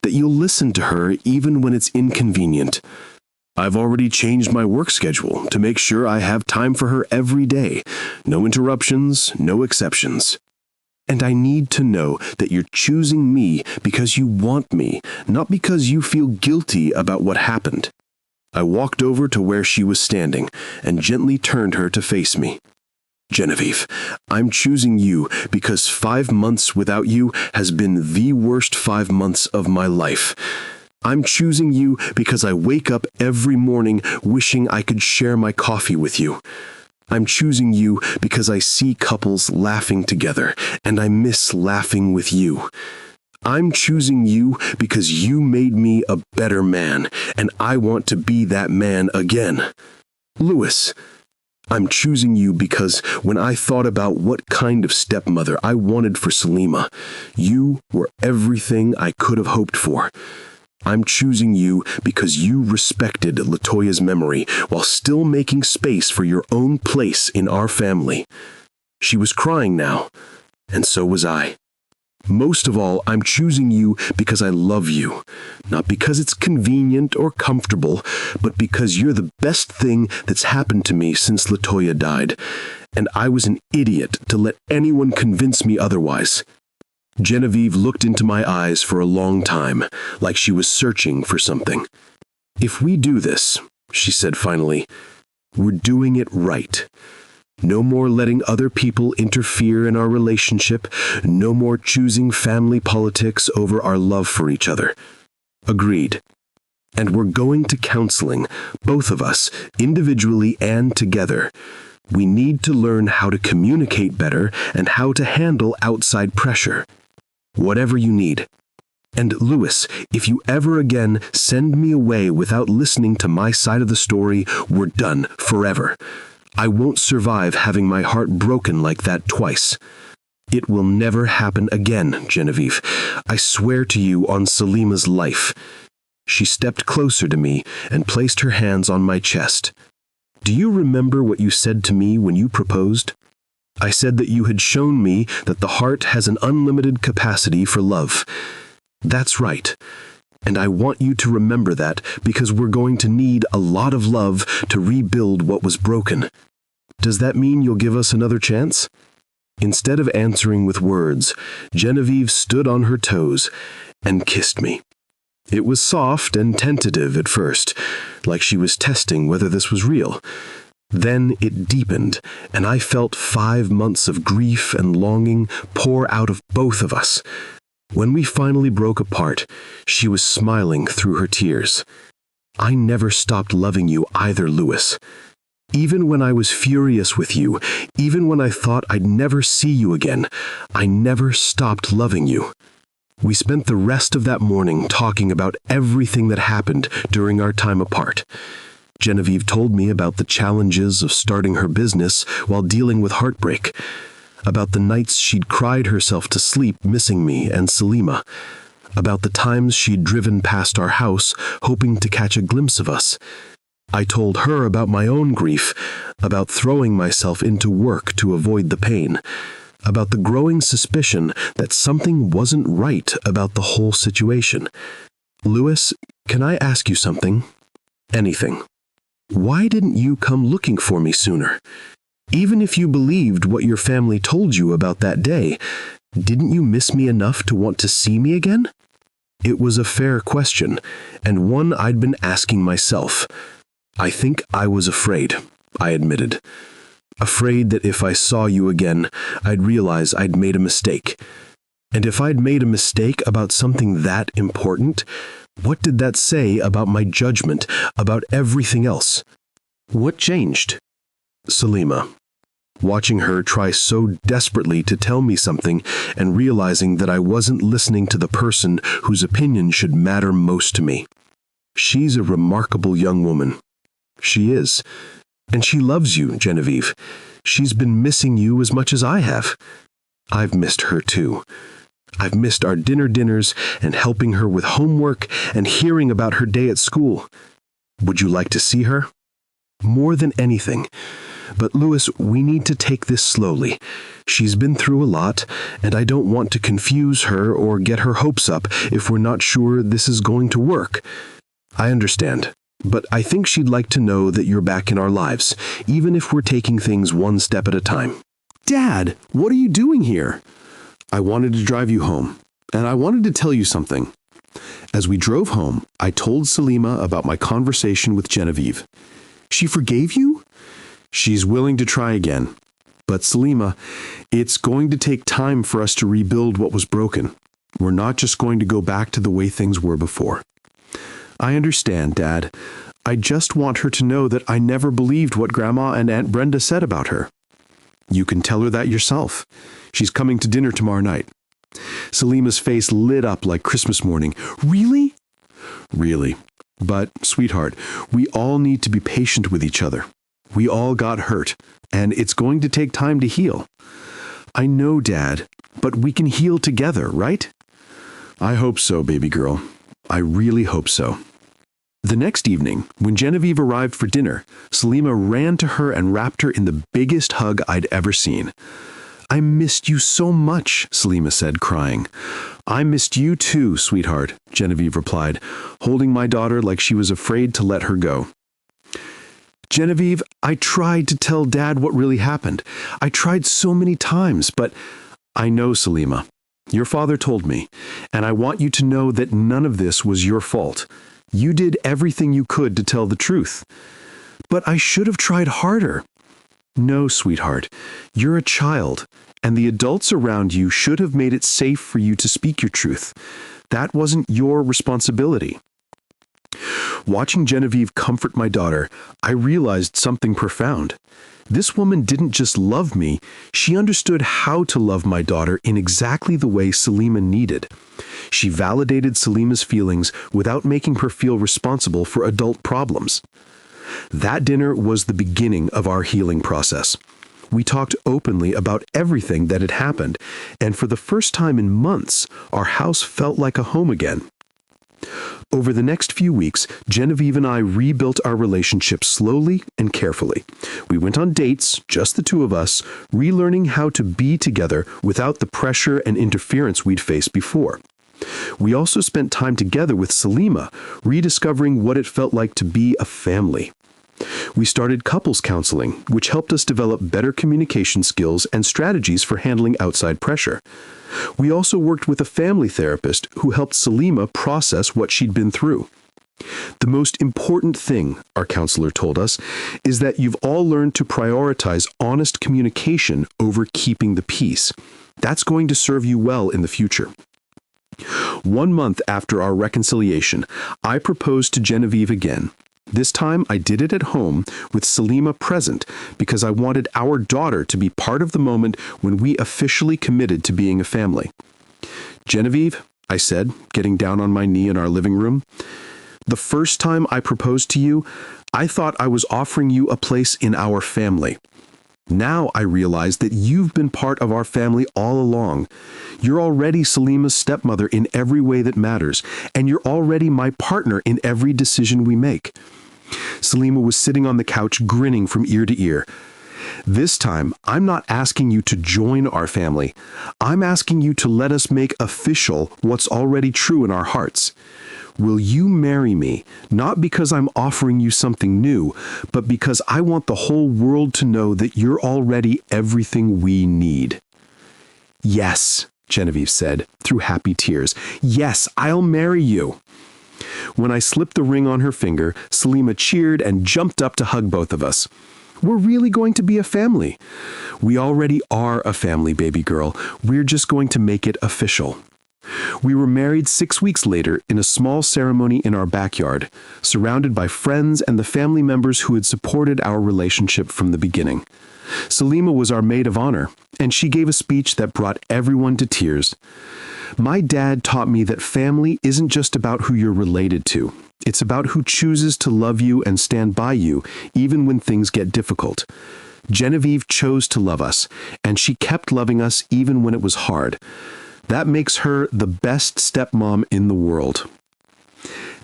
that you'll listen to her even when it's inconvenient. I've already changed my work schedule to make sure I have time for her every day. No interruptions, no exceptions. And I need to know that you're choosing me because you want me, not because you feel guilty about what happened. I walked over to where she was standing and gently turned her to face me. Genevieve, I'm choosing you because 5 months without you has been the worst 5 months of my life. I'm choosing you because I wake up every morning wishing I could share my coffee with you. I'm choosing you because I see couples laughing together, and I miss laughing with you. I'm choosing you because you made me a better man, and I want to be that man again. Louis, I'm choosing you because when I thought about what kind of stepmother I wanted for Salima, you were everything I could have hoped for. I'm choosing you because you respected LaToya's memory while still making space for your own place in our family. She was crying now, and so was I. Most of all, I'm choosing you because I love you, not because it's convenient or comfortable, but because you're the best thing that's happened to me since LaToya died, and I was an idiot to let anyone convince me otherwise. Genevieve looked into my eyes for a long time, like she was searching for something. If we do this, she said finally, we're doing it right. No more letting other people interfere in our relationship, no more choosing family politics over our love for each other. Agreed. And we're going to counseling, both of us, individually and together. We need to learn how to communicate better and how to handle outside pressure. Whatever you need. And Louis, if you ever again send me away without listening to my side of the story, we're done forever. I won't survive having my heart broken like that twice. It will never happen again, Genevieve. I swear to you on Salima's life. She stepped closer to me and placed her hands on my chest. Do you remember what you said to me when you proposed? I said that you had shown me that the heart has an unlimited capacity for love. That's right. And I want you to remember that because we're going to need a lot of love to rebuild what was broken. Does that mean you'll give us another chance? Instead of answering with words, Genevieve stood on her toes and kissed me. It was soft and tentative at first, like she was testing whether this was real. Then it deepened, and I felt 5 months of grief and longing pour out of both of us. When we finally broke apart, she was smiling through her tears. I never stopped loving you either, Louis. Even when I was furious with you, even when I thought I'd never see you again, I never stopped loving you. We spent the rest of that morning talking about everything that happened during our time apart. Genevieve told me about the challenges of starting her business while dealing with heartbreak, about the nights she'd cried herself to sleep missing me and Salima, about the times she'd driven past our house hoping to catch a glimpse of us. I told her about my own grief, about throwing myself into work to avoid the pain, about the growing suspicion that something wasn't right about the whole situation. Louis, can I ask you something? Anything. Why didn't you come looking for me sooner? Even if you believed what your family told you about that day, didn't you miss me enough to want to see me again? It was a fair question, and one I'd been asking myself. I think I was afraid, I admitted. Afraid that if I saw you again, I'd realize I'd made a mistake. And if I'd made a mistake about something that important, what did that say about my judgment, about everything else? What changed? Salima. Watching her try so desperately to tell me something and realizing that I wasn't listening to the person whose opinion should matter most to me. She's a remarkable young woman. She is. And she loves you, Genevieve. She's been missing you as much as I have. I've missed her too. I've missed our dinners and helping her with homework and hearing about her day at school. Would you like to see her? More than anything. But Louis, we need to take this slowly. She's been through a lot, and I don't want to confuse her or get her hopes up if we're not sure this is going to work. I understand, but I think she'd like to know that you're back in our lives, even if we're taking things one step at a time. Dad, what are you doing here? I wanted to drive you home, and I wanted to tell you something. As we drove home, I told Salima about my conversation with Genevieve. She forgave you? She's willing to try again. But Salima, it's going to take time for us to rebuild what was broken. We're not just going to go back to the way things were before. I understand, Dad. I just want her to know that I never believed what Grandma and Aunt Brenda said about her. You can tell her that yourself. She's coming to dinner tomorrow night. Salima's face lit up like Christmas morning. Really? Really. But, sweetheart, we all need to be patient with each other. We all got hurt, and it's going to take time to heal. I know, Dad, but we can heal together, right? I hope so, baby girl. I really hope so. The next evening, when Genevieve arrived for dinner, Salima ran to her and wrapped her in the biggest hug I'd ever seen. I missed you so much, Salima said, crying. I missed you too, sweetheart, Genevieve replied, holding my daughter like she was afraid to let her go. Genevieve, I tried to tell Dad what really happened. I tried so many times, but I know, Salima. Your father told me, and I want you to know that none of this was your fault. You did everything you could to tell the truth. But I should have tried harder. No, sweetheart, you're a child, and the adults around you should have made it safe for you to speak your truth. That wasn't your responsibility. Watching Genevieve comfort my daughter, I realized something profound. This woman didn't just love me, she understood how to love my daughter in exactly the way Salima needed. She validated Salima's feelings without making her feel responsible for adult problems. That dinner was the beginning of our healing process. We talked openly about everything that had happened, and for the first time in months, our house felt like a home again. Over the next few weeks, Genevieve and I rebuilt our relationship slowly and carefully. We went on dates, just the two of us, relearning how to be together without the pressure and interference we'd faced before. We also spent time together with Salima, rediscovering what it felt like to be a family. We started couples counseling, which helped us develop better communication skills and strategies for handling outside pressure. We also worked with a family therapist who helped Salima process what she'd been through. The most important thing, our counselor told us, is that you've all learned to prioritize honest communication over keeping the peace. That's going to serve you well in the future. 1 month after our reconciliation, I proposed to Genevieve again. This time, I did it at home with Salima present because I wanted our daughter to be part of the moment when we officially committed to being a family. Genevieve, I said, getting down on my knee in our living room, the first time I proposed to you, I thought I was offering you a place in our family. Now I realize that you've been part of our family all along. You're already Salima's stepmother in every way that matters, and you're already my partner in every decision we make. Salima was sitting on the couch grinning from ear to ear. This time, I'm not asking you to join our family. I'm asking you to let us make official what's already true in our hearts. Will you marry me, not because I'm offering you something new, but because I want the whole world to know that you're already everything we need? Yes, Genevieve said, through happy tears. Yes, I'll marry you. When I slipped the ring on her finger, Salima cheered and jumped up to hug both of us. We're really going to be a family. We already are a family, baby girl. We're just going to make it official. We were married 6 weeks later in a small ceremony in our backyard, surrounded by friends and the family members who had supported our relationship from the beginning. Salima was our maid of honor, and she gave a speech that brought everyone to tears. My dad taught me that family isn't just about who you're related to. It's about who chooses to love you and stand by you, even when things get difficult. Genevieve chose to love us, and she kept loving us even when it was hard. That makes her the best stepmom in the world.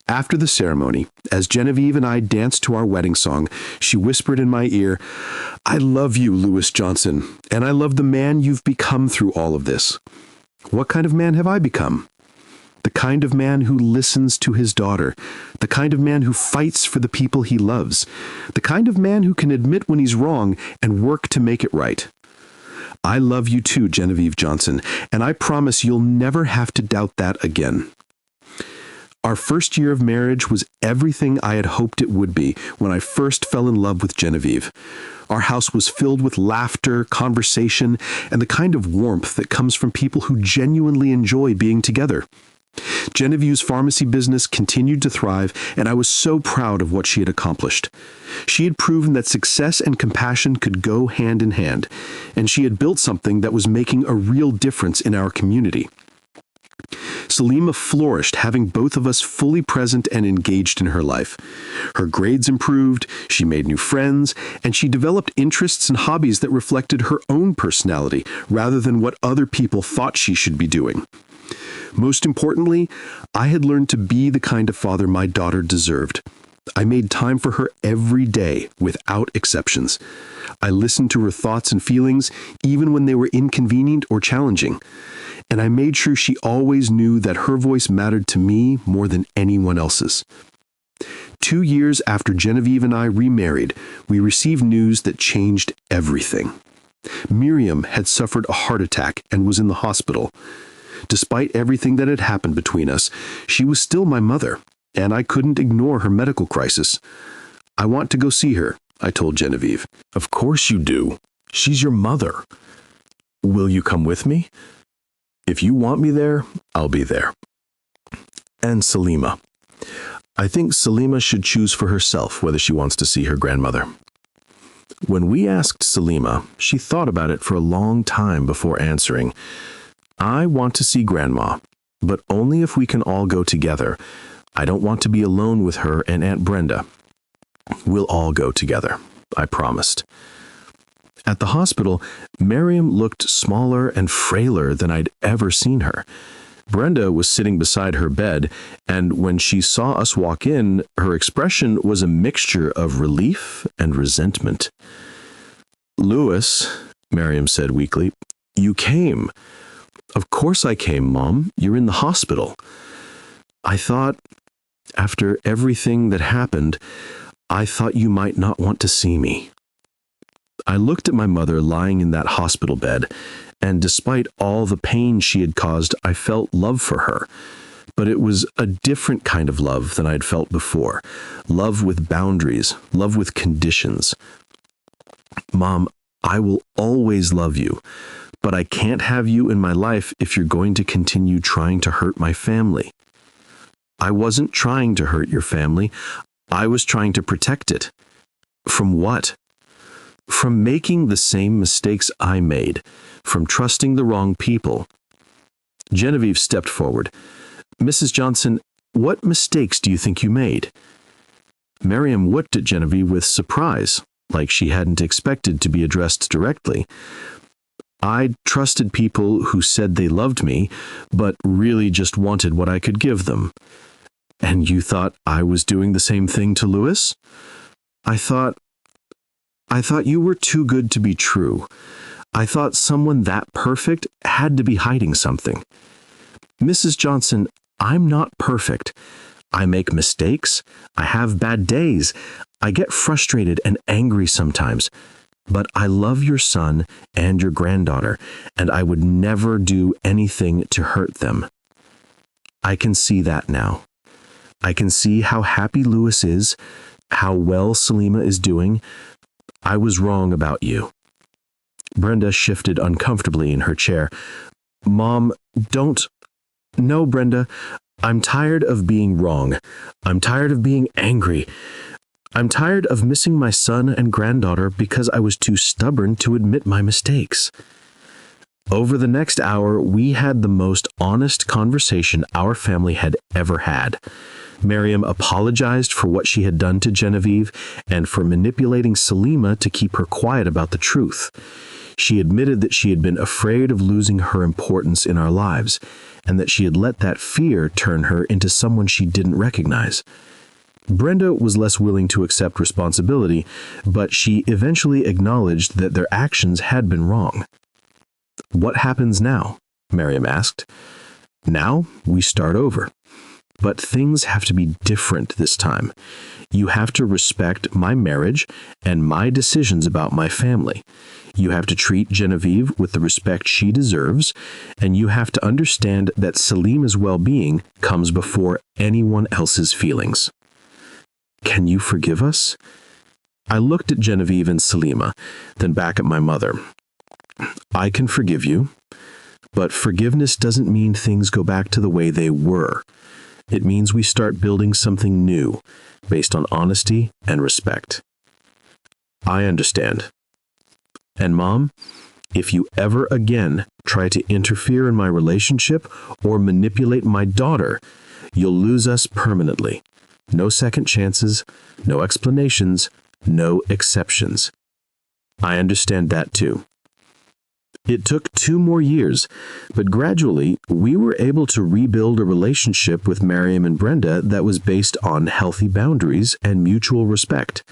After the ceremony, as Genevieve and I danced to our wedding song, she whispered in my ear, "I love you, Lewis Johnson, and I love the man you've become through all of this." What kind of man have I become? The kind of man who listens to his daughter, the kind of man who fights for the people he loves, the kind of man who can admit when he's wrong and work to make it right. I love you too, Genevieve Johnson, and I promise you'll never have to doubt that again. Our first year of marriage was everything I had hoped it would be when I first fell in love with Genevieve. Our house was filled with laughter, conversation, and the kind of warmth that comes from people who genuinely enjoy being together. Genevieve's pharmacy business continued to thrive, and I was so proud of what she had accomplished. She had proven that success and compassion could go hand in hand, and she had built something that was making a real difference in our community. Salima flourished, having both of us fully present and engaged in her life. Her grades improved, she made new friends, and she developed interests and hobbies that reflected her own personality rather than what other people thought she should be doing. Most importantly, I had learned to be the kind of father my daughter deserved. I made time for her every day, without exceptions. I listened to her thoughts and feelings, even when they were inconvenient or challenging. And I made sure she always knew that her voice mattered to me more than anyone else's. 2 years after Genevieve and I remarried, we received news that changed everything. Miriam had suffered a heart attack and was in the hospital. Despite everything that had happened between us, she was still my mother, and I couldn't ignore her medical crisis. "I want to go see her," I told Genevieve. Of course you do. She's your mother. Will you come with me? If you want me there, I'll be there. And Salima. I think Salima should choose for herself whether she wants to see her grandmother. When we asked Salima, she thought about it for a long time before answering. I want to see Grandma, but only if we can all go together. I don't want to be alone with her and Aunt Brenda. We'll all go together, I promised. At the hospital, Miriam looked smaller and frailer than I'd ever seen her. Brenda was sitting beside her bed, and when she saw us walk in, her expression was a mixture of relief and resentment. "Louis," Miriam said weakly, "you came." "Of course I came, Mom. You're in the hospital." "I thought, after everything that happened, I thought you might not want to see me." I looked at my mother lying in that hospital bed, and despite all the pain she had caused, I felt love for her. But it was a different kind of love than I'd felt before. Love with boundaries, love with conditions. "Mom, I will always love you, but I can't have you in my life if you're going to continue trying to hurt my family." "I wasn't trying to hurt your family. I was trying to protect it." "From what?" "From making the same mistakes I made, from trusting the wrong people." Genevieve stepped forward. "Mrs. Johnson, what mistakes do you think you made?" Miriam looked at Genevieve with surprise, like she hadn't expected to be addressed directly. "I trusted people who said they loved me, but really just wanted what I could give them." "And you thought I was doing the same thing to Louis?" I thought you were too good to be true. I thought someone that perfect had to be hiding something." "Mrs. Johnson, I'm not perfect. I make mistakes. I have bad days. I get frustrated and angry sometimes. But I love your son and your granddaughter, and I would never do anything to hurt them." I can see that now. I can see how happy Louis is, how well Salima is doing. I was wrong about you. Brenda shifted uncomfortably in her chair. "Mom, don't..." "No, Brenda. I'm tired of being wrong. I'm tired of being angry. I'm tired of missing my son and granddaughter because I was too stubborn to admit my mistakes." Over the next hour, we had the most honest conversation our family had ever had. Miriam apologized for what she had done to Genevieve and for manipulating Salima to keep her quiet about the truth. She admitted that she had been afraid of losing her importance in our lives, and that she had let that fear turn her into someone she didn't recognize. Brenda was less willing to accept responsibility, but she eventually acknowledged that their actions had been wrong. "What happens now?" Miriam asked. "Now we start over. But things have to be different this time. You have to respect my marriage and my decisions about my family. You have to treat Genevieve with the respect she deserves, and you have to understand that Salima's well-being comes before anyone else's feelings. Can you forgive us?" I looked at Genevieve and Salima, then back at my mother. "I can forgive you, but forgiveness doesn't mean things go back to the way they were. It means we start building something new, based on honesty and respect." "I understand. And Mom, if you ever again try to interfere in my relationship or manipulate my daughter, you'll lose us permanently. No second chances, no explanations, no exceptions." "I understand that too." It took 2 more years, but gradually we were able to rebuild a relationship with Miriam and Brenda that was based on healthy boundaries and mutual respect.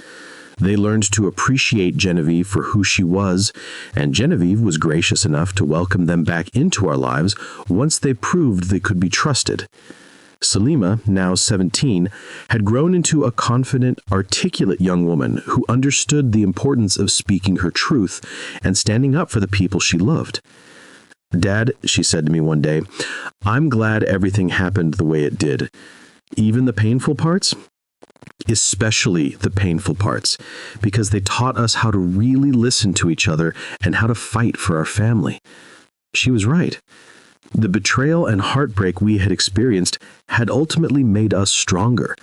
They learned to appreciate Genevieve for who she was, and Genevieve was gracious enough to welcome them back into our lives once they proved they could be trusted. Salima, now 17, had grown into a confident, articulate young woman who understood the importance of speaking her truth and standing up for the people she loved. "Dad," she said to me one day, "I'm glad everything happened the way it did. Even the painful parts?" "Especially the painful parts, because they taught us how to really listen to each other and how to fight for our family." She was right. The betrayal and heartbreak we had experienced had ultimately made us stronger.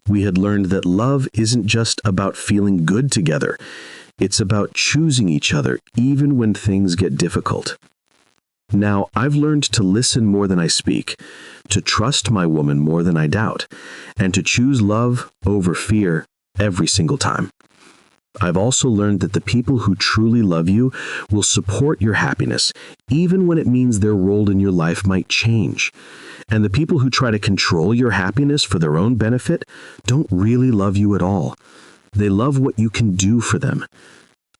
We had learned that love isn't just about feeling good together. It's about choosing each other even when things get difficult. Now, I've learned to listen more than I speak, to trust my woman more than I doubt, and to choose love over fear every single time. I've also learned that the people who truly love you will support your happiness, even when it means their role in your life might change. And the people who try to control your happiness for their own benefit don't really love you at all. They love what you can do for them.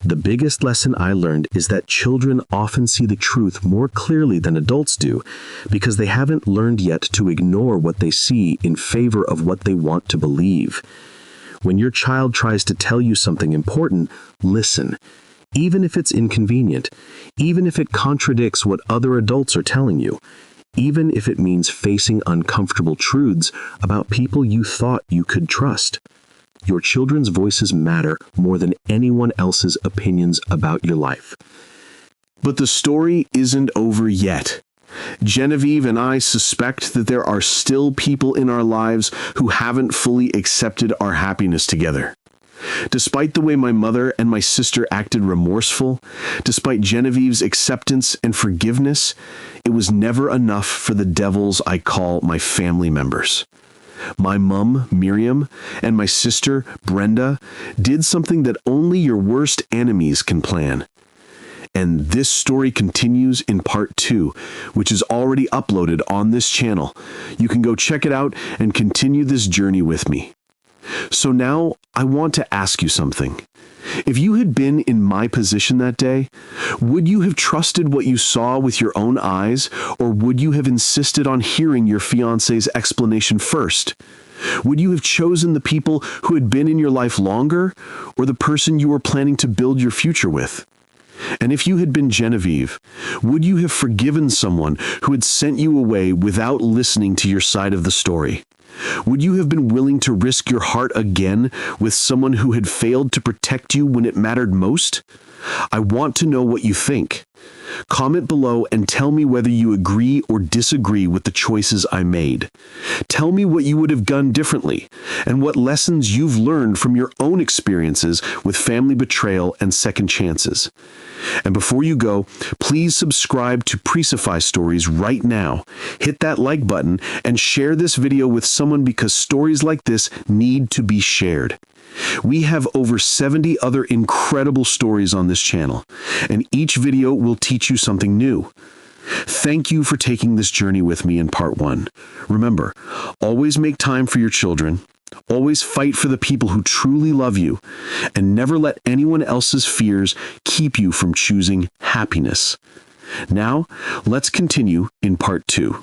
The biggest lesson I learned is that children often see the truth more clearly than adults do, because they haven't learned yet to ignore what they see in favor of what they want to believe. When your child tries to tell you something important, listen, even if it's inconvenient, even if it contradicts what other adults are telling you, even if it means facing uncomfortable truths about people you thought you could trust. Your children's voices matter more than anyone else's opinions about your life. But the story isn't over yet. Genevieve and I suspect that there are still people in our lives who haven't fully accepted our happiness together. Despite the way my mother and my sister acted remorseful, despite Genevieve's acceptance and forgiveness, it was never enough for the devils I call my family members. My mom, Miriam, and my sister, Brenda, did something that only your worst enemies can plan. And this story continues in part 2, which is already uploaded on this channel. You can go check it out and continue this journey with me. So now I want to ask you something. If you had been in my position that day, would you have trusted what you saw with your own eyes, or would you have insisted on hearing your fiancé's explanation first? Would you have chosen the people who had been in your life longer, or the person you were planning to build your future with? And if you had been Genevieve, would you have forgiven someone who had sent you away without listening to your side of the story? Would you have been willing to risk your heart again with someone who had failed to protect you when it mattered most? I want to know what you think. Comment below and tell me whether you agree or disagree with the choices I made. Tell me what you would have done differently, and what lessons you've learned from your own experiences with family betrayal and second chances. And before you go, please subscribe to Precify Stories right now. Hit that like button and share this video with someone someone because stories like this need to be shared. We have over 70 other incredible stories on this channel, and each video will teach you something new. Thank you for taking this journey with me in part 1. Remember, always make time for your children, always fight for the people who truly love you, and never let anyone else's fears keep you from choosing happiness. Now, let's continue in part 2.